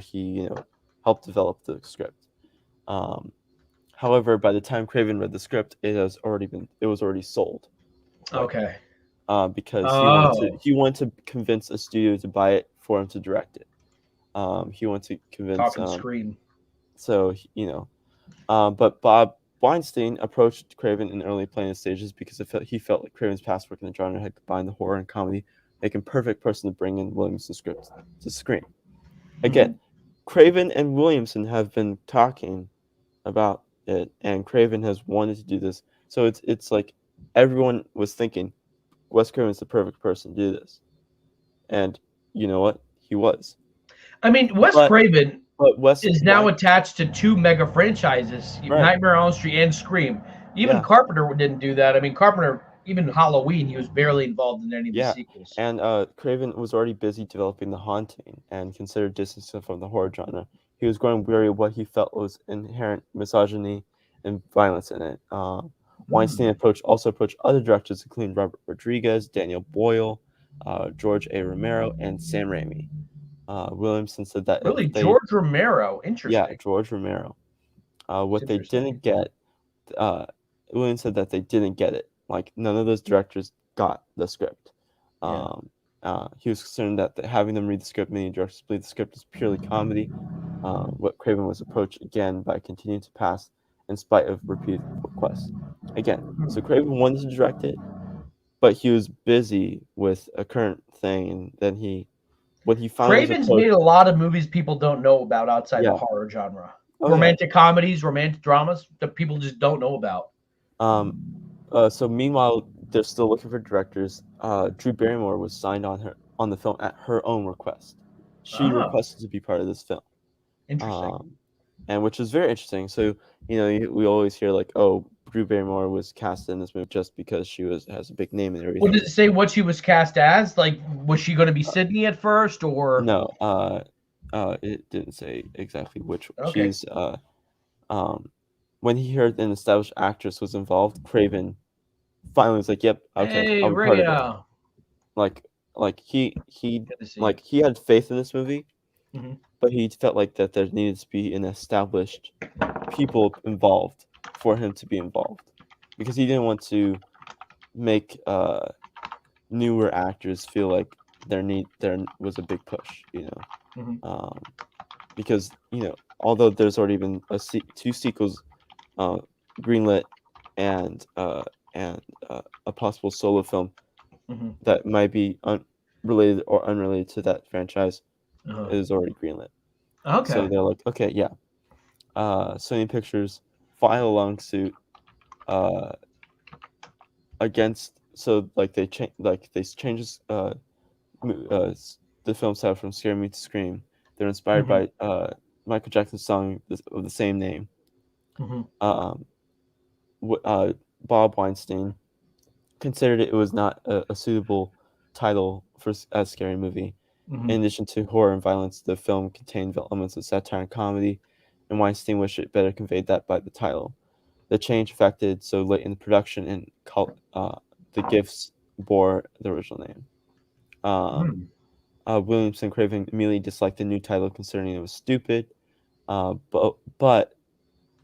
he helped develop the script. However, by the time Craven read the script, it was already sold. Okay. Because he wanted to convince a studio to buy it for him to direct it. He wanted to convince. Scream. So but Bob Weinstein approached Craven in early planning stages because he felt like Craven's past work in the genre had combined the horror and comedy, making perfect person to bring in Williamson's script to screen. Again. Craven and Williamson have been talking about it, and Craven has wanted to do this. So it's like everyone was thinking, Wes Craven is the perfect person to do this, and you know what? He was. I mean, Wes Craven is now attached to 2 mega franchises, right. Nightmare on Elm Street and Scream. Even Carpenter didn't do that. I mean, Carpenter, even Halloween, he was barely involved in any of the sequels. And Craven was already busy developing The Haunting and considered distancing from the horror genre. He was growing weary of what he felt was inherent misogyny and violence in it. Weinstein also approached other directors, including Robert Rodriguez, Daniel Boyle, George A. Romero, and Sam Raimi. Williamson said that George Romero, interesting. Yeah, George Romero. What they didn't get, Williams said that they didn't get it. Like, none of those directors got the script. He was concerned that having them read the script, many directors believed the script is purely comedy. What Craven was approached again by continuing to pass in spite of repeated requests. So Craven wanted to direct it, but he was busy with a current thing, and then when he finally Craven's made a lot of movies people don't know about outside the horror genre. Romantic comedies, romantic dramas that people just don't know about. So meanwhile, they're still looking for directors. Drew Barrymore was signed on the film at her own request. She requested to be part of this film. Interesting. And which is very interesting. So, we always hear like, oh, Drew Barrymore was cast in this movie just because she has a big name and everything. Well, did it say what she was cast as? Like, was she going to be Sydney at first, or no? It didn't say exactly which. Okay. She's when he heard an established actress was involved, Craven finally was like, "Yep, okay, hey, I'll be part of it." Like he had faith in this movie, but he felt like that there needed to be an established people involved for him to be involved, because he didn't want to make newer actors feel like there was a big push, because although there's already been 2 sequels greenlit and a possible solo film that might be related or unrelated to that franchise is already greenlit. Okay. So they're like, okay, yeah. Sony Pictures filed a lawsuit against. So like they changes the film style from Scare Me to Scream. They're inspired by Michael Jackson's song of the same name. Bob Weinstein considered it was not a suitable title for a scary movie. In addition to horror and violence, the film contained elements of satire and comedy, and Weinstein wished it better conveyed that by the title. The change affected so late in the production, and the gifts bore the original name. Williamson Craven immediately disliked the new title, considering it was stupid, but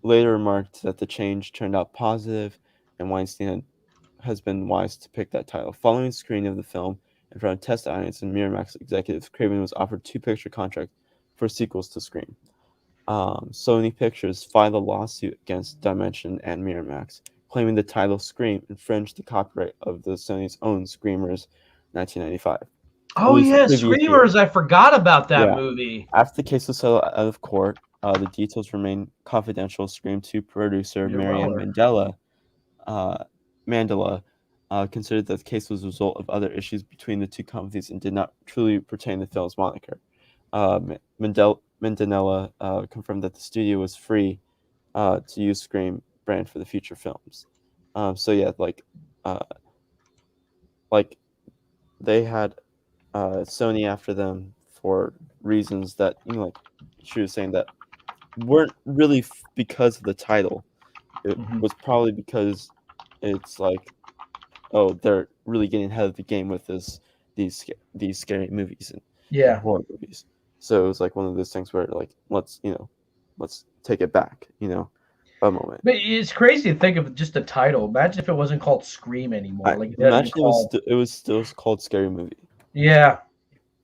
later remarked that the change turned out positive, and Weinstein has been wise to pick that title. Following screening of the film in front of test audience and Miramax executives, Craven was offered 2 picture contracts for sequels to Scream. Sony Pictures filed a lawsuit against Dimension and Miramax, claiming the title Scream infringed the copyright of the Sony's own Screamers 1995. Oh yeah, Screamers! I forgot about that movie. After the case was settled out of court, the details remain confidential. Scream 2 producer Marianne Mandela considered that the case was a result of other issues between the 2 companies and did not truly pertain to the film's moniker. Mandela confirmed that the studio was free to use Scream brand for the future films. They had Sony after them for reasons that, like she was saying, that weren't really because of the title. It was probably because it's like, oh, they're really getting ahead of the game with these scary movies and horror movies. So it was like one of those things where like let's take it back, a moment. But it's crazy to think of just the title. Imagine if it wasn't called Scream anymore. Imagine it was still called Scary Movie. Yeah.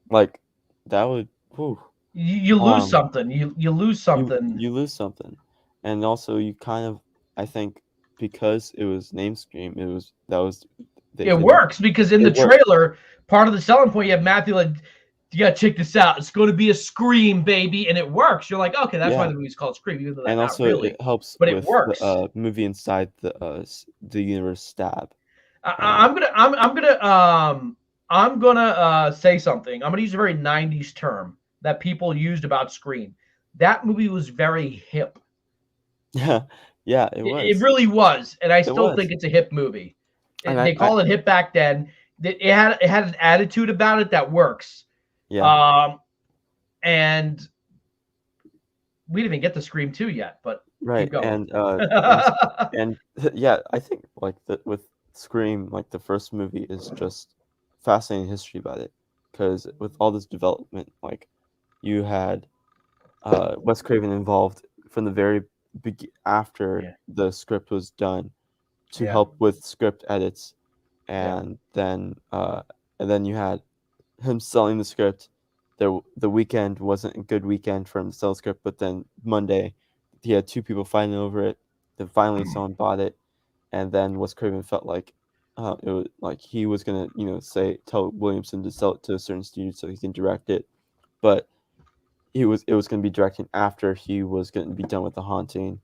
Like that would. Whew. You lose something. You lose something. You lose something, and also you kind of, I think, because it was named Scream, it works because in the trailer, part of the selling point, you have Matthew like, you gotta check this out. It's going to be a Scream, baby, and it works. You're like, okay, that's why the movie's called Scream. Even though it helps, but it works. The movie inside the universe Stab. I'm gonna say something. I'm gonna use a very '90s term that people used about Scream. That movie was very hip. Yeah, yeah, it It was. really was, and I It still was. think it's a hip movie. And They call it hip back then. It had an attitude about it that works. yeah, And we didn't even get to Scream 2 yet, but right. keep going. And yeah, I think like with Scream, like the first movie is just fascinating history about it, because with all this development, like you had Wes Craven involved from the very after Yeah. the script was done to Yeah. help with script edits, Yeah. and then you had him selling the script. The weekend wasn't a good weekend for him to sell the script, but then Monday he had two people fighting over it. Then finally someone bought it, and then Wes Craven felt like it was like he was gonna tell Williamson to sell it to a certain studio so he can direct it, but it was gonna be directing after he was gonna be done with The Haunting.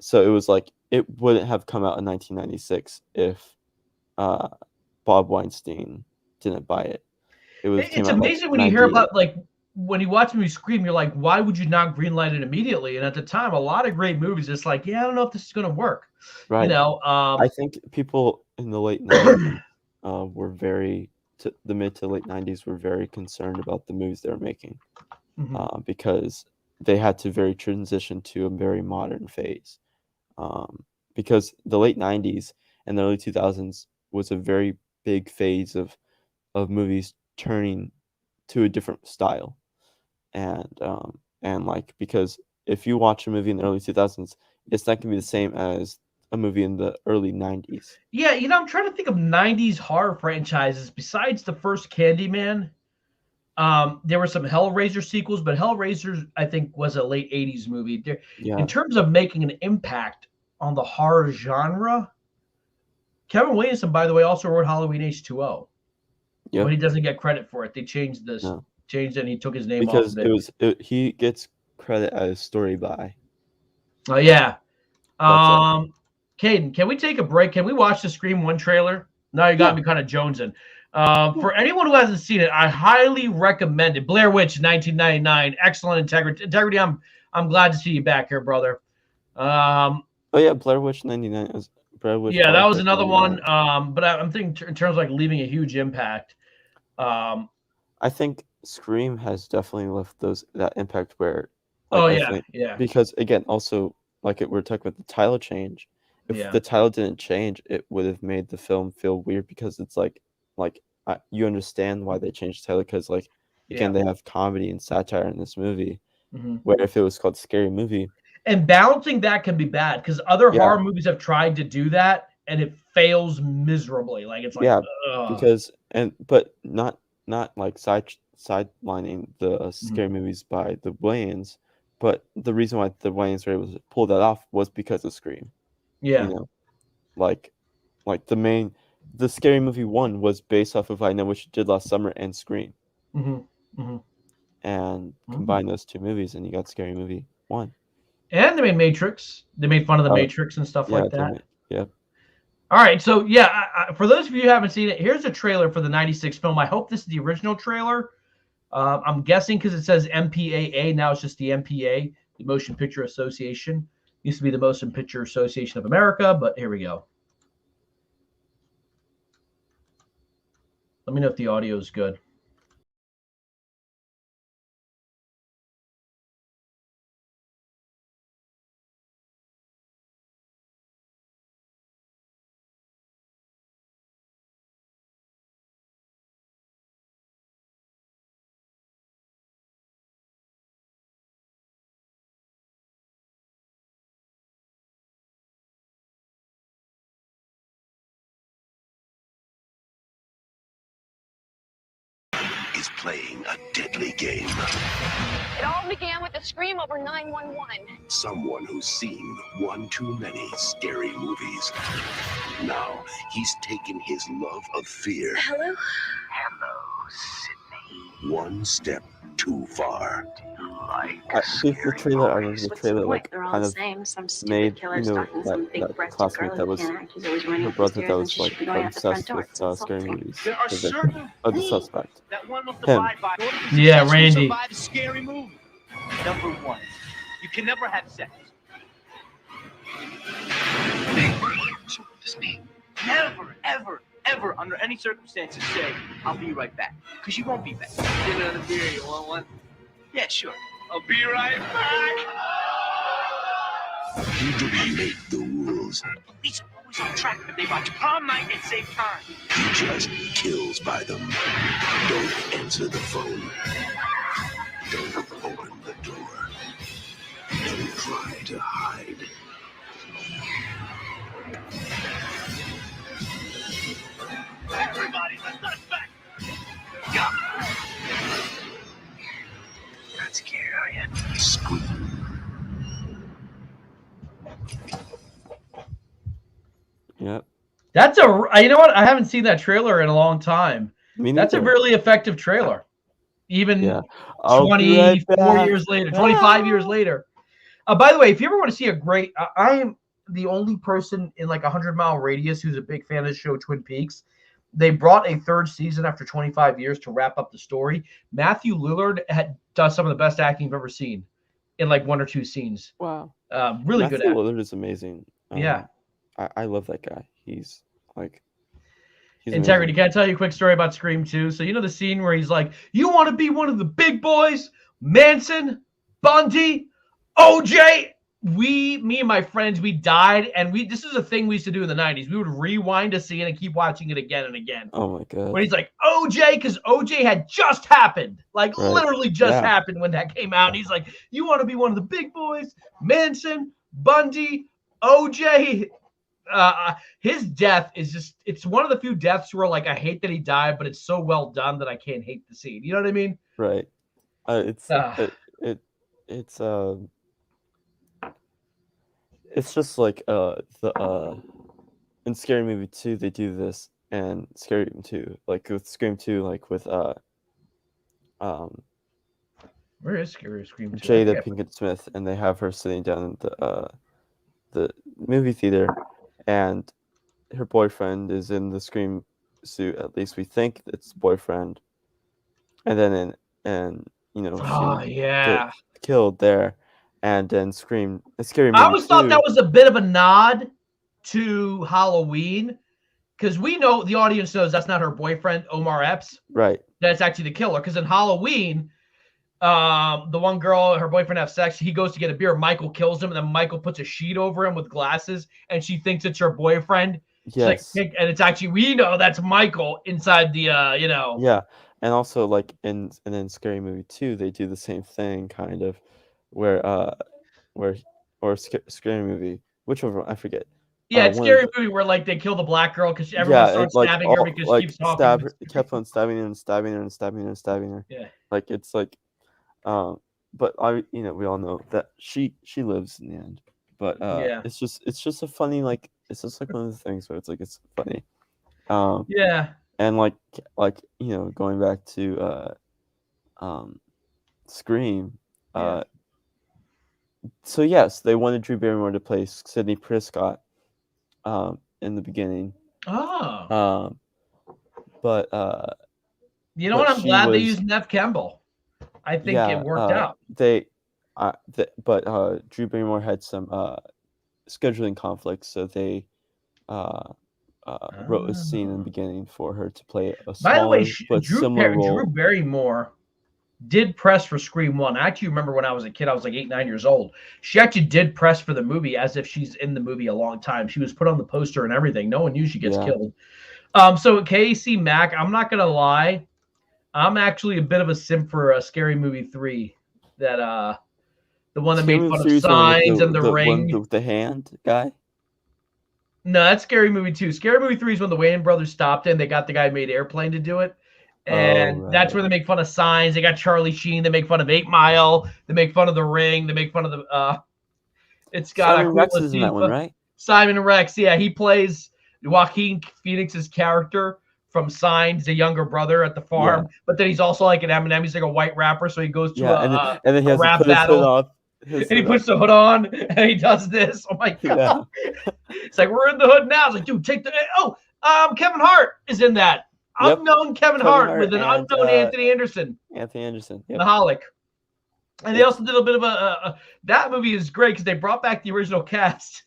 So it was like it wouldn't have come out in 1996 if uh, Bob Weinstein didn't buy it. Came It's out like amazing when you hear 98. about, like, when you watch me Scream, you're like, why would you not greenlight it immediately? And at the time, a lot of great movies, it's like, yeah, I don't know if this is going to work. Right. I think people in the late 90s were the mid to late 90s were very concerned about the movies they were making, because they had to very transition to a very modern phase. Because the late 90s and the early 2000s was a very big phase of movies turning to a different style. And like, because if you watch a movie in the early 2000s, it's not going to be the same as a movie in the early 90s. Yeah, I'm trying to think of 90s horror franchises besides the first Candyman. There were some Hellraiser sequels, but Hellraiser, I think, was a late 80s movie. Yeah. In terms of making an impact on the horror genre, Kevin Williamson, by the way, also wrote Halloween H2O. Yep. But he doesn't get credit for it. They changed this, changed it, and he took his name off because of it. He gets credit as story by. Oh yeah. Caiden, can we take a break? Can we watch the Scream 1 trailer? Now you got me kind of jonesing. For anyone who hasn't seen it, I highly recommend it. Blair Witch, 1999, excellent integrity. I'm glad to see you back here, brother. Oh yeah, Blair Witch 99 is Blair Witch. Yeah, that was another one. But I'm thinking in terms of like leaving a huge impact. I think Scream has definitely left that impact where. Yeah. Because again, also like we're talking about the title change. If the title didn't change, it would have made the film feel weird, because it's like you understand why they changed the title, because like again they have comedy and satire in this movie, where if it was called Scary Movie. And balancing that can be bad, because other horror movies have tried to do that and it fails miserably. Like it's like because but not like sidelining the scary movies by the Wayans, but the reason why the Wayans were able to pull that off was because of Scream. Yeah. Like the Scary Movie 1 was based off of I Know What You Did Last Summer and Scream. And combine those two movies and you got Scary Movie 1. And they made Matrix. They made fun of the Matrix and stuff like that. All right, so for those of you who haven't seen it, here's a trailer for the '96 film. I hope this is the original trailer. I'm guessing because it says MPAA, now it's just the MPA, the Motion Picture Association. Used to be the Motion Picture Association of America, but here we go. Let me know if the audio is good. Is playing a deadly game. It all began with a scream over 911. Someone who's seen one too many scary movies. Now he's taken his love of fear. Hello? Hello, Sydney. one step too far. The trailer, I remember the trailer, like, kind of made, that classmate that was her brother that was, like, obsessed with scary movies. There are certain The suspect. that one must Him. abide by in order to Yeah, successfully Randy. survive a scary movie. Number one, you can never have sex. So what does this mean? Never, ever, ever, under any circumstances, say, "I'll be right back," because you won't be back. Get another beer. You want one? Yeah, sure. I'll be right back. He didn't make the rules. Police are always on track, but they watch prom night and save time. He just kills by them. Don't answer the phone. Don't open the door. Don't try to hide. Everybody, the suspect. Yeah. Not scared, are you? Scream. Yep. That's you know what? I haven't seen that trailer in a long time. That's a neither. really effective trailer. Even Yeah. I'll be right 24 back. years later, 25 years later. By the way, if you ever want to see a great, I am the only person in like 100-mile radius who's a big fan of the show Twin Peaks. They brought a third season after 25 years to wrap up the story. Matthew Lillard does some of the best acting I've ever seen in like one or two scenes. Wow. Really Matthew good acting. Lillard is amazing. Yeah. I love that guy. He's Integrity. amazing. Can I tell you a quick story about Scream 2? So you know the scene where he's like, "You want to be one of the big boys? Manson, Bundy, OJ." Me and my friends, we died, and this is a thing we used to do in the 90s. We would rewind a scene and keep watching it again and again. Oh my god. When he's like, OJ, because OJ had just happened. Like, Right. literally just Yeah. happened when that came out. And he's like, "You want to be one of the big boys? Manson, Bundy, OJ." His death is just, it's one of the few deaths where, like, I hate that he died, but it's so well done that I can't hate the scene. You know what I mean? Right. It's just like in Scary Movie 2 they do this, and Scary 2, like with Scream 2, like with Where is Scary Scream 2? Jada Pinkett Smith, and they have her sitting down in the movie theater, and her boyfriend is in the Scream suit. At least we think it's boyfriend, and then she gets killed there, and then Scary Movie. I always 2, thought that was a bit of a nod to Halloween, because we know, the audience knows that's not her boyfriend, Omar Epps. Right. That's actually the killer. Because in Halloween, the one girl, her boyfriend has sex. He goes to get a beer. Michael kills him, and then Michael puts a sheet over him with glasses, and she thinks it's her boyfriend. Yes. Like, and it's actually, we know that's Michael inside the, Yeah, and also like and then Scary Movie 2, they do the same thing, kind of, where Scary Movie, whichever one, I forget. Yeah, it's Scary Movie where like they kill the black girl because everyone starts stabbing her because she keeps talking. Kept on stabbing her and stabbing her and stabbing her and stabbing her. Yeah. Like it's like, but we all know that she lives in the end. But it's just a funny, like, it's just like one of the things where it's like, it's funny. Yeah. And like going back to Scream. So yes, they wanted Drew Barrymore to play Sidney Prescott in the beginning. Oh. But you know what? I'm glad they used Nev Campbell. I think it worked out. But Drew Barrymore had some scheduling conflicts, so they wrote a scene in the beginning for her to play a smaller but similar role. Drew Barrymore did press for Scream 1. I actually remember when I was a kid, I was like 8, 9 years old. She actually did press for the movie as if she's in the movie a long time. She was put on the poster and everything. No one knew she gets killed. So Casey Mack, I'm not gonna lie, I'm actually a bit of a simp for Scary Movie 3. That the one that made fun of signs and the ring. One with the hand guy? No, that's Scary Movie 2. Scary Movie 3 is when the Wayans brothers stopped in. They got the guy who made Airplane to do it. And that's where they make fun of signs. They got Charlie Sheen. They make fun of 8 Mile. They make fun of the ring. They make fun of the it's got Simon Rex is in that one, right? Simon Rex, yeah. He plays Joaquin Phoenix's character from Signs, the younger brother at the farm, but then he's also like an Eminem. He's like a white rapper, so he goes to and then he has rap to put battle. his hood off. And he puts the hood on and he does this. Oh my god! Yeah. It's like we're in the hood now. It's like, dude, take the Kevin Hart is in that. Yep. Unknown Kevin Hart with an unknown Anthony Anderson. Anthony Anderson, the Holic. And they also did a bit of that movie is great because they brought back the original cast.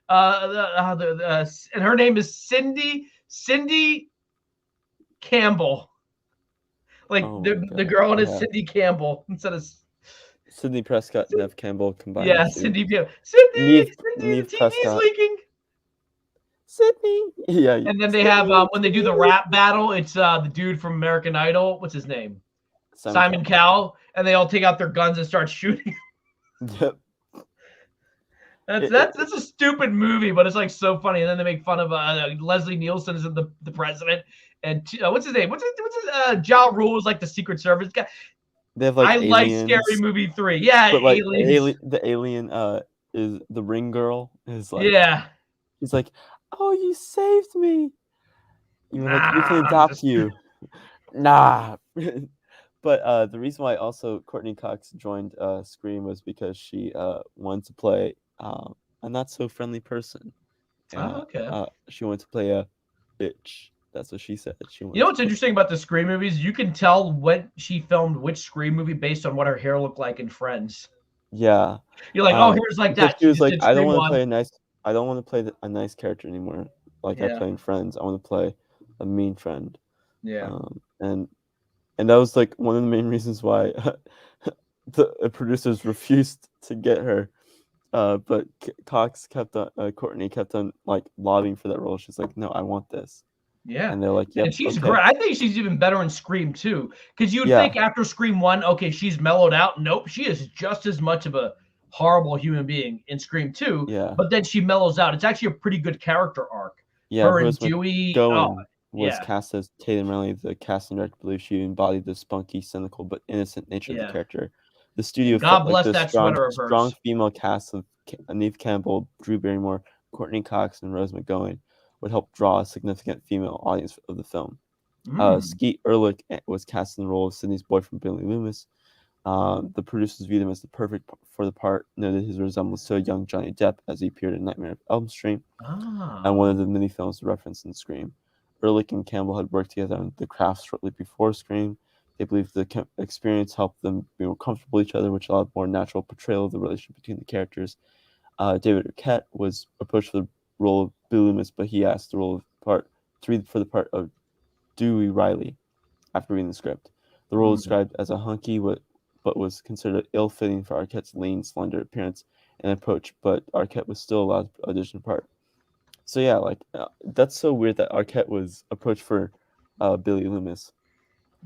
And her name is Cindy Campbell. Like the girl is Cindy Campbell instead of Sidney Prescott and Neve Campbell combined. Yeah, Cindy the TV's Prescott. leaking. Sydney. Yeah. And then they have when they do the rap battle, it's the dude from American Idol. What's his name? Simon Cowell. And they all take out their guns and start shooting. Yep. That's a stupid movie, but it's like so funny. And then they make fun of Leslie Nielsen is the president, and what's his name? What's his Ja Rule is like the Secret Service guy. They have like aliens, like Scary Movie 3. Yeah, but like aliens. The alien is the ring girl is like he's like, oh, you saved me. You like we can adopt you. Nah. But the reason why also Courtney Cox joined Scream was because she wanted to play a not so friendly person. She wanted to play a bitch. That's what she said. You know what's interesting about the Scream movies? You can tell when she filmed which Scream movie based on what her hair looked like in Friends. Yeah. You're like, oh, here's like that. She was like, I don't want to play a nice character anymore. Like I play in Friends. I want to play a mean friend. Yeah. And that was like one of the main reasons why the producers refused to get her. But Courtney kept on like lobbying for that role. She's like, no, I want this. Yeah. And they're like, yeah. And she's great. I think she's even better in Scream 2. Because you'd think after Scream 1, okay, she's mellowed out. Nope. She is just as much of a horrible human being in Scream 2. Yeah. But then she mellows out. It's actually a pretty good character arc. Yeah. Her and Dewey was cast as Tatum Renly. The casting director believed she embodied the spunky, cynical, but innocent nature of the character. The studio God bless like that strong, sweater of hers. Strong female cast of Neve Campbell, Drew Barrymore, Courtney Cox, and Rose McGowan would help draw a significant female audience of the film. Skeet Ulrich was cast in the role of Sydney's boyfriend, Billy Loomis. The producers viewed him as the perfect for the part, noted his resemblance to a young Johnny Depp as he appeared in Nightmare on Elm Street, and one of the many films referenced in Scream. Ehrlich and Campbell had worked together on The Craft shortly before Scream. They believed the experience helped them be more comfortable with each other, which allowed more natural portrayal of the relationship between the characters. David Arquette was approached for the role of Billy Loomis, but he asked for the part of Dewey Riley after reading the script. The role was described as a hunky, but was considered ill-fitting for Arquette's lean, slender appearance and approach, but Arquette was still allowed to audition the part. So yeah, like that's so weird that Arquette was approached for Billy Loomis.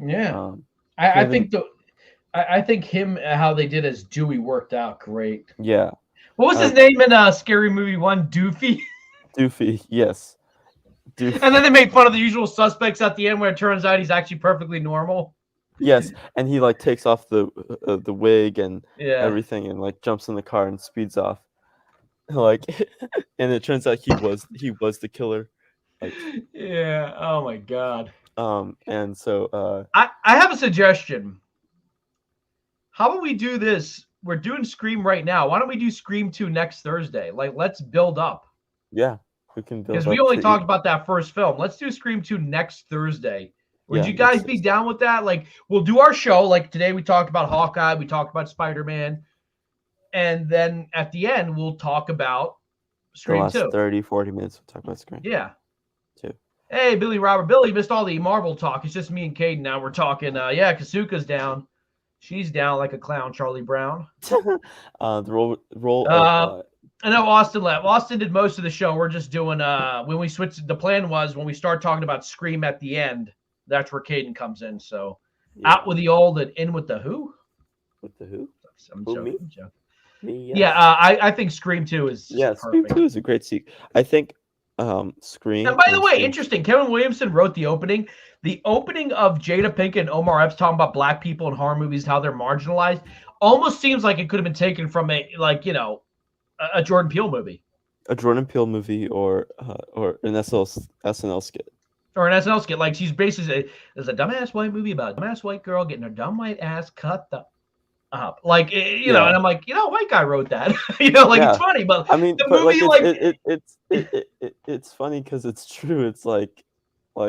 Yeah, I think him how they did as Dewey worked out great. Yeah. What was his name in Scary Movie 1? Doofy. Doofy, yes. Doofy. And then they make fun of the usual suspects at the end, where it turns out he's actually perfectly normal. Yes, and he like takes off the wig and everything, and like jumps in the car and speeds off. Like, and it turns out he was the killer. Like, yeah. Oh my god. And so I have a suggestion. How about we do this? We're doing Scream right now. Why don't we do Scream 2 next Thursday? Like, let's build up. Yeah, we can build up. Because we only talked about that first film. Let's do Scream 2 next Thursday. Would you guys be down with that? Like, we'll do our show. Like, today we talked about Hawkeye. We talked about Spider-Man. And then at the end, we'll talk about Scream 2. The last 30, 40 minutes, we'll talk about Scream. Yeah. 2. Hey, Billy missed all the Marvel talk. It's just me and Caiden now. We're talking, Kasuka's down. She's down like a clown, Charlie Brown. The role I know Austin left. Austin did most of the show. We're just doing, when we switched, the plan was when we start talking about Scream at the end, that's where Caiden comes in. So out with the old and in with the who? With the who? I'm who, joking. Me? Yeah, I think Scream 2 is perfect. Scream 2 is a great sequel. I think Scream. And by the way, interesting. Kevin Williamson wrote the opening. The opening of Jada Pinkett and Omar Epps talking about black people in horror movies, how they're marginalized, almost seems like it could have been taken from a Jordan Peele movie. A Jordan Peele movie or an SNL skit. or an SNL skit. Like she's basically there's a dumbass white movie about a dumbass white girl getting her dumb white ass cut the up. Like you know, and I'm like, you know, white guy wrote that. You know, like it's funny, but I mean, the but movie, it's funny because it's true. It's like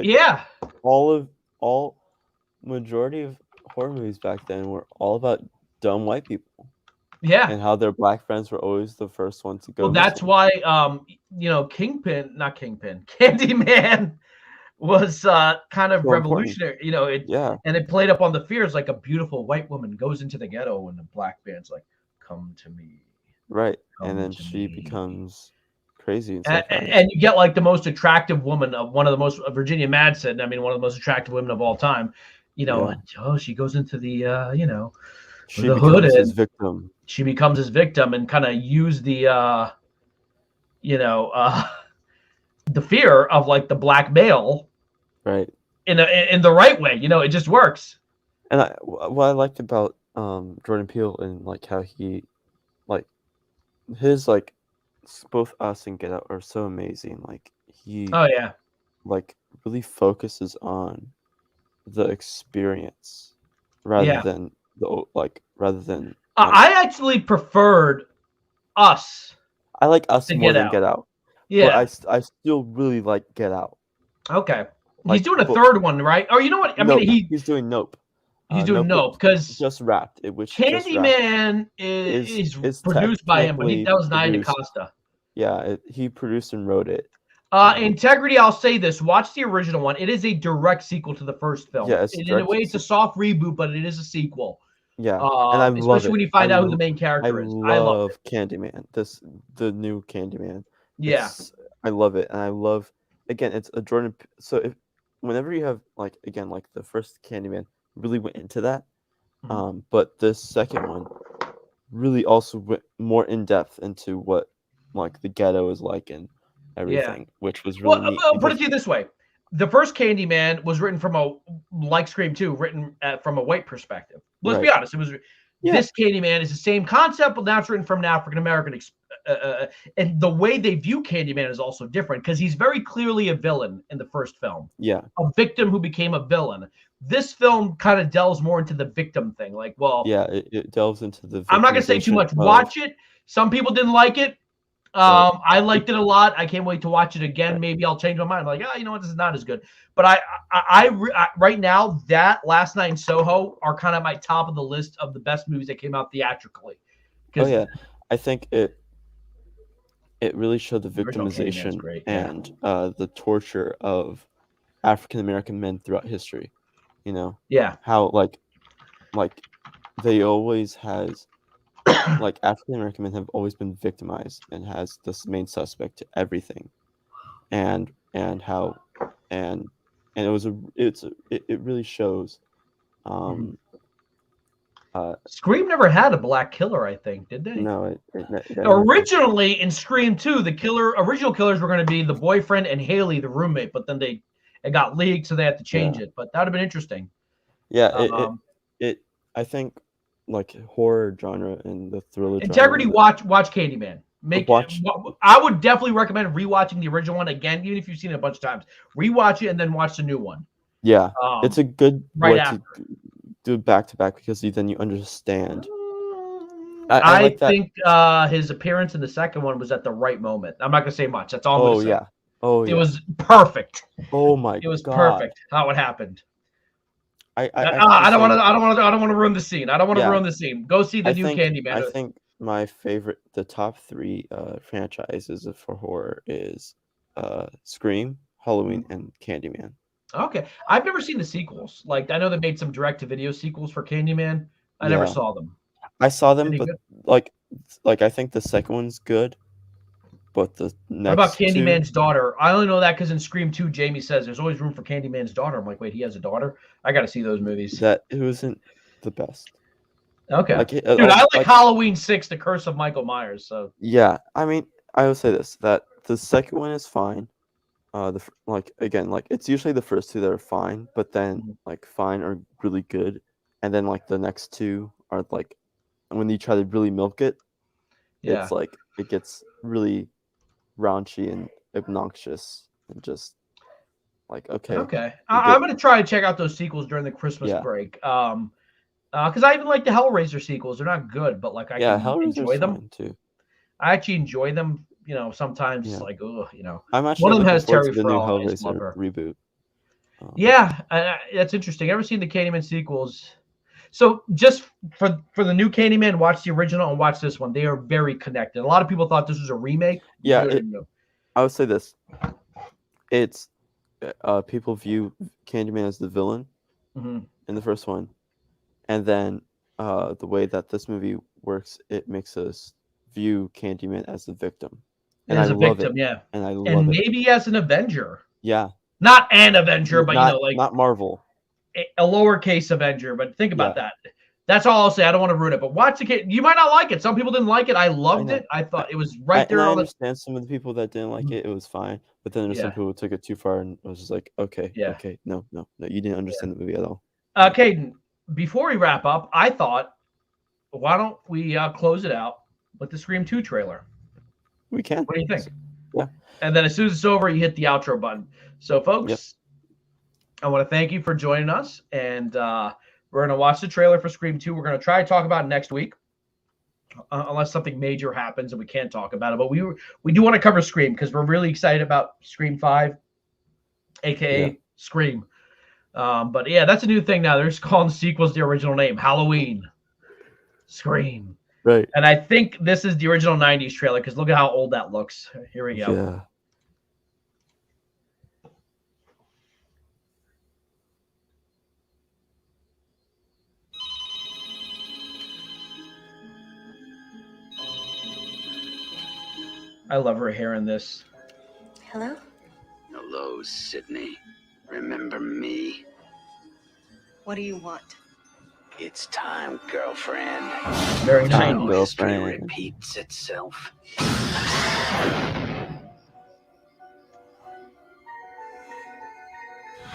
yeah, all majority of horror movies back then were all about dumb white people. Yeah. And how their black friends were always the first one to go. Well, that's why you know, Candyman was kind of So revolutionary. important. You know, and it played up on the fears, like a beautiful white woman goes into the ghetto and the black band's like, "Come to me." Right. And then she becomes crazy and you get like the most attractive woman of one of the most Virginia Madsen, I mean, one of the most attractive women of all time. You know, and, she goes into the you know, she the becomes hood his victim. She becomes his victim and kind of use the you know, the fear of like the black male, right, in the right way. You know, it just works. And what I liked about Jordan Peele and like how he like his like both Us and Get Out are so amazing. Like he like really focuses on the experience rather than I actually preferred Us. I like Us more than Get Out. Yeah, but I still really like Get Out. Okay, he's doing a third one, right? Or you know what? I mean, he's doing Nope. He's doing Nope because just wrapped. Candyman is produced by him, but that was Nia DaCosta. Yeah, he produced and wrote it. Integrity, I'll say this. Watch the original one. It is a direct sequel to the first film. Yeah, in a way, it's a soft reboot, but it is a sequel. Yeah, and I love it. Especially when you find out who the main character is. I love Candyman. The new Candyman. Yeah, I love it, and I love. Again, it's a Jordan. So whenever you have like the first Candyman really went into that, but the second one really also went more in depth into what like the ghetto is like and everything, which was really neat. I'll put it to you this way: the first Candyman was written from like Scream 2, written from a white perspective. Let's be honest; it was. This Candyman is the same concept, but now it's written from an African American. And the way they view Candyman is also different because he's very clearly a villain in the first film. Yeah, a victim who became a villain. This film kind of delves more into the victim thing. Like, well, yeah, it delves into the. I'm not gonna say too much. Watch it. Some people didn't like it. I liked it a lot. I can't wait to watch it again. Maybe I'll change my mind. I'm like, you know what, this is not as good. But I right now, that Last Night in Soho are kind of my top of the list of the best movies that came out theatrically. Oh yeah, I think it really showed the victimization and the torture of African American men throughout history. You know, how like they always has. Like African American men have always been victimized and has this main suspect to everything, and how and it really shows. Scream never had a black killer, I think, did they? No, originally in Scream 2, original killers were going to be the boyfriend and Haley, the roommate, but then it got leaked, so they had to change it. But that would have been interesting. Yeah, I think. Like horror genre and the thriller. Integrity, watch Candyman. I would definitely recommend rewatching the original one again, even if you've seen it a bunch of times. Rewatch it and then watch the new one. Yeah, it's a good way to do back to back because then you understand. I think his appearance in the second one was at the right moment. I'm not gonna say much. That's all I'm gonna say. It was perfect. Oh my! It was perfect how it happened. I don't want to ruin the scene. I don't want to ruin the scene. Go see the new Candyman. I think my favorite, the top three franchises for horror is Scream, Halloween, and Candyman. Okay, I've never seen the sequels. Like I know they made some direct-to-video sequels for Candyman. I never saw them. I saw them, but like I think the second one's good. But the next. What about Candyman's daughter? I only know that because in Scream 2, Jamie says there's always room for Candyman's daughter. I'm like, wait, he has a daughter? I got to see those movies. It wasn't the best. Okay. Dude, I like Halloween 6, The Curse of Michael Myers. So. Yeah, I mean, I will say this: that the second one is fine. It's usually the first two that are fine, but then like fine or really good, and then like the next two are like when you try to really milk it, it's like it gets really raunchy and obnoxious and just Like, okay. Okay. I'm going to try to check out those sequels during the Christmas break. Because I even like the Hellraiser sequels. They're not good, but like I can enjoy them too. I actually enjoy them. Sometimes it's like, oh, I'm actually one of them has looking forward Terry to the new Farrell. Hellraiser reboot. Yeah, that's interesting. Ever seen the Candyman sequels? So just for the new Candyman, watch the original and watch this one. They are very connected. A lot of people thought this was a remake. Yeah, I would say this. It's people view Candyman as the villain in the first one, and then the way that this movie works, it makes us view Candyman as the victim. And as I a love victim, it. yeah. And I love and it. maybe as an Avenger. Yeah. Not an Avenger, but not Marvel. A lowercase Avenger. But think about that. That's all I'll say. I don't want to ruin it, but watch the kid. You might not like it. Some people didn't like it. I loved it. I thought it was right there. And I understand some of the people that didn't like it. It was fine. But then there's some people who took it too far and was just like, okay, no, you didn't understand the movie at all. Caiden, before we wrap up, I thought, why don't we close it out with the Scream 2 trailer? We can. What do you think? Yeah. And then as soon as it's over, you hit the outro button. So, folks, I want to thank you for joining us. And we're going to watch the trailer for Scream 2. We're going to try to talk about it next week, unless something major happens and we can't talk about it. But we do want to cover Scream because we're really excited about Scream 5, a.k.a. Scream. But, yeah, that's a new thing now. They're just calling the sequels the original name, Halloween, Scream. Right. And I think this is the original 90s trailer because look at how old that looks. Here we go. Yeah. I love her hair in this. Hello? Hello, Sydney. Remember me? What do you want? It's time, girlfriend. Very Time, nice. History girlfriend. repeats itself.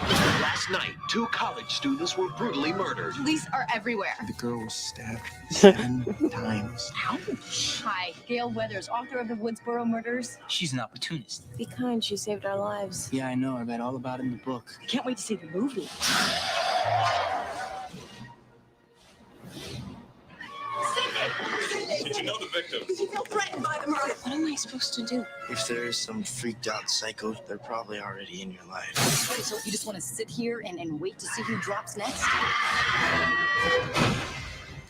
Last night, 2 college students were brutally murdered. Police are everywhere. The girl was stabbed 7 times. Ouch. Hi, Gail Weathers, author of the Woodsboro murders. She's an opportunist. Be kind, she saved our lives. Yeah, I know. I read all about it in the book. I can't wait to see the movie. Did you know the victims? Did you feel threatened by the murder? What am I supposed to do? If there is some freaked out psycho, they're probably already in your life. So you just want to sit here and wait to see who drops next?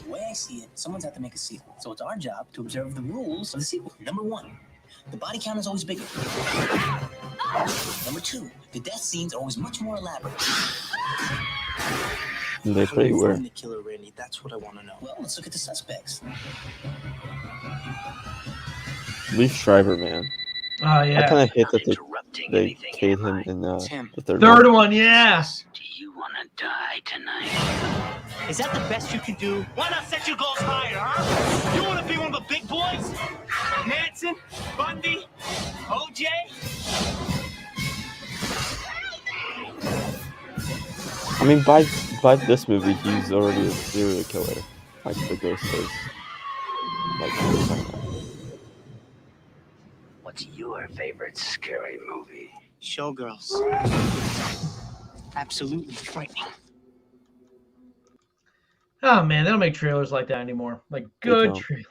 The way I see it, someone's got to make a sequel. So it's our job to observe the rules of the sequel. Number 1, the body count is always bigger. Number 2, the death scenes are always much more elaborate. They pretty were. Find the killer, Randy. That's what I want to know. Well, let's look at the suspects. Leaf Shriver, man. Oh, yeah. I kind of hate that Interrupting they anything, paid am I? him in Tim. the third Third one. one, yeah. Do you want to die tonight? Is that the best you can do? Why not set your goals higher, huh? You want to be one of the big boys? Manson? Bundy? OJ? I mean, by this movie, he's already a serial killer. Like the ghost is. Like, What's your favorite scary movie? Showgirls. Absolutely frightening. Oh, man, they don't make trailers like that anymore. Like, good trailers.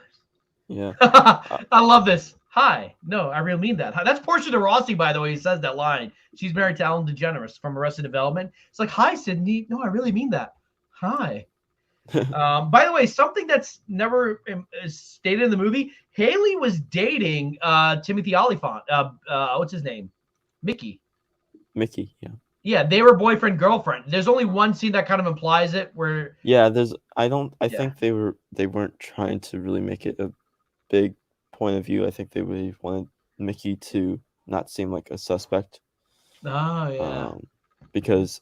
Yeah. I love this. Hi. No, I really mean that. Hi. That's Portia de Rossi, by the way, who says that line. She's married to Ellen DeGeneres from Arrested Development. It's like, hi, Sydney. No, I really mean that. Hi. By the way, something that's never stated in the movie, Haley was dating Timothy Olyphant. What's his name? Mickey, yeah. Yeah, they were boyfriend-girlfriend. There's only one scene that kind of implies it where... Yeah, I think they weren't trying to really make it a big point of view. I think they really wanted Mickey to not seem like a suspect. Oh, yeah. Because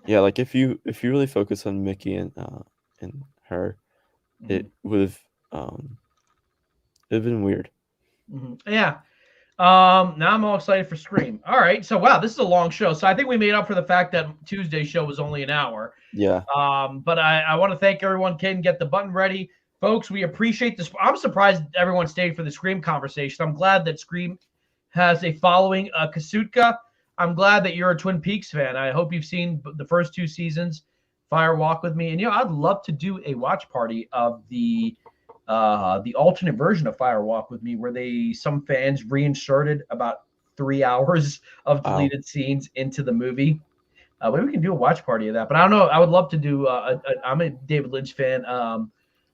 yeah, like if you really focus on Mickey and her, it would have been weird. Yeah. Now I'm all excited for Scream. All right. So wow, this is a long show. So I think we made up for the fact that Tuesday's show was only an hour. Yeah. But I want to thank everyone. Caiden, get the button ready. Folks, we appreciate this. I'm surprised everyone stayed for the Scream conversation. I'm glad that Scream has a following. Kasutka, I'm glad that you're a Twin Peaks fan. I hope you've seen the first 2 seasons, Fire Walk with Me. And, I'd love to do a watch party of the alternate version of Fire Walk with Me, where some fans reinserted about 3 hours of deleted scenes into the movie. Maybe we can do a watch party of that. But I don't know. I would love to do. I'm a David Lynch fan.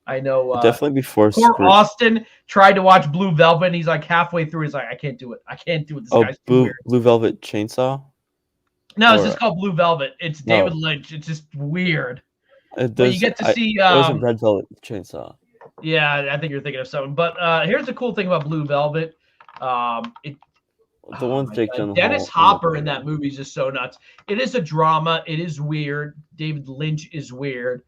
I know. Definitely before Austin tried to watch Blue Velvet, and he's like halfway through. He's like, I can't do it. I can't do it. This guy's too weird. Blue Velvet Chainsaw. No, it's just called Blue Velvet. It's David Lynch. It's just weird. But you get to see. It was a Red Velvet Chainsaw. Yeah, I think you're thinking of something. But here's the cool thing about Blue Velvet. The one Jake Gyllenhaal. Dennis Hopper in that movie is just so nuts. It is a drama. It is weird. David Lynch is weird.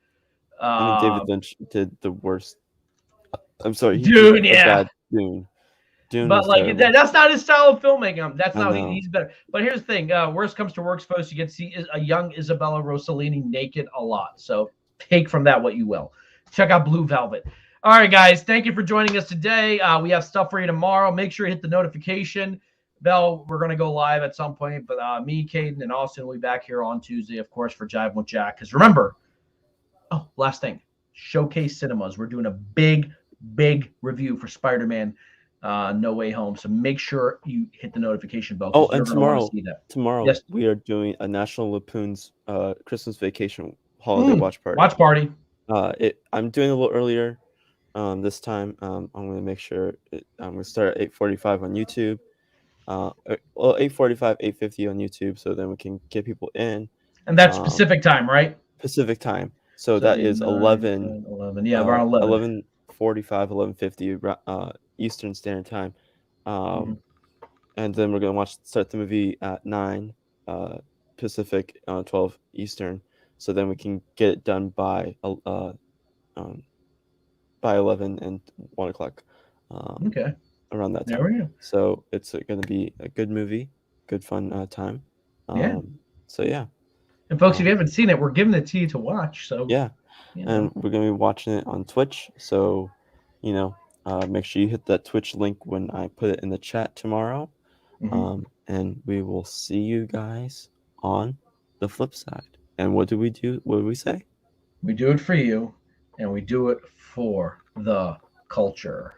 David Lynch did the worst. I'm sorry, Dune. Yeah, Dune. But like that's not his style of filmmaking. That's not he's better. But here's the thing: worst comes to worst, folks. You get to see a young Isabella Rossellini naked a lot. So take from that what you will. Check out Blue Velvet. All right, guys. Thank you for joining us today. We have stuff for you tomorrow. Make sure you hit the notification bell. We're going to go live at some point. But me, Caiden, and Austin will be back here on Tuesday, of course, for Jive with Jack. Because remember, last thing, Showcase Cinemas. We're doing a big review for Spider-Man No Way Home. So make sure you hit the notification bell. And tomorrow yes, we are doing a National Lampoon's Christmas Vacation holiday watch party. Watch party. I'm doing it a little earlier this time. I'm going to make sure I'm going to start at 8:45 on YouTube. 8:45, 8:50 on YouTube, so then we can get people in. And that's Pacific time, right? Pacific time. So that is 11. 11. Yeah, around 11. 11:45, 11:50 Eastern Standard Time. And then we're going to start the movie at 9 Pacific, 12 Eastern. So then we can get it done by 11 and 1 o'clock. Okay. Around that time. There we go. So it's going to be a good movie, good fun time. So yeah. And folks, if you haven't seen it, we're giving it to you to watch. So yeah. And we're going to be watching it on Twitch. So, make sure you hit that Twitch link when I put it in the chat tomorrow. And we will see you guys on the flip side. And what do we do? What do we say? We do it for you, and we do it for the culture.